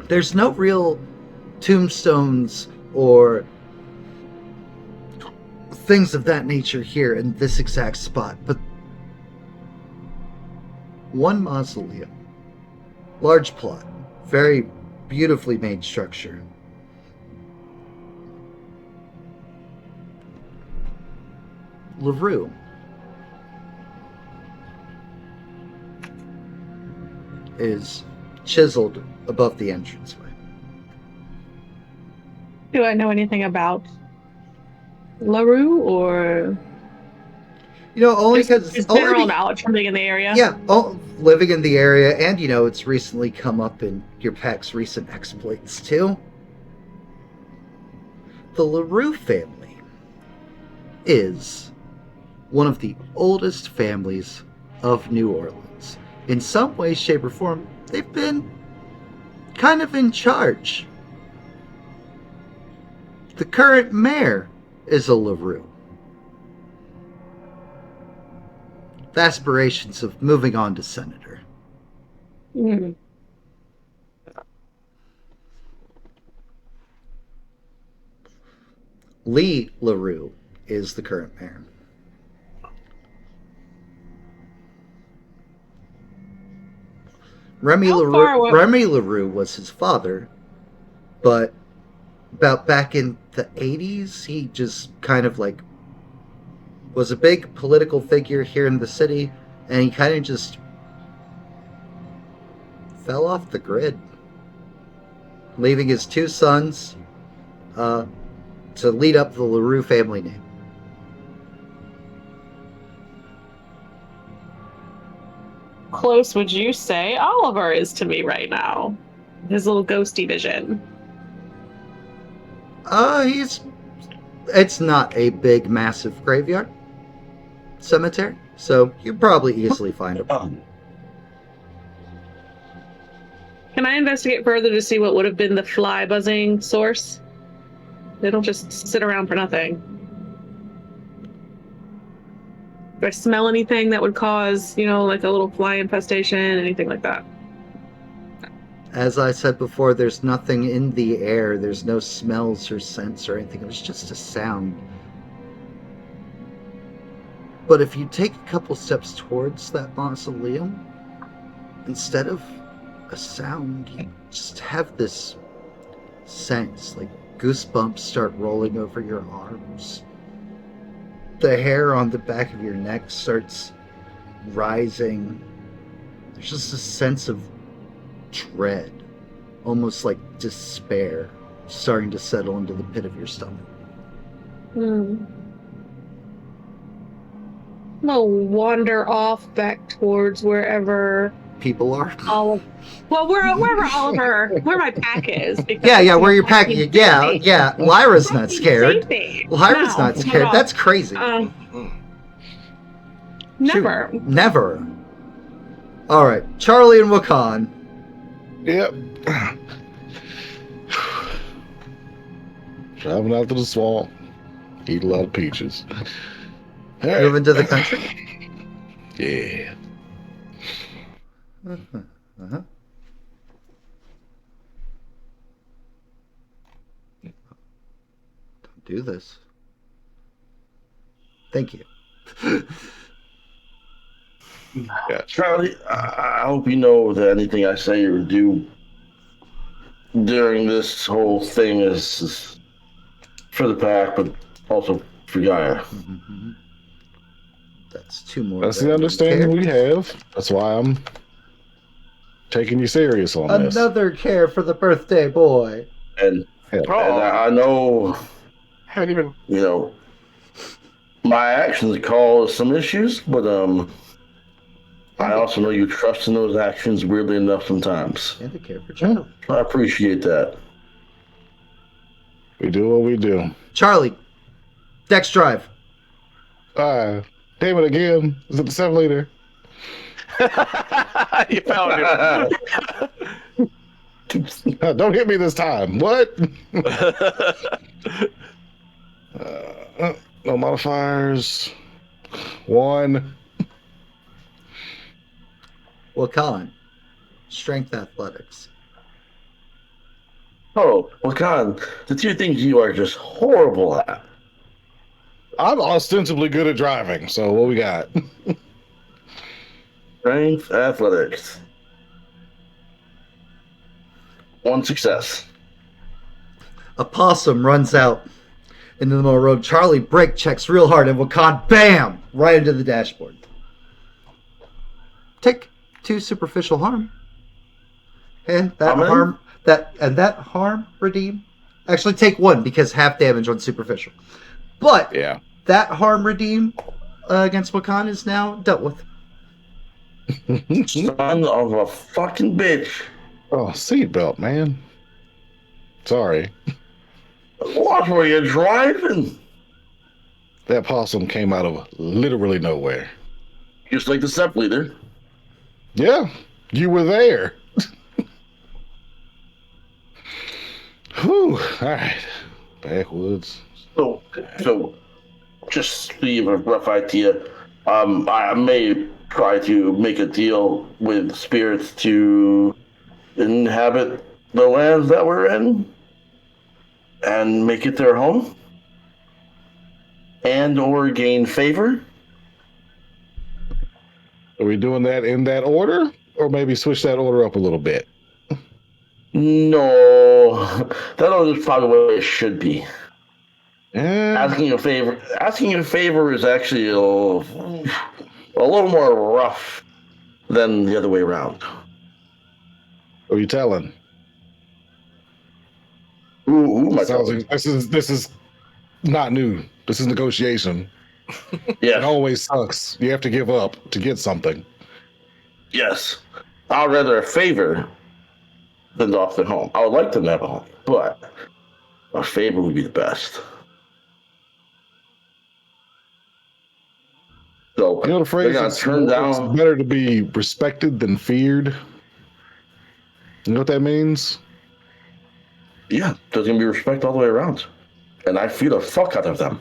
There's no real tombstones or things of that nature here in this exact spot, but one mausoleum, large plot, very beautifully made structure. LaRue is chiseled above the entranceway. Do I know anything about LaRue, or Only because just general knowledge from being in the area? Yeah, living in the area, and it's recently come up in your pack's recent exploits too. The LaRue family is one of the oldest families of New Orleans. In some way, shape, or form, they've been kind of in charge. The current mayor is a LaRue. With aspirations of moving on to senator. Mm. Lee LaRue is the current mayor. Remy LaRue was his father, but about back in the 80s, he just kind of was a big political figure here in the city, and he kind of just fell off the grid, leaving his two sons to lead up the LaRue family name. Close would you say Oliver is to me right now? His little ghosty vision. It's not a big, massive graveyard cemetery, so you probably easily find him. Can I investigate further to see what would have been the fly buzzing source? They don't just sit around for nothing. Do I smell anything that would cause, like a little fly infestation, anything like that? As I said before, there's nothing in the air. There's no smells or scents or anything. It was just a sound. But if you take a couple steps towards that mausoleum, instead of a sound, you just have this sense, like goosebumps start rolling over your arms. The hair on the back of your neck starts rising. There's just a sense of dread, almost like despair, starting to settle into the pit of your stomach. I'll wander off back towards wherever people are. Wherever Oliver, where my pack is. Yeah, where your pack is. Yeah. Lyra's not scared. Lyra's not scared. That's crazy. Never. Shoot, never. All right, Charlie and Wakan. Yep. Driving out to the swamp. Eat a lot of peaches. All right. Moving to the country? Yeah. Uh-huh. Don't do this. Thank you. Charlie, I hope you know that anything I say or do during this whole thing is for the pack, but also for Gaia. That's 2 more. That's the random understanding care. we have. That's why I'm taking you serious on this. Another care for the birthday boy. And I know, Haven't even. you know, my actions cause some issues, but I also know you trust in those actions weirdly enough sometimes. And a care for Charlie. I appreciate that. We do what we do. Charlie, Dex Drive. Damn it again. Is it the 7-liter? You found him. Don't hit me this time. What? No modifiers. 1. Wakan. Strength athletics. Oh, Wakan, the 2 things you are just horrible at. I'm ostensibly good at driving, so what we got? Strength, athletics. 1 success. A possum runs out into the middle of the road. Charlie brake checks real hard, and Wakan, bam, right into the dashboard. Take 2 superficial harm, and that How many? harm redeem. Actually, take 1 because half damage on superficial. But Yeah. that harm redeem against Wakan is now dealt with. Son of a fucking bitch. Oh, seatbelt, man. Sorry. What were you driving? That possum came out of literally nowhere. Just like the SEP leader. Yeah, you were there. Whew. All right. Backwoods. So just so you have a rough idea, I may try to make a deal with spirits to inhabit the lands that we're in and make it their home and or gain favor. Are we doing that in that order? Or maybe switch that order up a little bit? No, that is probably what it should be. Yeah. Asking a favor is actually a little more rough than the other way around. What are you telling? Ooh, my Sounds God. like this is not new. This is negotiation. It Yes, always sucks. You have to give up to get something. yes. I'd rather a favor than to offer home. I would like them to have a home, but a favor would be the best. So You know the phrase, they're gonna it's, turn it's down. better to be respected than feared. You know what that means? Yeah, there's gonna be respect all the way around, and I fear the fuck out of them.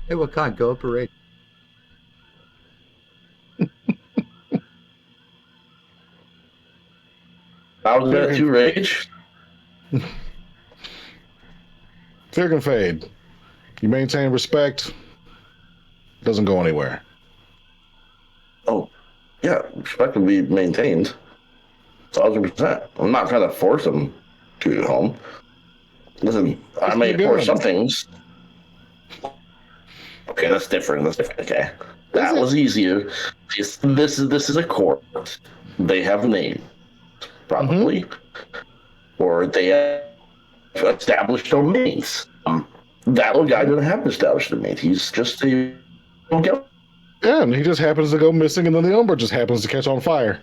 Hey, Wakan, go up a rate. I was at 2 rage. Fear can fade. You maintain respect, doesn't go anywhere. Oh, yeah, respect will be maintained. 1,000%. I'm not trying to force them to go home. Listen, I may pretty force good. some things. Okay, that's different. Okay, that was easier. This is a court. They have a name, probably, or they have established domains. That little guy doesn't have an established domain. He's just a. Yeah, and he just happens to go missing, and then the Umbra just happens to catch on fire.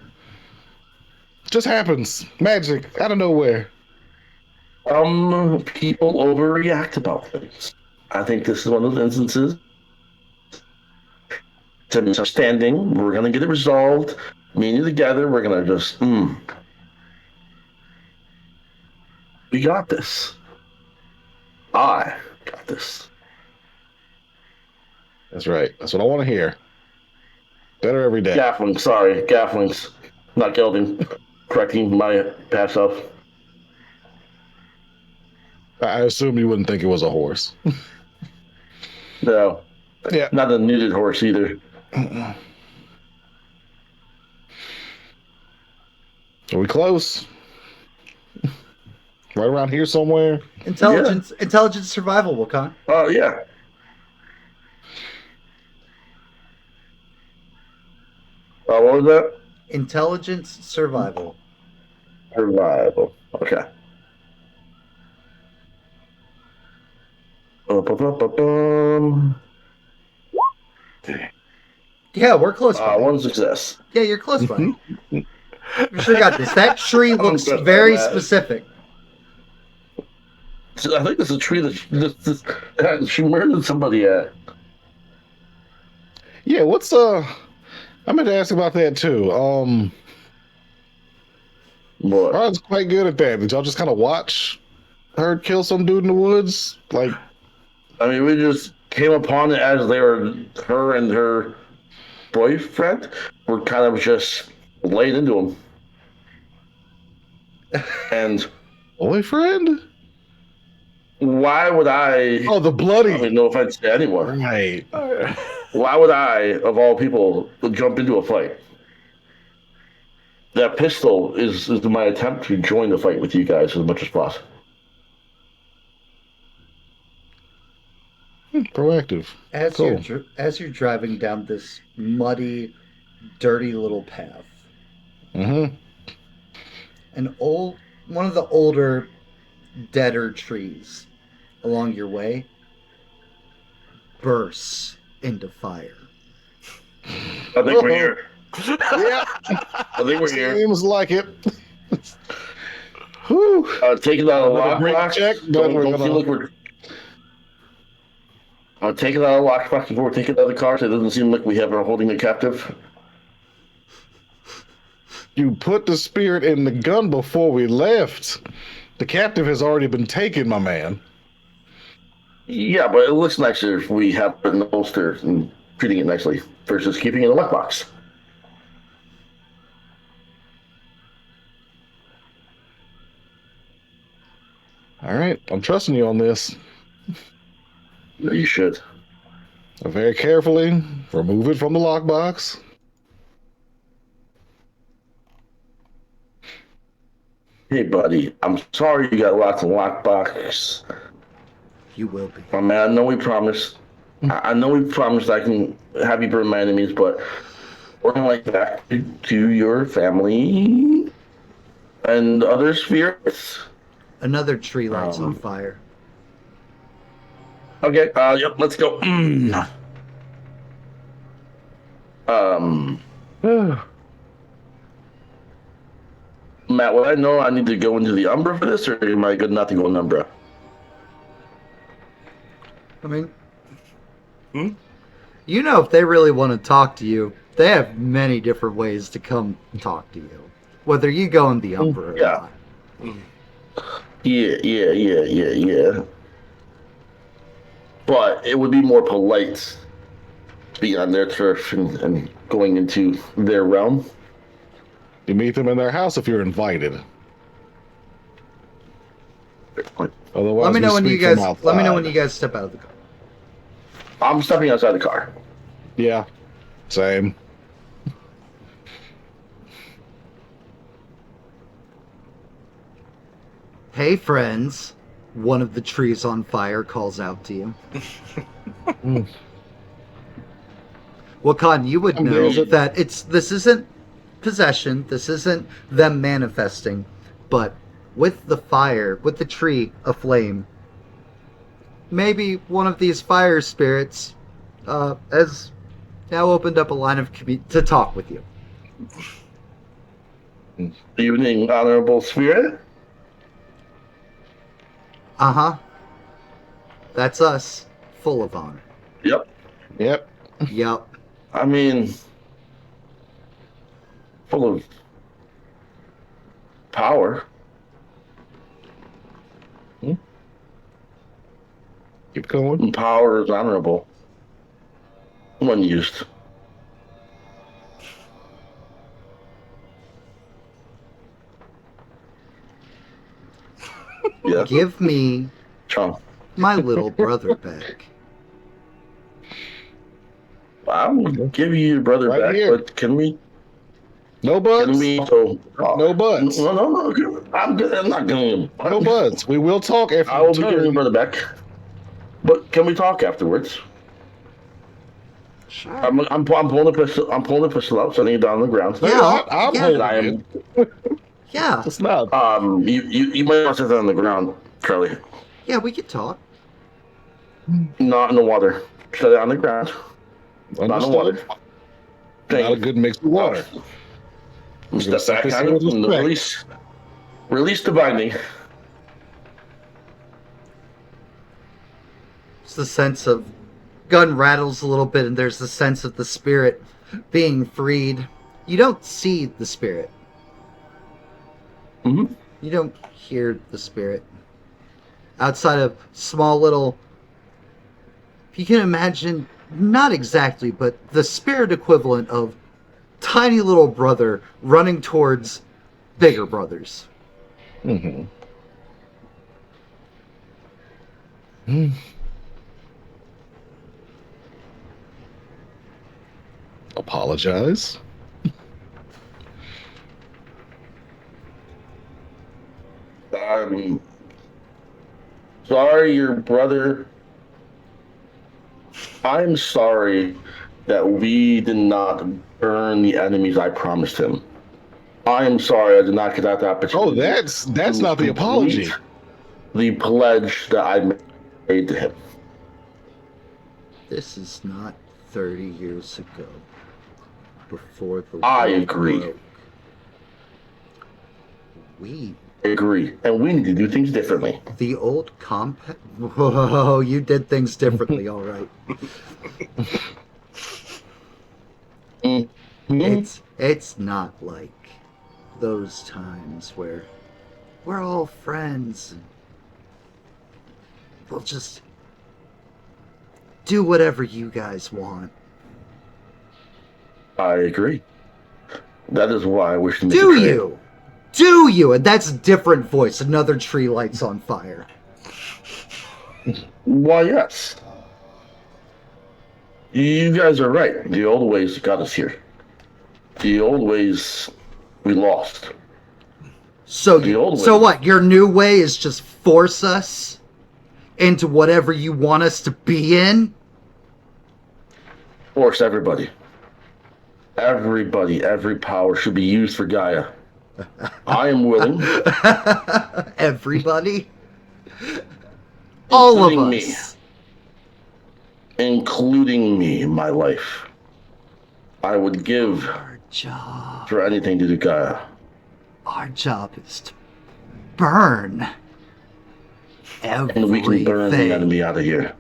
Just happens. Magic, out of nowhere. People overreact about things. I think this is one of those instances. It's a misunderstanding. We're gonna get it resolved. Me and you together, we're gonna just. We got this. I got this. That's right. That's what I want to hear. Better every day. Gafflings, sorry, Gafflings, not gelding. Correcting my past self. I assume you wouldn't think it was a horse. No, Yeah. not a neutered horse either. Are we close? Right around here somewhere. Intelligence survival, Wakan. Oh, yeah. What was that? Intelligence survival. Survival. Okay. Ba-ba-ba-ba-bum. Yeah, we're close by. One success. Yeah, you're close by. You sure got this. That tree looks very specific. I think this is a tree that she murdered somebody at. Yeah, what's I meant to ask about that too. What? I was quite good at that. Did y'all just kind of watch her kill some dude in the woods? Like, I mean, we just came upon it as they were, her and her boyfriend were kind of just laid into him. And boyfriend? why would I? Oh, the bloody. I don't know if I'd say anyone. Right. Why would I, of all people, jump into a fight? That pistol is my attempt to join the fight with you guys as much as possible. Proactive. As Cool. you're driving down this muddy, dirty little path, Mm-hmm. one of the older, deader trees along your way bursts into fire. I think we're here. Yeah. I think we're here. Seems like it. Whew. Take it out of the Another lockbox. check, but Don't we're feel gonna- like we're. Take it out of the lockbox before we take it out of the car, so it doesn't seem like we have her holding it captive. You put the spirit in the gun before we left. The captive has already been taken, my man. Yeah, but it looks nicer if we have it in the holster and treating it nicely versus keeping it in the lockbox. All right, I'm trusting you on this. You should. Very carefully remove it from the lockbox. Hey, buddy, I'm sorry you got lots of lockbox. You will be. My man, I know we promised. I know we promised I can have you burn my enemies, but we're going like back to your family and other spirits. Another tree lights on fire. Okay, yep, let's go. Matt, would I know I need to go into the Umbra for this, or am I good not to go in Umbra? I mean, you know, if they really want to talk to you, they have many different ways to come talk to you. Whether you go in the Umbra or Yeah. not. Yeah. But it would be more polite to be on their turf and going into their realm. You meet them in their house if you're invited. Otherwise, Let me know when you speak from guys. outside. Let me know when you guys step out of the car. I'm stepping outside the car. Yeah, same. Hey, friends. One of the trees on fire calls out to you. Wakan, you would know that this isn't possession. This isn't them manifesting, but with the fire, with the tree aflame, maybe one of these fire spirits has now opened up a line of to talk with you. Evening, honorable spirit. Uh-huh. That's us. Full of honor. Yep. Yep. Yup. I mean, full of power. Keep going. And power is honorable when used. Yeah, Give me Chong. my little brother back. I will give you your brother Right back, here. but can we? No Can bugs. we? So, No buts. No. I'm good. I'm not going to. No buds. We will talk after I will the be giving your turn. brother back. But can we talk afterwards? Sure. I'm pulling the pistol. I'm pulling the pistol out, setting it down on the ground. Yeah. I'm Yeah. holding I it. am. Yeah. It's not. You might want to set that on the ground, Charlie. Yeah, we could talk. Not in the water. Set it on the ground. Not in the water. Understood. Not a good mix of water. Step back on it and release the binding. It's the sense of gun rattles a little bit, and there's the sense of the spirit being freed. You don't see the spirit. Mm-hmm. You don't hear the spirit. Outside of small little... If you can imagine, not exactly, but the spirit equivalent of tiny little brother running towards bigger brothers. Mm-hmm. Apologize. Sorry, your brother. I'm sorry that we did not burn the enemies I promised him. I am sorry I did not get that opportunity. Oh, that's not the apology. The pledge that I made to him. This is not 30 years ago. Before the I world agree. broke. We... I agree. And we need to do things differently. The old compact... Whoa, you did things differently, all right. Mm-hmm. It's not like those times where we're all friends and we'll just do whatever you guys want. I agree. That is why I wish to make Do a trade. you? Do you? And that's a different voice. Another tree lights on fire. Why, yes. You guys are right. The old ways got us here. The old ways we lost. So, The old so way. what? Your new way is just force us into whatever you want us to be in? Force everybody. Everybody, every power should be used for Gaia. I am willing. Everybody? All of Including us. Including me, my life. I would give Our job. for anything to do Gaia. Our job is to burn everything. And we can burn the enemy out of here.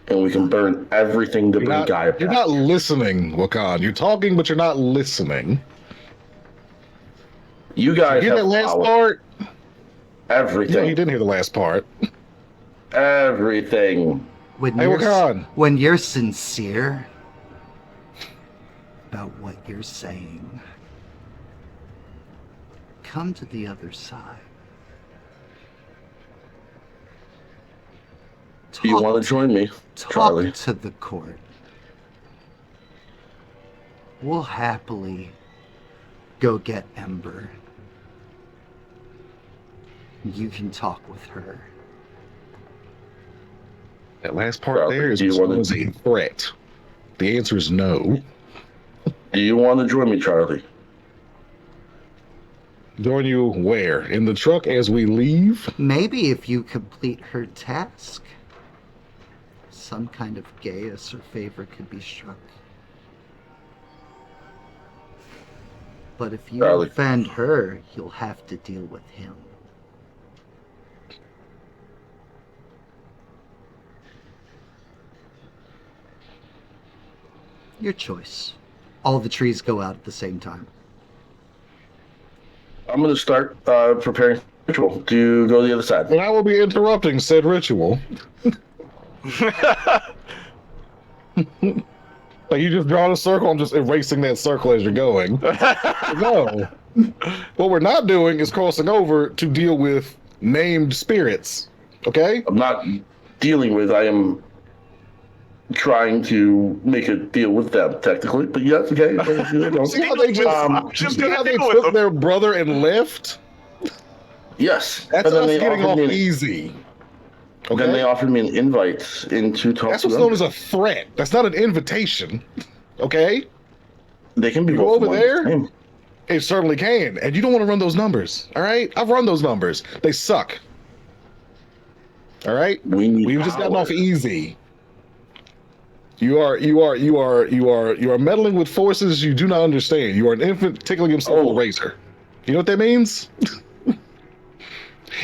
And we can burn everything to bring Gaia back. You're not listening, Wakan. You're talking, but you're not listening. You guys Hear have that last power. part? Yeah, Everything. you didn't hear the last part. Everything. When Hey, you're, Wakan. when you're sincere about what you're saying, come to the other side. Do you want to join me, Talk Charlie? to the court. We'll happily go get Ember. You can talk with her. That last part Charlie, there is do you wanna- a threat. The answer is no. Do you want to join me, Charlie? Join you where? In the truck as we leave? Maybe if you complete her task, some kind of gaius or favor could be struck. But if you Charlie. offend her, you'll have to deal with him. Your choice. All the trees go out at the same time. I'm going to start preparing ritual. Do you go to the other side? And I will be interrupting said ritual. Like, you just draw a circle, I'm just erasing that circle as you're going. No. What we're not doing is crossing over to deal with named spirits. Okay? I'm not dealing with. I am trying to make a deal with them, technically. But yes, okay. See how they Just see how they deal with took them. their brother and left? Yes. That's But then us they getting offered off me an- easy. Then they Okay? offered me an invite into talk That's to what's them. known as a threat. That's not an invitation. Okay? They can be You both go over one and the there? same. It certainly can. And you don't want to run those numbers. All right? I've run those numbers. They suck. All right? We need We've just gotten power. off easy. You are meddling with forces you do not understand. You are an infant tickling himself with a razor. You know what that means?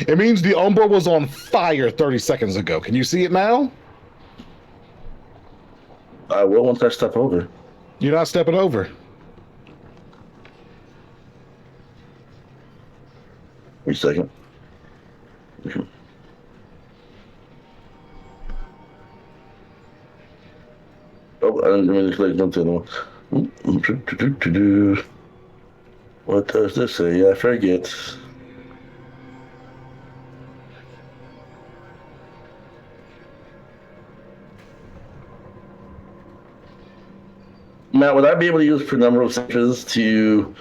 It means the Umbra was on fire 30 seconds ago. Can you see it now? I will once I step over. You're not stepping over. Wait a second. Oh, I didn't mean to click into the one. What does this say? I forget. Matt, would I be able to use penumbral senses to?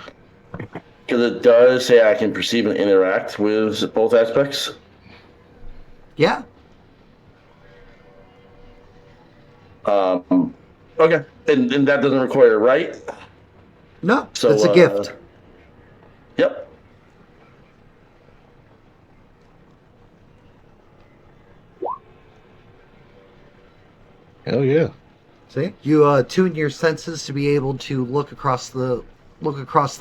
Because it does say I can perceive and interact with both aspects. Yeah. Okay, and that doesn't require a right. No, So it's a gift. Yep. Hell yeah. See, you tune your senses to be able to look across the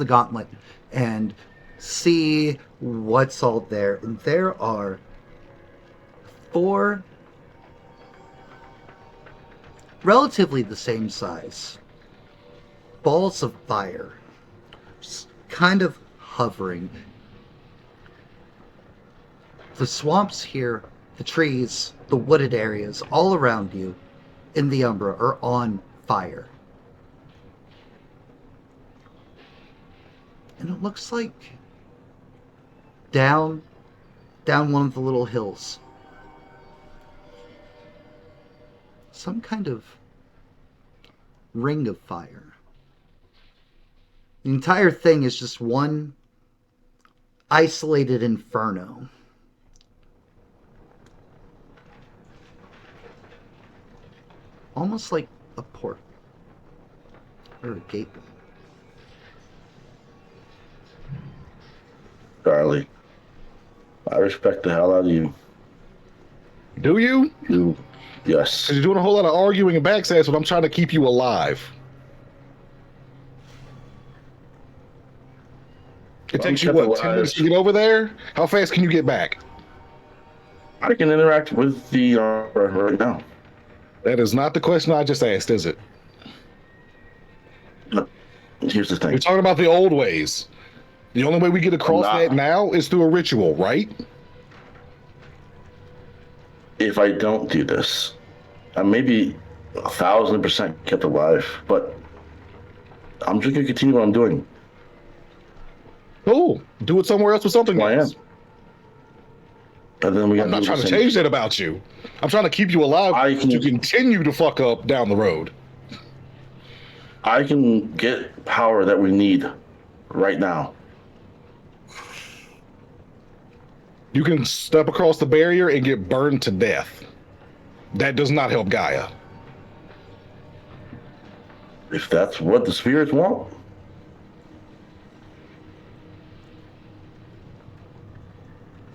gauntlet and see what's all there. And there are 4 relatively the same size balls of fire, just kind of hovering. The swamps here, the trees, the wooded areas all around you in the Umbra are on fire. And it looks like down one of the little hills, some kind of ring of fire. The entire thing is just one isolated inferno. Almost like a port or a gateway. Charlie, I respect the hell out of you. Do you? Yes. Because you're doing a whole lot of arguing and backstabs, but I'm trying to keep you alive. It takes you, what, 10 minutes to get over there? How fast can you get back? I can interact with the right now. That is not the question I just asked, is it? Here's the thing. We're talking about the old ways. The only way we get across that now is through a ritual, right? If I don't do this, I may be 1,000% kept alive, but I'm just gonna continue what I'm doing. Cool. Do it somewhere else with something I else. am. And then we I'm not trying to change that about you. I'm trying to keep you alive to continue to fuck up down the road. I can get power that we need right now. You can step across the barrier and get burned to death. That does not help Gaia. If that's what the spirits want.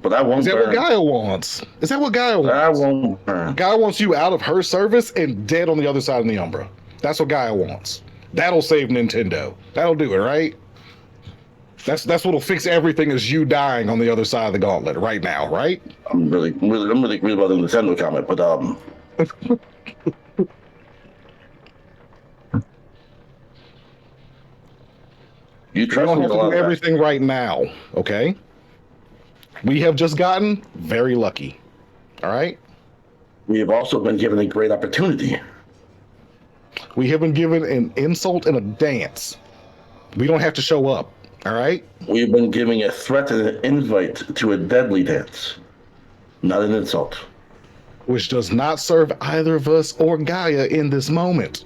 But I won't Is that burn. what Gaia wants? Is that what Gaia wants? I won't burn. Gaia wants you out of her service and dead on the other side of the Umbra. That's what Gaia wants. That'll save Nintendo. That'll do it, right? That's what'll fix everything is you dying on the other side of the gauntlet right now, right? I'm really about the Nintendo comment, but you You trust don't me have a to lot. do everything right now, okay? We have just gotten very lucky. All right? We have also been given a great opportunity. We have been given an insult and a dance. We don't have to show up. All right? We've been giving a threat and an invite to a deadly dance, not an insult. Which does not serve either of us or Gaia in this moment.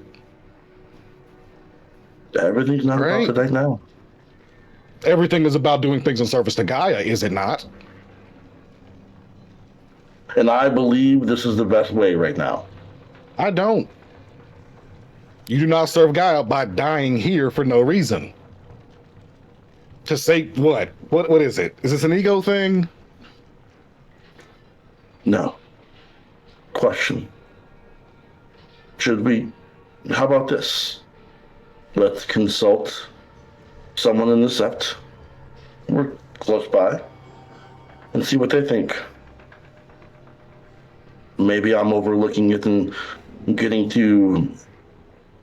Everything's not Right. about today now. Everything is about doing things in service to Gaia, is it not? And I believe this is the best way right now. I don't. You do not serve Gaia by dying here for no reason. To say what? What is it? Is this an ego thing? No. Question. Should we... How about this? Let's consult someone in the sept. We're close by. And see what they think. Maybe I'm overlooking it and getting too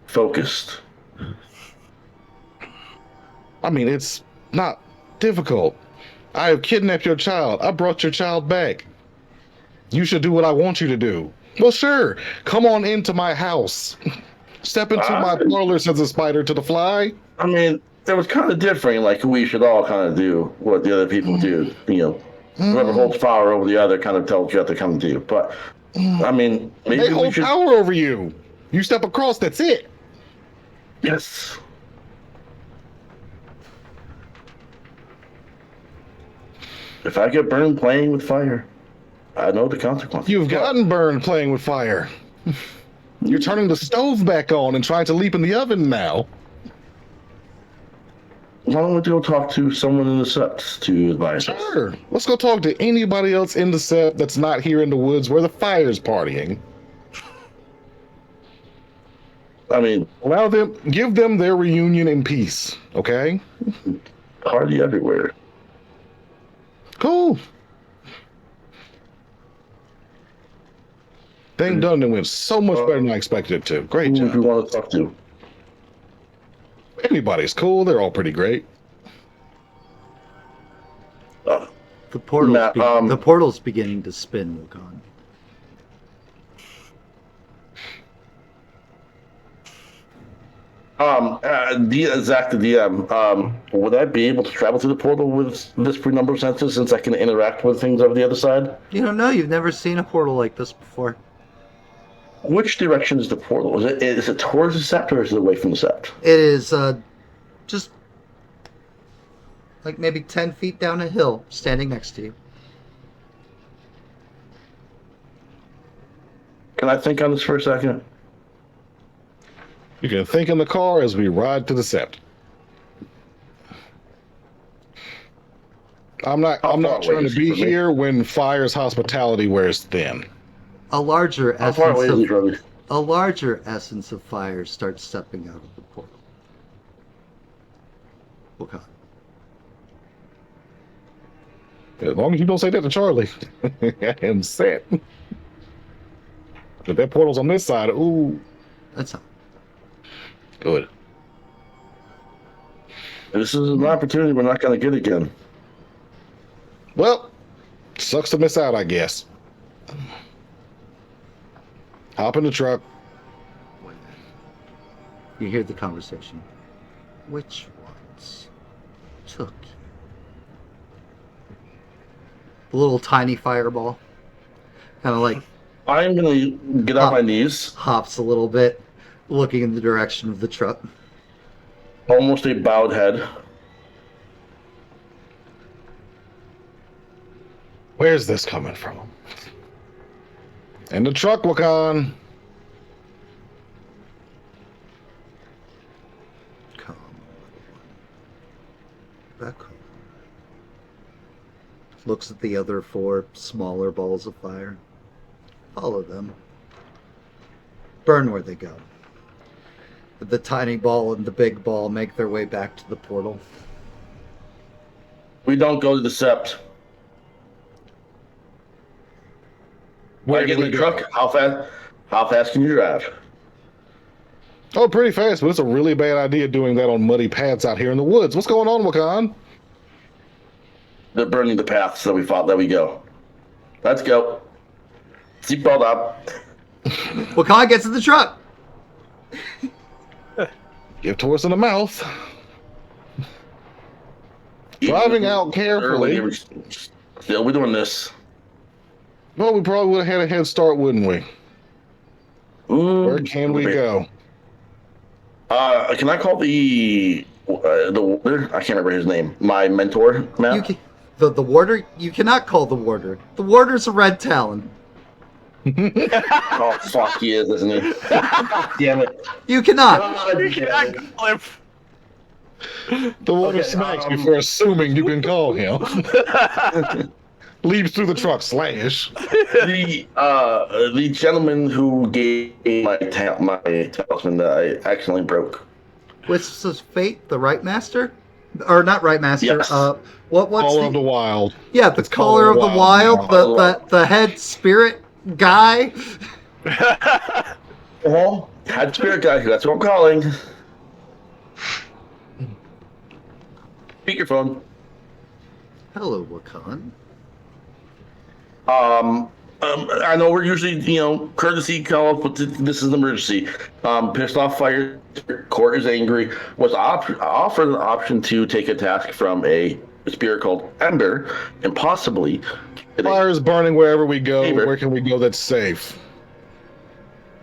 focused. I mean, it's not difficult. I have kidnapped your child. I brought your child back. You should do what I want you to do. Well, sure. Come on into my house. Step into my parlor, says the spider to the fly. I mean, it was kind of different. Like, we should all kind of do what the other people do. You know, whoever holds power over the other kind of tells you what to come do. But, I mean, maybe They we hold should... power over you. You step across, that's it. Yes. If I get burned playing with fire, I know the consequences. You've gotten burned playing with fire. You're turning the stove back on and trying to leap in the oven now. Why don't we go talk to someone in the sept to advise us? Sure. Let's go talk to anybody else in the set that's not here in the woods where the fire's partying. I mean, Allow them, give them their reunion in peace, okay? party everywhere. Cool. Thing done and went so much better than I expected it to. Great Who would you job. want to talk to? Anybody's cool. They're all pretty great. The portal's, Matt, the portal's beginning to spin, Wakan. Zach the DM, would I be able to travel through the portal with this pre-number senses since I can interact with things over the other side? You don't know. You've never seen a portal like this before. Which direction is the portal? Is it towards the sept or is it away from the sept? It is just like maybe 10 feet down a hill, standing next to you. Can I think on this for a second? You can think in the car as we ride to the sept. I'm not How far trying away to is it be from me? here when fire's hospitality wears thin. A larger How far away essence is he of from me? a larger essence of fire starts stepping out of the portal. Wakan. As long as you don't say that to Charlie, I am set. But that portal's on this side. Ooh, That's not. good. This is an opportunity we're not going to get again. Well, sucks to miss out, I guess. Hop in the truck. You hear the conversation. Which ones took you? The little tiny fireball kind of like I'm going to get on my knees, hops a little bit, looking in the direction of the truck. almost a bowed head. Where's this coming from? In the truck, Wakan. Come, back home. Looks at the other 4 smaller balls of fire. Follow them. Burn where they go. The tiny ball and the big ball make their way back to the portal. We don't go to the sept. Where I get do in we the go? truck. How fast can you drive? Oh, pretty fast, but it's a really bad idea doing that on muddy paths out here in the woods. What's going on, Wakan? They're burning the paths that we fought. There we go. Let's go. Seatbelt up. Wakan gets in the truck! Give Taurus in the mouth. Driving out carefully. Still, we're doing this. Well, we probably would have had a head start, wouldn't we? Where can we go? Can I call the warder? I can't remember his name. My mentor, Matt. The warder? You cannot call the warder. The warder's a red talon. Oh fuck, he is, isn't he? Damn it! You cannot. God You damn it. cannot call him. The water Okay, smacks you for assuming you can call him. Leaps through the truck, slash. The gentleman who gave me my talisman that I accidentally broke. Wisps of Fate, the Right Master? Or not Right Master. Yes. What's Caller of the Wild. Yeah, the It's Caller of the Wild, the head spirit guy. Oh, head spirit guy. That's what I'm calling. Speakerphone. Hello, Wakan. I know we're usually, courtesy call, but this is an emergency. Pissed off fire, court is angry. Was offered an option to take a task from a spirit called Ember, and possibly Fire is burning wherever we go. Favor. Where can we go that's safe?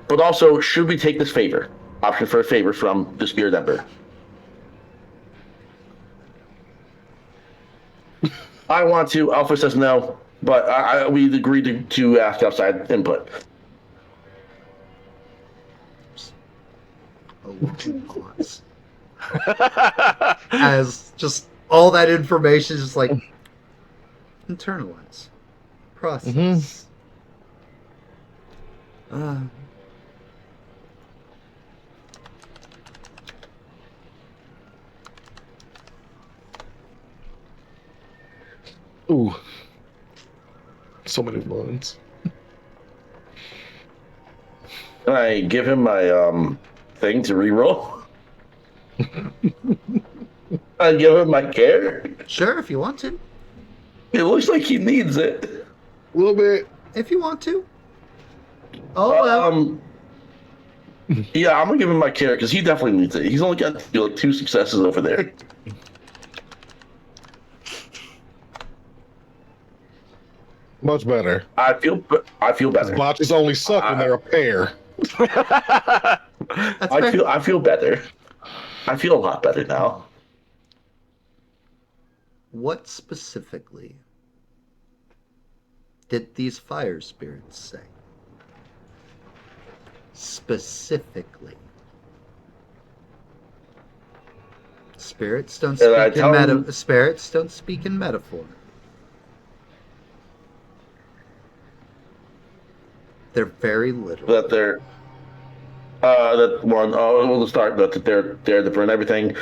But also, should we take this favor? Option for a favor from the spirit Ember. I want to. Alpha says no, but we agreed to ask outside input. As just all that information is just like internalize, process. Ooh. So many ones. Can I give him my thing to reroll? I give him my care. Sure, if you want to. It looks like he needs it. A little bit. If you want to. Oh, Yeah, I'm gonna give him my care because he definitely needs it. He's only got 2 successes over there. Much better. I feel better. Botches only suck when they're a pair. that's fair. I feel better. I feel a lot better now. What specifically did these fire spirits say? Specifically. Spirits don't speak spirits don't speak in metaphor. They're very literal. That they're that one. We'll start that they're there to burn everything.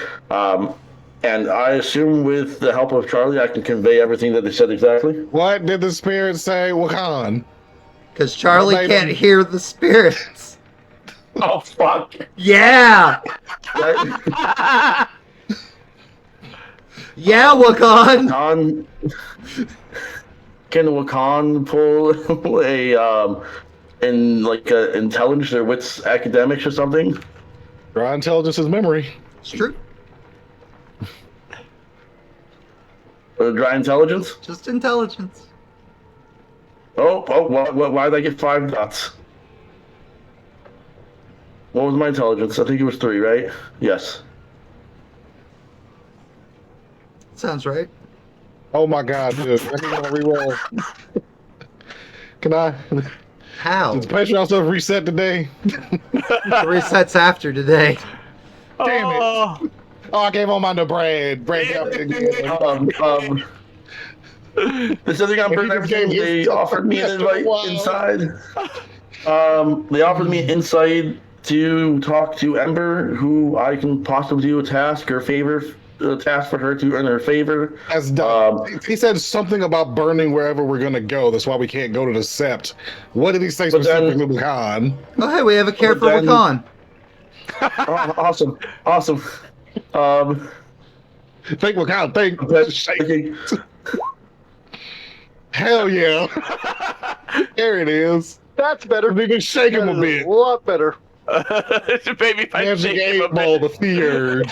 And I assume with the help of Charlie, I can convey everything that they said exactly. What did the spirit say, Wakan? Because Charlie Well, can't hear the spirits. Oh fuck! Yeah! Yeah, Wakan! Wakan, can Wakan pull a in like intelligence or wits academics or something? Dry intelligence is memory. It's true. Dry intelligence? Just intelligence. Why did I get 5 dots? What was my intelligence? I think it was 3, right? Yes. Sounds right. Oh my god, dude. I can reroll. Can I? How? Does Patreon stuff reset today? The resets after today. Damn it. Oh, I gave all mine to Brad. Brad got it again. This other guy burned everything. They offered me an invite inside. They offered me insight to talk to Ember, who I can possibly do a task or a task for her to earn her favor. That's dumb. He said something about burning wherever we're gonna go. That's why we can't go to the Sept. What did he say specifically, Wakan? Oh, hey, we have a care for then- Wakan. Awesome. Think Wakan, think. Okay. Hell yeah. There it is. That's better. We can shake him a That is bit. A lot better. Baby, if I There's a shake him a game ball, bit. the fear.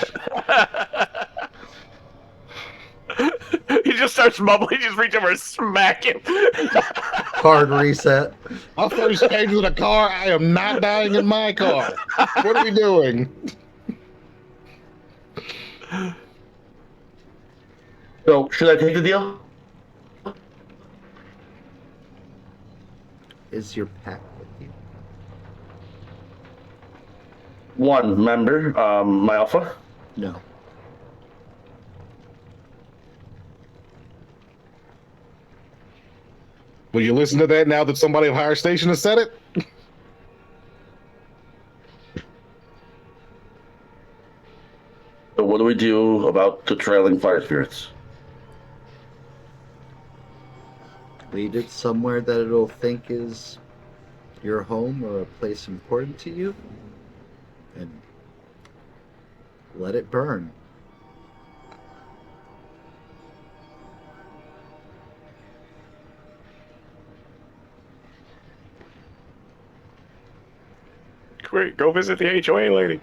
He just starts mumbling. You just reach over and smack him. Hard reset. My first stage with a car, I am not dying in my car. What are we doing? So, should I take the deal? is your pack with you? One member, my alpha. No. Will you listen to that now that somebody of higher station has said it? So what do we do about the trailing fire spirits? Lead it somewhere that it'll think is your home or a place important to you, and let it burn. Quick, go visit the HOA lady.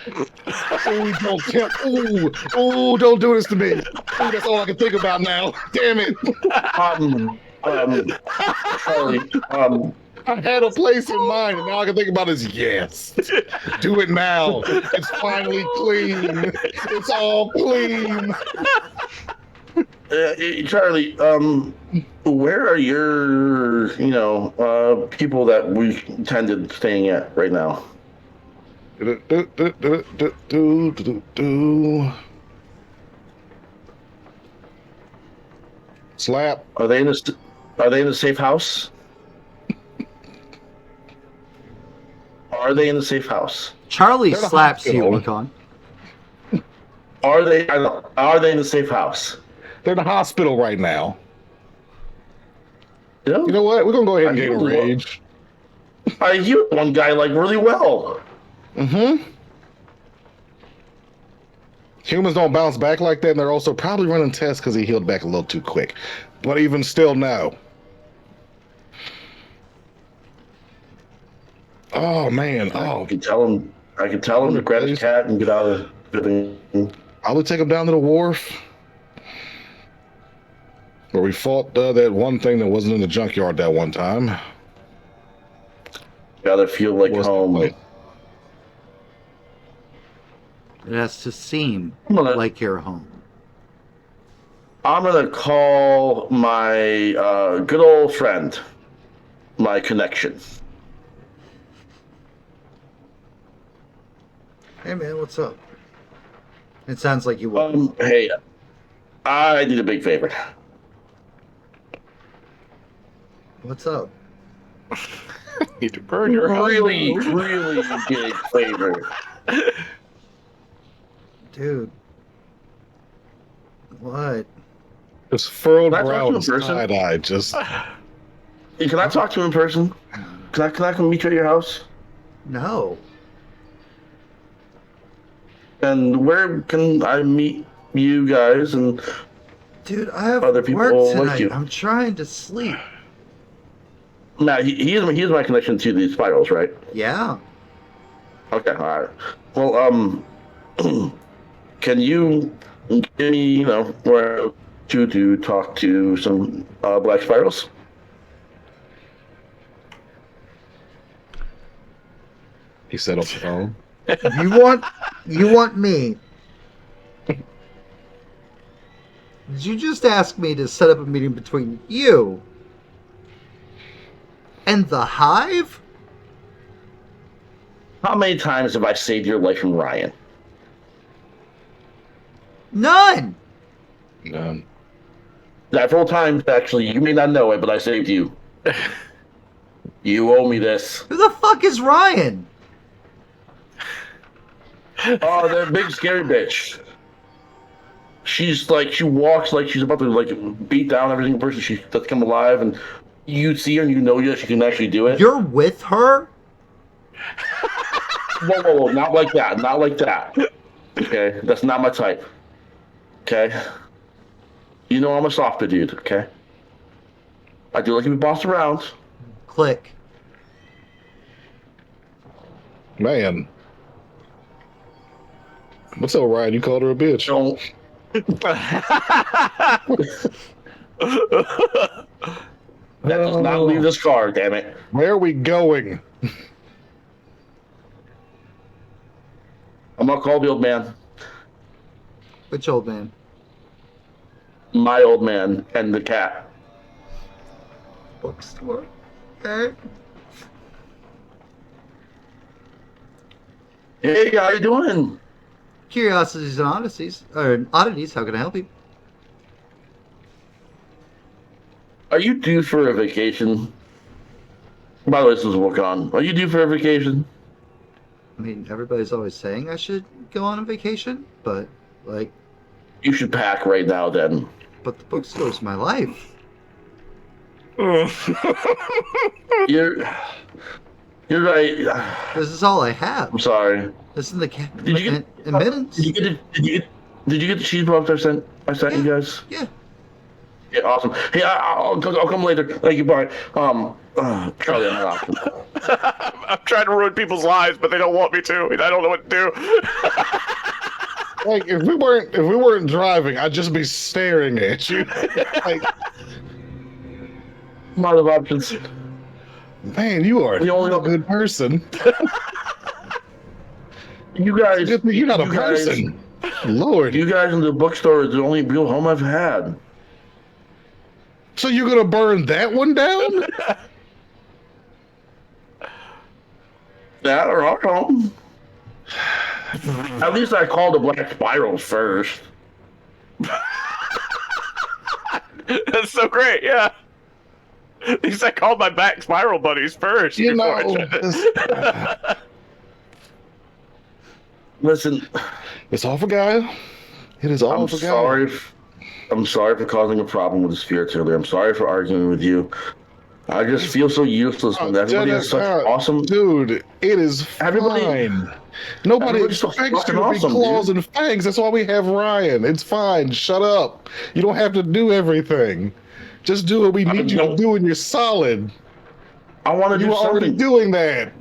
Ooh, don't tempt. Ooh, don't do this to me. Ooh, that's all I can think about now. Damn it. Sorry, I had a place in mind, and all I can think about is yes. Do it now. It's finally clean. It's all clean. Charlie, where are your, people that we tended staying at right now? Slap. Are they in the safe house? Are they in the safe house? Charlie They're the slaps you, hospital. Wakon. Are they in the safe house? They're in the hospital right now. Yeah. You know what? We're gonna go ahead and I gain a healed rage. I healed one guy like really well. Mm-hmm. Humans don't bounce back like that, and they're also probably running tests because he healed back a little too quick. But even still, no. Oh man! Oh, I can tell him to grab his cat and get out of the thing. I would take him down to the wharf where we fought that one thing that wasn't in the junkyard that one time. Gotta feel like What's the home. place? It has to seem gonna- like your home. I'm gonna call my good old friend, my connection. Hey man, what's up? It sounds like you woke up. Hey, I need a big favor. What's up? Need to burn your house. Really big favor. Dude. What? Just furrowed Can I talk brow to and a person? side-eye. Just Hey, can I talk to him in person? Can I come meet you at your house? No. And where can I meet you guys? And Dude, I have Other people work like tonight. you. I'm trying to sleep. Matt, he is my connection to these spirals, right? Yeah. Okay, all right. Well, can you give me, where to talk to some black spirals? he said on the phone. You want me? Did you just ask me to set up a meeting between you and the Hive? How many times have I saved your life from Ryan? None. Several times, actually. You may not know it, but I saved you. You owe me this. Who the fuck is Ryan? Oh, that big scary bitch. She's like, she walks like she's about to beat down every single person that's come alive, and you see her and you know that she can actually do it. You're with her? Whoa, not like that, not like that. Okay, that's not my type. Okay, you know I'm a softer dude. Okay, I do like to be bossed around. Click. Man. What's up, Ryan? You called her a bitch. Don't. That does not leave this car, damn it. Where are we going? I'm gonna call the old man, Which old man? my old man, and the cat. Bookstore? Okay. Hey, how you doing? Curiosities and oddities. How can I help you? Are you due for a vacation? By the way, this is Wakan. Are you due for a vacation? I mean, everybody's always saying I should go on a vacation, but, like... You should pack right now, then. But the bookstore's my life. You're right. This is all I have. I'm sorry. This is the Did you get admittance. Did you get the cheese puffs I sent you guys? Yeah. Yeah, awesome. Hey, I'll come later. Thank you. Bye. Charlie, I'm not. I'm trying to ruin people's lives, but they don't want me to. And I don't know what to do. Like if we weren't driving, I'd just be staring at you. Like, I'm out of options. man, you are The only- a good person. You guys, Good thing you're not a person. Lord. You guys in the bookstore is the only real home I've had. So you're gonna burn that one down? That or I'll come. At least I called the Black Spirals first. That's so great, yeah. At least I called my back spiral buddies first. You before I know, tried to- Listen, it's all for Gaia. It is all I'm for Gaia. sorry. I'm sorry for causing a problem with the spirits earlier. I'm sorry for arguing with you. I just feel so useless when everybody has such awesome. Dude, it is Everybody- fine. Nobody everybody's so expects you fucking to be awesome, claws dude. and fangs. That's why we have Ryan. It's fine. Shut up. You don't have to do everything. Just do what we need you to don't- do, and you're solid. I want to You do were already something. doing that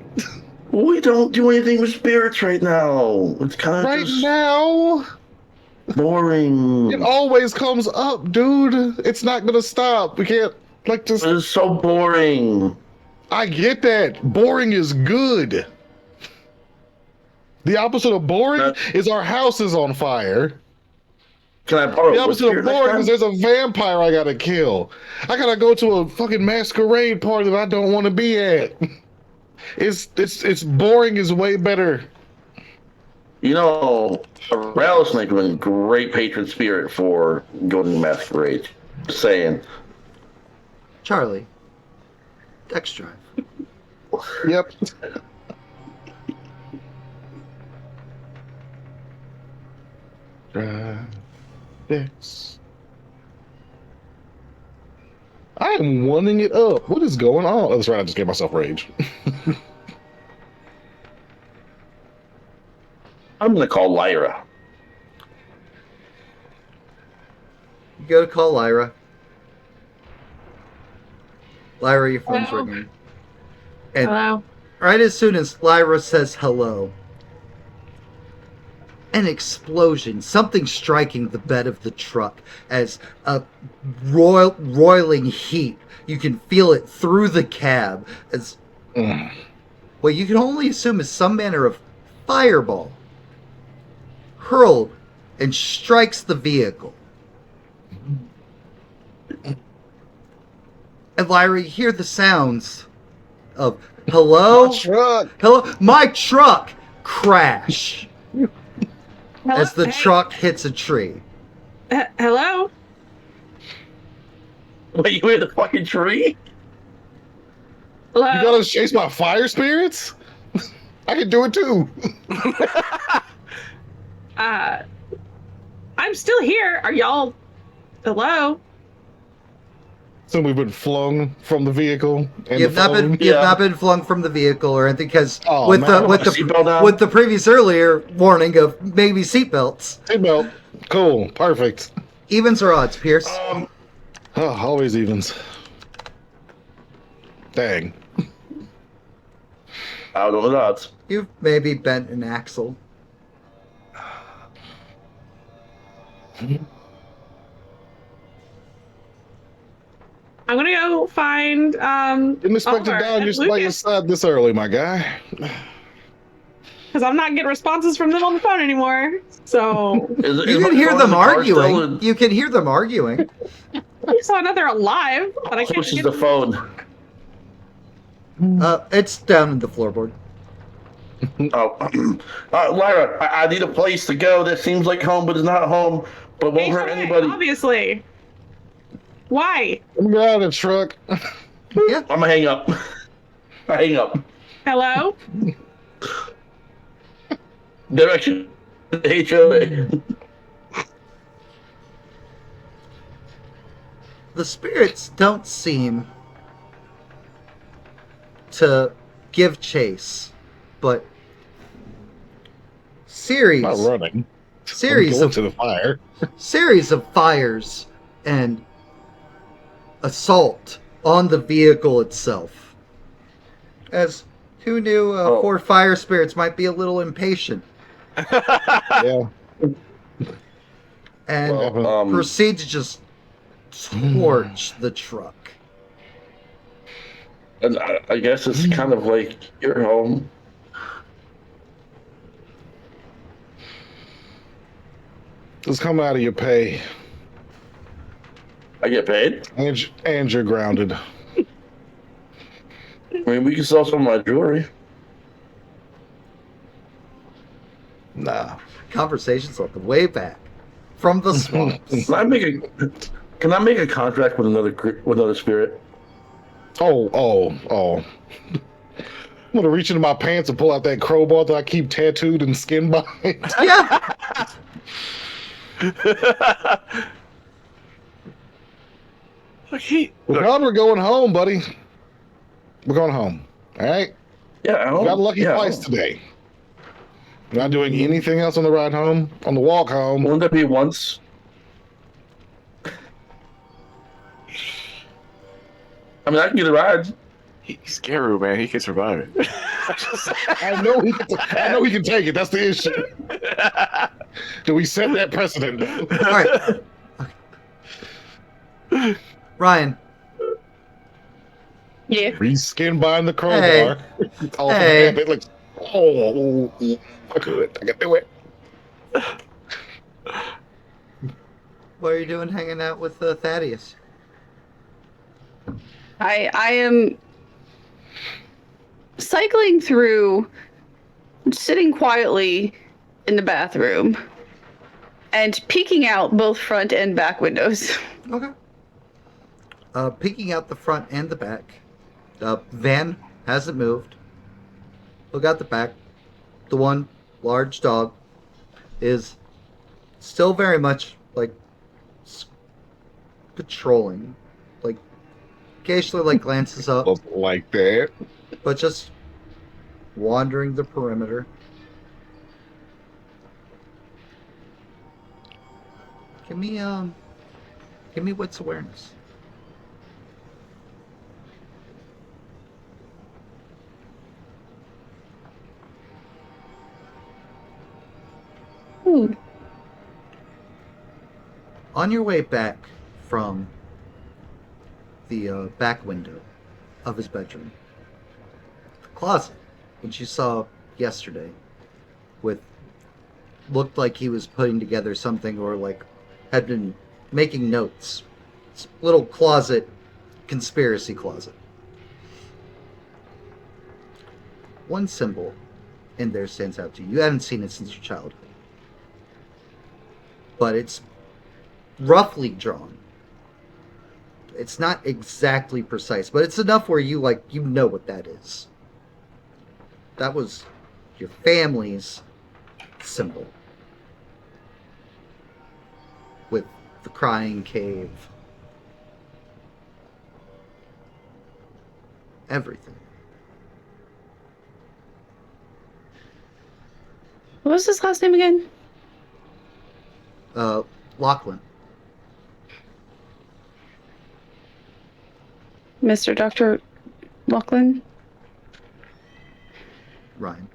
We don't do anything with spirits right now. It's kind of right just now. boring. It always comes up, dude. It's not gonna stop. We can't like just. It's so boring. I get that. Boring is good. The opposite of boring is our house is on fire. Can I borrow The a opposite of spirit next boring time? is there's a vampire I gotta kill. I gotta go to a fucking masquerade party that I don't want to be at. It's boring is way better. You know, a rattlesnake would be a great patron spirit for going to masquerade. Just saying. Charlie. Dex drive. Yep. Dex. I am wanting it up. What is going on? Oh, that's right. I just gave myself rage. I'm gonna call Lyra. You go to call Lyra. Lyra, your phone's Hello. ringing. And Hello. right as soon as Lyra says hello, an explosion, something striking the bed of the truck as a roiling heat. You can feel it through the cab as what you can only assume is some manner of fireball hurled and strikes the vehicle. And Lyra, you hear the sounds of hello, Truck. hello, my truck crash Hello? as the Hey, truck hits a tree. Hello? Wait, you in the fucking tree? Hello? You gotta chase my fire spirits? I can do it too. I'm still here. Are y'all... Hello? So we've been flung from the vehicle. And You've the not phone. been you've not been flung from the vehicle or anything because Oh, with man. the Seatbelt on? with the previous earlier warning of maybe seatbelts. Seatbelt. Cool. Perfect. Evens or odds, Pierce? Oh, always evens. Dang. I don't know the odds. You've maybe bent an axle. I'm gonna go find, Didn't expect Oliver it down and just by your Lucas, side this early, my guy. because I'm not getting responses from them on the phone anymore. So, You can hear them arguing. You can hear them arguing. I saw another alive, but I can't Pushes get the phone. It's down in the floorboard. Oh, Lyra, I need a place to go that seems like home, but is not home, but won't hurt HOA, anybody. obviously. Why? Let me get out of the truck. Yeah. I'm gonna hang up. I hang up. Hello? Direction HOA. The spirits don't seem to give chase, but I'm not running. series I'm going of to the fire. series of fires and assault on the vehicle itself. As who knew 4 fire spirits might be a little impatient Yeah. and Well, proceed to just torch the truck. And I guess it's kind of like your home. It's coming out of your pay, I get paid. and you're grounded. I mean, we can sell some of my jewelry. Nah. Conversations on the way back from the swamps. Can I make a contract with another spirit? Oh. I'm gonna reach into my pants and pull out that crowbar that I keep tattooed and skin behind. Yeah. We're going home, buddy. We're going home. All right? Yeah, I We got a lucky place today. We're not doing anything else on the ride home. On the walk home. Wouldn't that be once? I mean, I can get a ride. He's Garu, man. He can survive it. I know he can take it. That's the issue. Do we set that precedent? All right. Okay. Ryan. Yeah. Reskin behind the crowbar. Hey. Oh, Hey. it looks. Oh, I could. I can do it. What are you doing hanging out with Thaddeus? I am cycling through, sitting quietly in the bathroom, and peeking out both front and back windows. Okay. Peeking out the front and the back. Van hasn't moved. Look out the back. The one large dog is still very much like patrolling. Like occasionally like glances up, Like that. but just wandering the perimeter. Give me wits awareness. Ooh. On your way back from the back window of his bedroom, the closet, which you saw yesterday, looked like he was putting together something or like had been making notes. It's a little closet, conspiracy closet. One symbol in there stands out to you. You haven't seen it since your childhood. But it's roughly drawn. It's not exactly precise, but it's enough where you know what that is. That was your family's symbol. With the crying cave. Everything. What was his last name again? Lachlan. Mr. Dr. Lachlan? Ryan.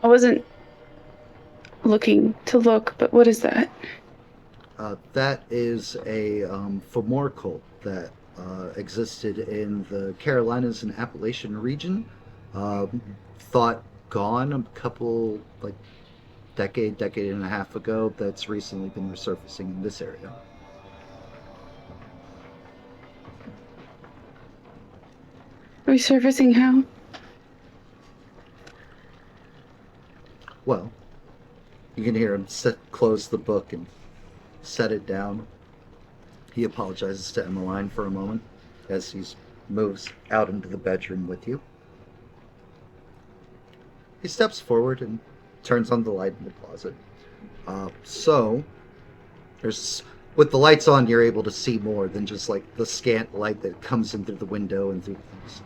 I wasn't looking to look, but what is that? That is a Fomor cult that existed in the Carolinas and Appalachian region. Thought gone a couple, decade and a half ago. That's recently been resurfacing in this area. Resurfacing how? Well, you can hear him close the book and set it down. He apologizes to Emmeline for a moment as he moves out into the bedroom with you. He steps forward and turns on the light in the closet. With the lights on, you're able to see more than just like the scant light that comes in through the window and through things.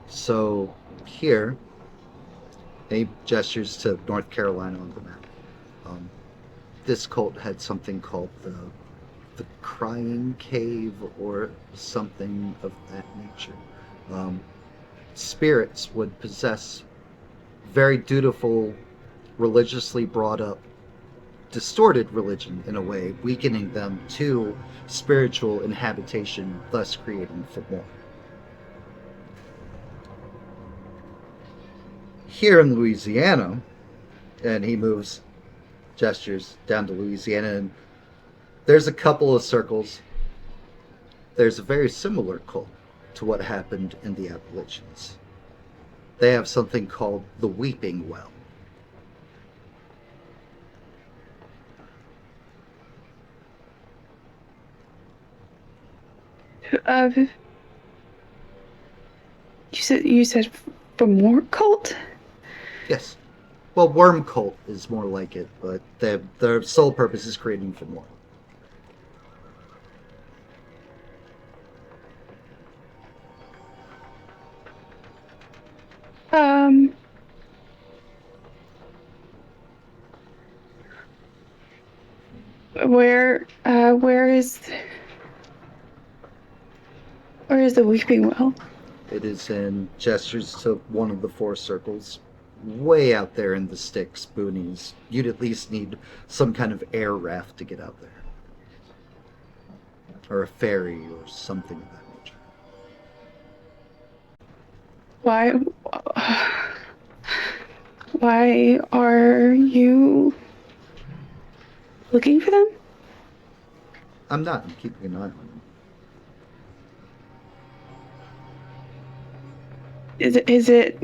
So here, he gestures to North Carolina on the map. This cult had something called the Crying Cave or something of that nature. Spirits would possess very dutiful, religiously brought up, distorted religion in a way, weakening them to spiritual inhabitation, thus creating for more. Here in Louisiana, and he gestures down to Louisiana, and there's a couple of circles. There's a very similar cult to what happened in the Appalachians. They have something called the Weeping Well. You said from more cult? Yes. Well, worm cult is more like it, but their sole purpose is creating for more. Where is the Weeping Well? It is in gestures to one of the four circles, way out there in the sticks, boonies. You'd at least need some kind of air raft to get out there. Or a ferry or something of that nature. Why are you looking for them? I'm not. I'm keeping an eye on them. Is it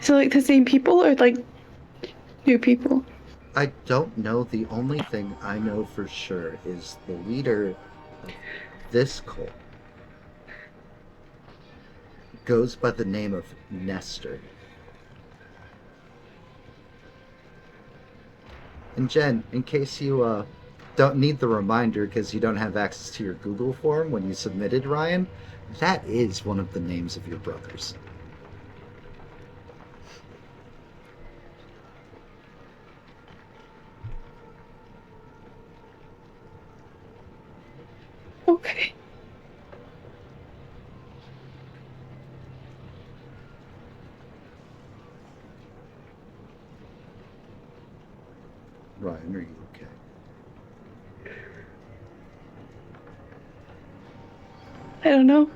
like the same people or like new people? I don't know. The only thing I know for sure is the leader of this cult goes by the name of Nestor. And Jen, in case you don't need the reminder because you don't have access to your Google form when you submitted Ryan, that is one of the names of your brothers. Okay. Ryan, are you okay? I don't know.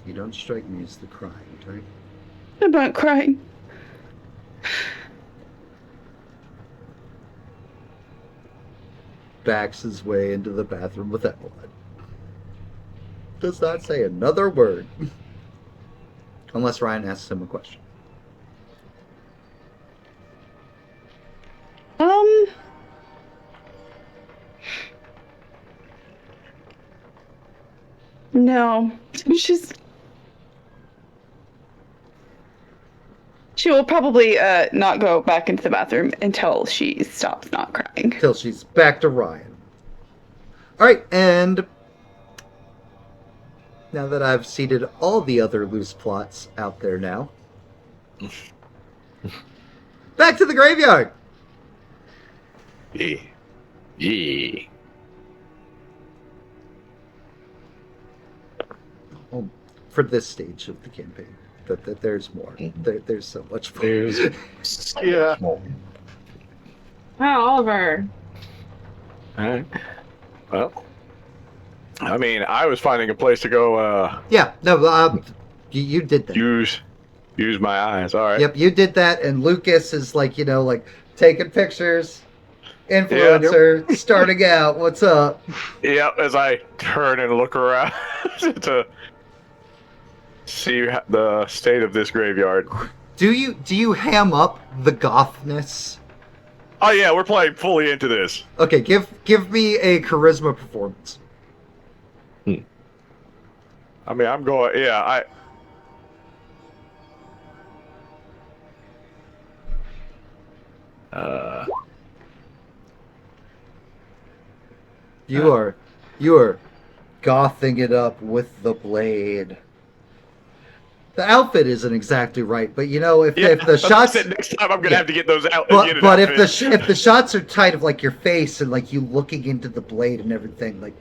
You don't strike me as the crying type. I'm not crying. Backs his way into the bathroom with Evelyn. Does not say another word. Unless Ryan asks him a question. No. She will probably not go back into the bathroom until she stops not crying. Till she's back to Ryan. Alright, and now that I've seated all the other loose plots out there now, back to the graveyard! Yeah. For this stage of the campaign, that there's more. There's so much more. There's Yeah. Oh, Oliver. Alright. Well, I mean, I was finding a place to go Yeah, no, you did that. use my eyes. All right. Yep, you did that, and Lucas is like, like taking pictures Influencer, starting out. What's up? Yep, as I turn and look around to see the state of this graveyard. Do you ham up the gothness? Oh yeah, we're playing fully into this. Okay, give me a charisma performance. I mean, I'm going. Yeah, You are gothing it up with the blade. The outfit isn't exactly right, but if the shots next time I'm gonna have to get those out. but if the shots are tight of like your face and like you looking into the blade and everything, like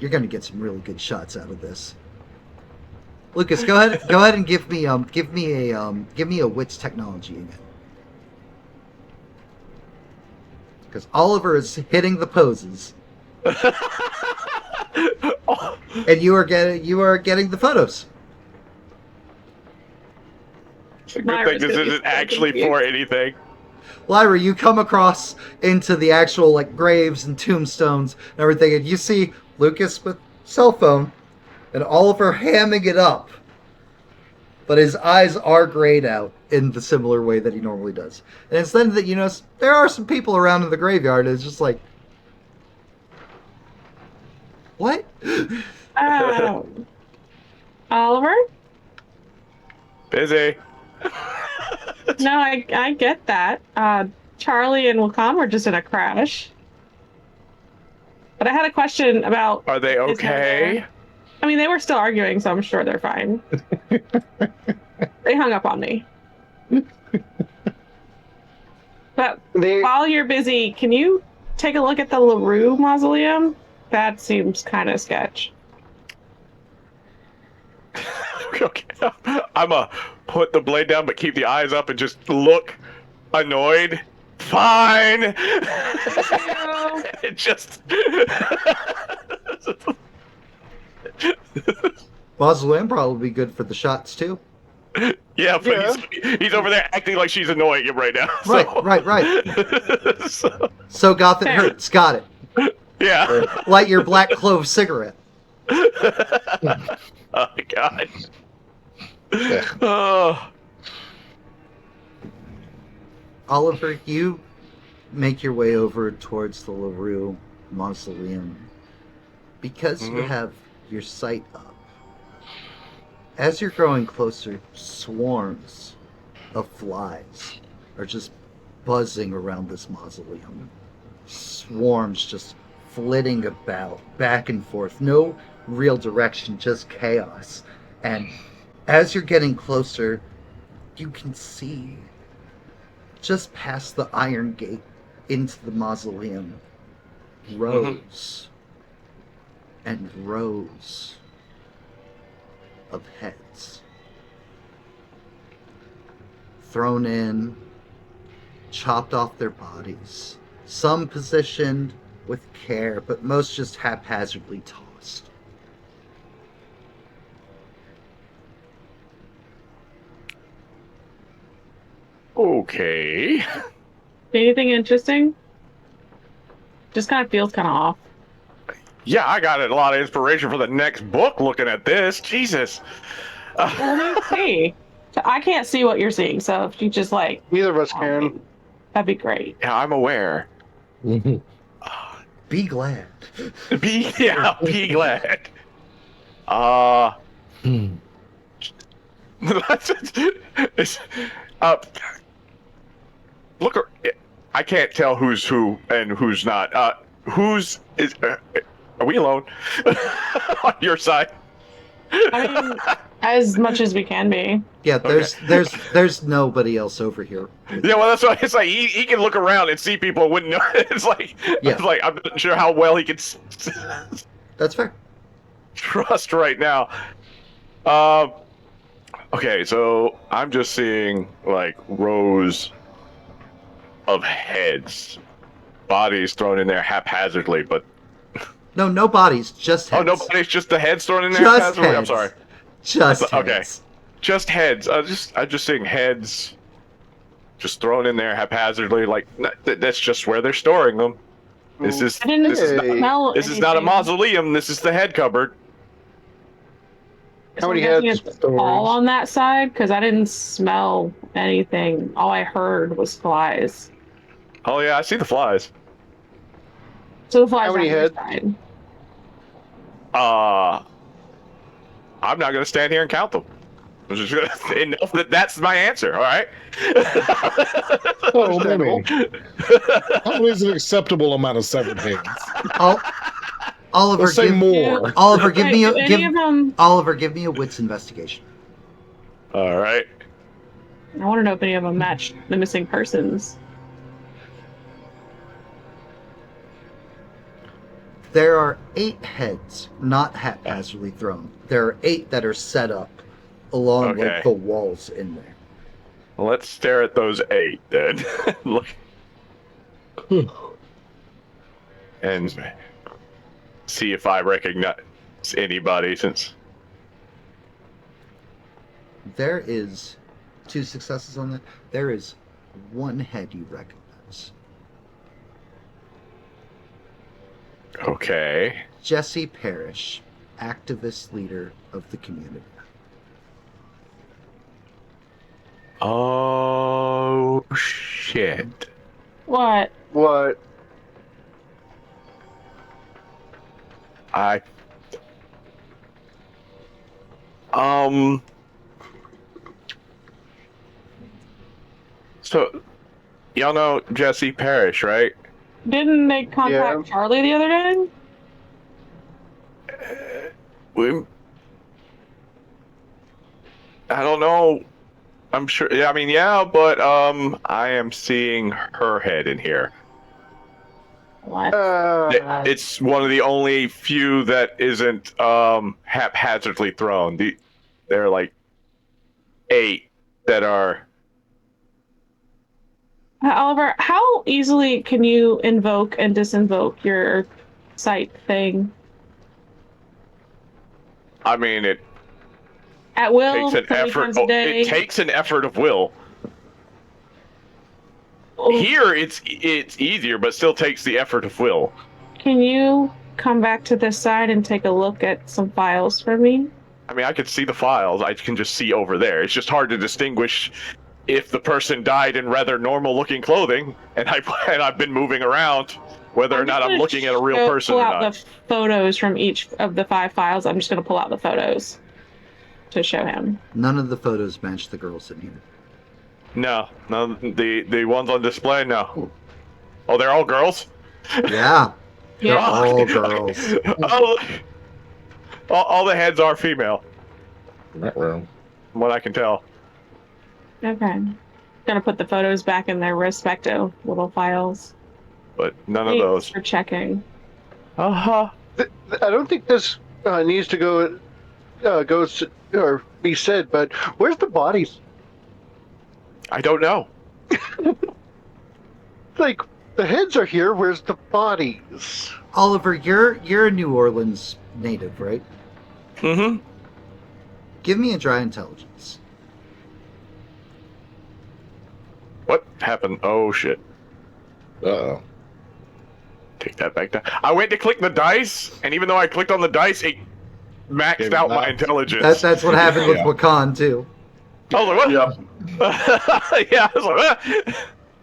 you're gonna get some really good shots out of this. Lucas, go ahead and give me a wits technology again. Because Oliver is hitting the poses. And you are getting the photos. It's a good thing this isn't actually for anything. Lyra, you come across into the actual like graves and tombstones and everything, and you see Lucas with cell phone and Oliver hamming it up. But his eyes are grayed out in the similar way that he normally does. And it's then that you notice there are some people around in the graveyard, and it's just like, what? Oliver? Busy. No, I get that. Charlie and Wakam were just in a crash. But I had a question about... Are they okay? I mean, they were still arguing, so I'm sure they're fine. They hung up on me. But while you're busy, can you take a look at the LaRue mausoleum? That seems kind of sketch. Okay. I'ma put the blade down, but keep the eyes up and just look annoyed. Fine. It just. Mausoleum probably be good for the shots too. Yeah, but he's over there acting like she's annoying him right now. So. Right. So Goth It Hurts. Got it. Yeah. Light your black clove cigarette. Oh my god. Oh. Oliver, you make your way over towards the LaRue mausoleum. Because you have your sight up. As you're growing closer, swarms of flies are just buzzing around this mausoleum. Swarms just flitting about, back and forth. No real direction, just chaos. And as you're getting closer, you can see, just past the iron gate into the mausoleum, rows and rows of heads. Thrown in, chopped off their bodies. Some positioned with care, but most just haphazardly tossed. Okay. Anything interesting? Just kind of feels kind of off. Yeah, I got a lot of inspiration for the next book looking at this. Jesus. Well, let's see. I can't see what you're seeing, so if you just like... Neither of us can. That'd be great. Yeah, I'm aware. Be glad. Be glad. Look, I can't tell who's who and who's not. Are we alone on your side? I mean, as much as we can be. Yeah, there's nobody else over here. Yeah, well, that's why it's like he can look around and see people and wouldn't know. It's like I'm not sure how well he can. That's fair. Trust right now. Okay, so I'm just seeing like rows of heads, bodies thrown in there haphazardly, but no bodies, just heads. Oh, no bodies, just the heads thrown in there just haphazardly. heads. I'm sorry. Just okay, heads. just heads. I'm just seeing heads just thrown in there haphazardly. Like that's just where they're storing them. This is I didn't this is Hey. smell this is not a anything. mausoleum. This is the head cupboard. How many I'm guessing heads? it's all on that side because I didn't smell anything. All I heard was flies. Oh yeah, I see the flies. So the flies How are on many your heads? side. I'm not gonna stand here and count them. I'm just gonna enough that that's my answer. All right. Oh, maybe. How many is an acceptable amount of severed heads? Oliver, Let's say give, more. Oliver, give Wait, me do a any of them? Oliver, give me a wits investigation. All right. I want to know if any of them match the missing persons. There are 8 heads, not haphazardly thrown. There are 8 that are set up along Okay. like the walls in there. Well, let's stare at those 8 then. Look. And see if I recognize anybody since. There is 2 successes on that. There is 1 head you recognize. Okay. Jesse Parrish, activist leader of the community. Oh shit. What? What? I So y'all know Jesse Parrish, right? Didn't they contact Yeah. Charlie the other day? I don't know. I'm sure. Yeah, I mean, yeah, but I am seeing her head in here. What? It's one of the only few that isn't haphazardly thrown. There are like 8 that are. Oliver, how easily can you invoke and disinvoke your sight thing? I mean, it At will? takes an how many effort. times a day? It takes an effort of will. Oh, Here, it's easier, but still takes the effort of will. Can you come back to this side and take a look at some files for me? I mean, I could see the files. I can just see over there. It's just hard to distinguish if the person died in rather normal-looking clothing, and I've been moving around, whether or not I'm looking at a real person pull or out not. the photos from each of the 5 files. I'm just going to pull out the photos to show him. None of the photos match the girls in here. No, the ones on display, no. Oh, they're all girls? Yeah, they're Yeah. all girls. all the heads are female, Not wrong. from what I can tell. Okay. Gonna put the photos back in their respective little files. But none of Thanks those. for checking. Uh-huh. I don't think this needs to goes or be said, but where's the bodies? I don't know. Like the heads are here. Where's the bodies? Oliver, you're a New Orleans native, right? Mm-hmm. Give me a dry intelligence. What happened? Oh, shit. Uh-oh. Take that back down. I went to click the dice, and even though I clicked on the dice, it maxed Gave out it my back. intelligence. That's what happened with Yeah. Wakan too. I was like, what? Yep. Yeah, I was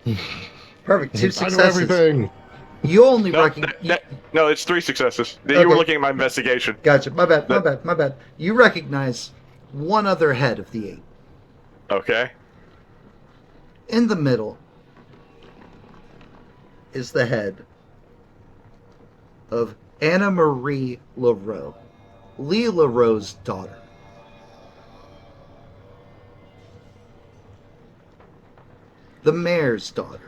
like, Perfect, 2 I know successes. everything. You only no, recognize. no, it's 3 successes. You Okay. were looking at my investigation. Gotcha. My bad. You recognize 1 other head of the 8. Okay. In the middle is the head of Anna Marie LaRoe, Lee LaRoe's daughter. The mayor's daughter.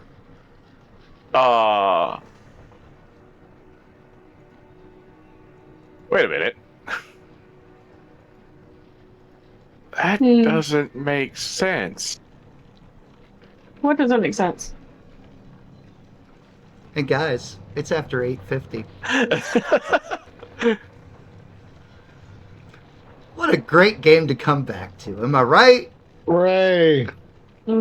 Wait a minute. That Hmm. doesn't make sense. What doesn't make sense? And guys, it's after 8:50. What a great game to come back to. Am I right? Ray.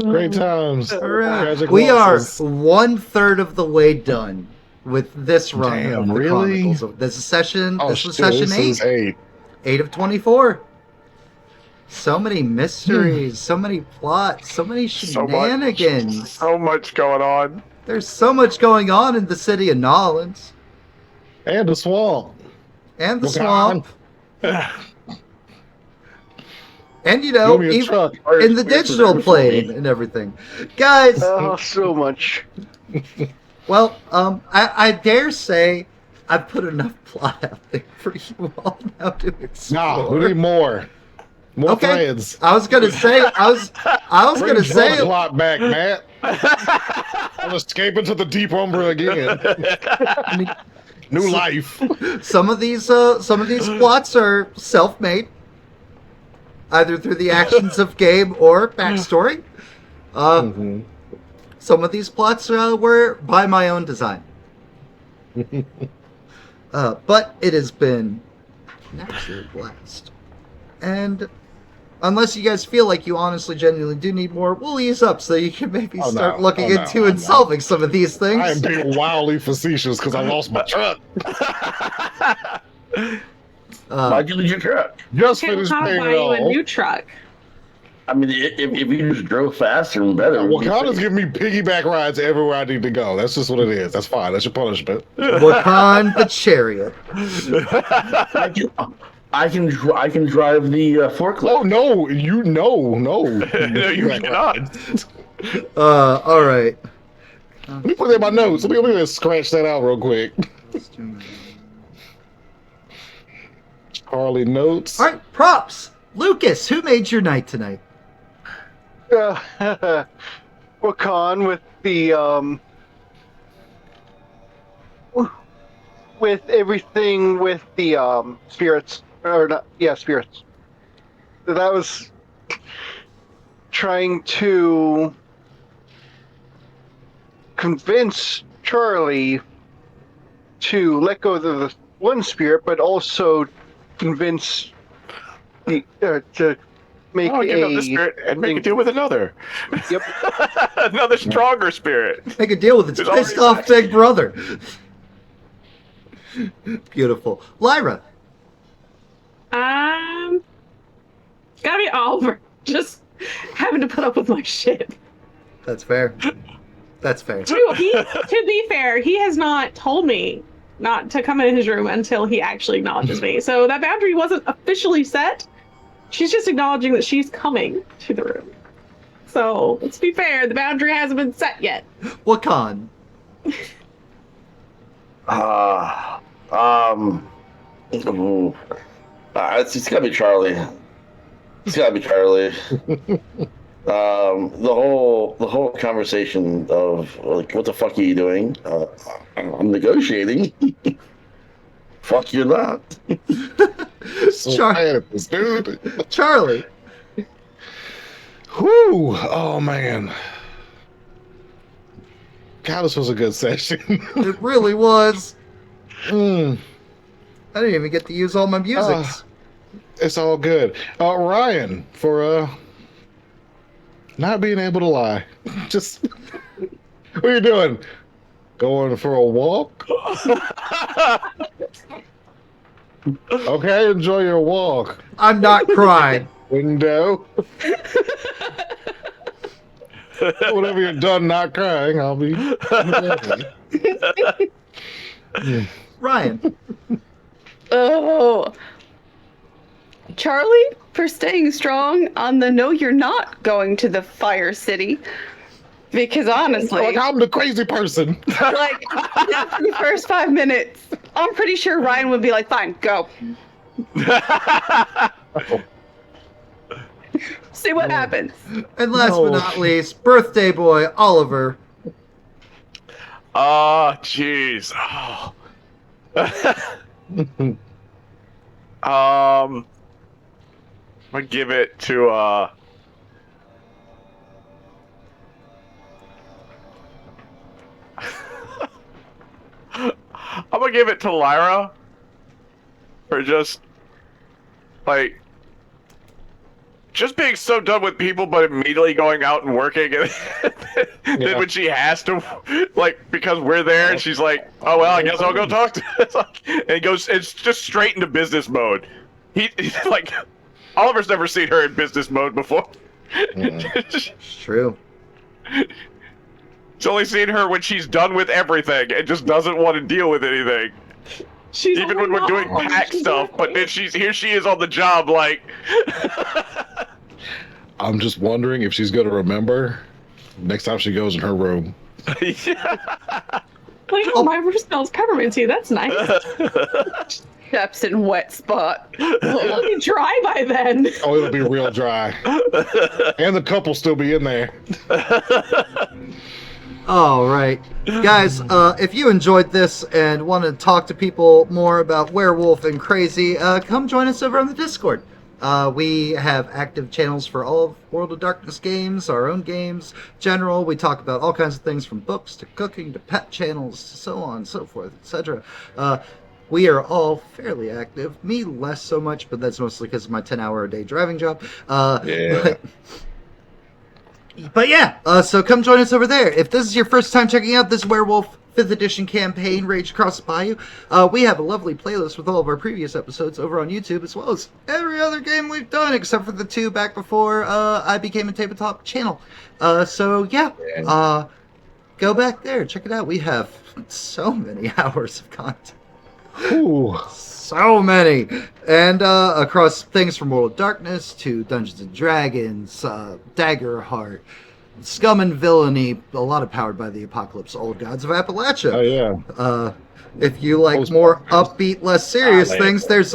Great times. All right. Tragic We losses. are 1/3 of the way done with this run Damn, of the really? Chronicles. This is session. Oh this shit! was session This 8. is 8. 8 of 24. So many mysteries, so many plots, so many shenanigans. So much going on. There's so much going on in the city of Nolans And the swamp. and the Well, swamp. And Give me a truck. in the digital plane and everything. Guys, Oh, so much. well, I dare say I've put enough plot out there for you all now to explore. Nah, we need more. More Okay. threads. I was gonna say I was Bring gonna say drug plot back, Matt. I'm escaping to the deep umber again. New life. some of these plots are self-made, either through the actions of Gabe or backstory. Some of these plots were by my own design. But it has been an absolute blast. And unless you guys feel like you honestly, genuinely do need more, we'll ease up so you can maybe start looking into and solving some of these things. I am being wildly facetious because I lost my truck. Why'd you lose your truck? Just Can't finished buy paying it you a all. new truck. I mean, if you just drove faster and better. Wakanda's giving me piggyback rides everywhere I need to go. That's just what it is. That's fine. That's your punishment. Wakan the Chariot. I can drive the forklift. Oh no, no. No, you cannot. All right. Let me put that in my notes. Let me just scratch that out real quick. Harley notes. All right, props. Lucas, who made your night tonight? Wakan with everything with the spirits, or not? Yeah, spirits. That was trying to convince Charlie to let go of the one spirit, but also convince the to make Give up the spirit and make a deal with another. Yep. Another stronger spirit. Make a deal with its There's already pissed off sex. big brother. Beautiful. Lyra. Gotta be Oliver. Just having to put up with my shit. That's fair. That's fair. To be fair, he has not told me not to come in his room until he actually acknowledges me. So that boundary wasn't officially set. She's just acknowledging that she's coming to the room. So let's be fair, the boundary hasn't been set yet. Wakan. It's gotta be Charlie. It's gotta be Charlie. The whole conversation of like, what the fuck are you doing? I'm negotiating. Fuck you not. So Char- mad at this dude. Charlie. Whew. Oh man. God, this was a good session. It really was. Mm, I didn't even get to use all my music. it's all good. Ryan, for not being able to lie. Just what are you doing? Going for a walk? Okay, enjoy your walk. I'm not crying. Window. Whenever you're done not crying, I'll be happy. Ryan. Oh. Charlie, for staying strong on the no, you're not going to the Fire City. Because honestly, Like I'm the crazy person. like, after the first 5 minutes, I'm pretty sure Ryan would be like, fine, go. See what happens. And last but not least, birthday boy Oliver. Jeez. Oh. I'm gonna give it to I'm gonna give it to Lyra for just like just being so done with people, but immediately going out and working, and then when she has to, like, because we're there, and she's like, "Oh well, I guess I'll go talk to," and he goes, it's just straight into business mode. He's like, Oliver's never seen her in business mode before. It's true. He's only seen her when she's done with everything and just doesn't want to deal with anything. She's Even when we're doing pack stuff, but then she is on the job, like. I'm just wondering if she's gonna remember next time she goes in her room. Like, oh, my room smells peppermint tea. That's nice. Steps in wet spot. It'll be dry by then. Oh, it'll be real dry, and the couple still be in there. All right, guys, if you enjoyed this and want to talk to people more about Werewolf and Crazy, come join us over on the Discord. We have active channels for all of World of Darkness games, our own games, general. We talk about all kinds of things from books to cooking to pet channels, so on and so forth, etc. We are all fairly active. Me, less so much, but that's mostly because of my 10-hour-a-day driving job. But yeah, so come join us over there. If this is your first time checking out this Werewolf 5th Edition campaign, Rage Across the Bayou, we have a lovely playlist with all of our previous episodes over on YouTube, as well as every other game we've done, except for the 2 back before I became a tabletop channel. So yeah, go back there, check it out. We have so many hours of content. Ooh. So many! And across things from World of Darkness to Dungeons & Dragons, Daggerheart, Scum and Villainy, a lot of Powered by the Apocalypse, Old Gods of Appalachia. Oh yeah. If you like more upbeat, less serious things, there's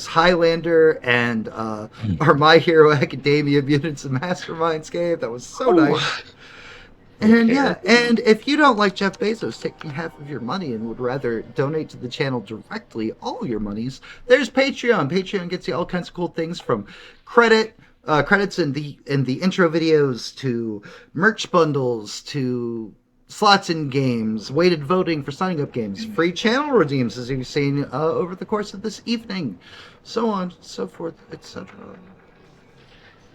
Highlander and our My Hero Academia Mutants and Masterminds game. That was so nice. And yeah, and if you don't like Jeff Bezos taking half of your money and would rather donate to the channel directly, all your monies, there's Patreon. Patreon gets you all kinds of cool things, from credits in the intro videos to merch bundles to slots in games, weighted voting for signing up games, free channel redeems as you've seen over the course of this evening, so on, so forth, etc.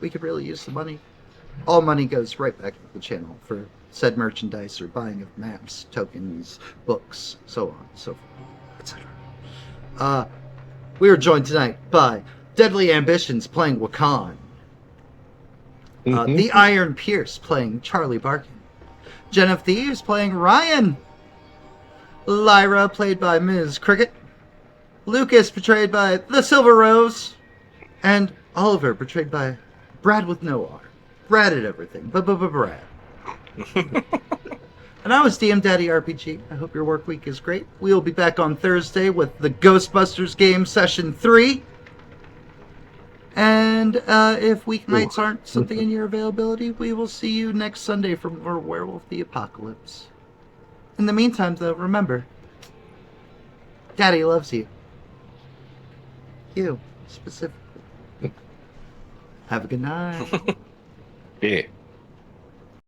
We could really use the money. All money goes right back to the channel for said merchandise or buying of maps, tokens, books, so on, so forth, etc. We are joined tonight by Deadly Ambitions playing Wakan, The Iron Pierce playing Charlie Barkin, JenOfThieves playing Ryan, Lyra played by Ms. Cricket, Lucas portrayed by The Silver Rose, and Oliver portrayed by Brad with no R. Brad at everything. Brad. And I was DM Daddy RPG. I hope your work week is great. We will be back on Thursday with the Ghostbusters game session 3. And if weeknights aren't something in your availability, we will see you next Sunday for more Werewolf the Apocalypse. In the meantime, though, remember, Daddy loves you. You, specifically. Have a good night. Yeah.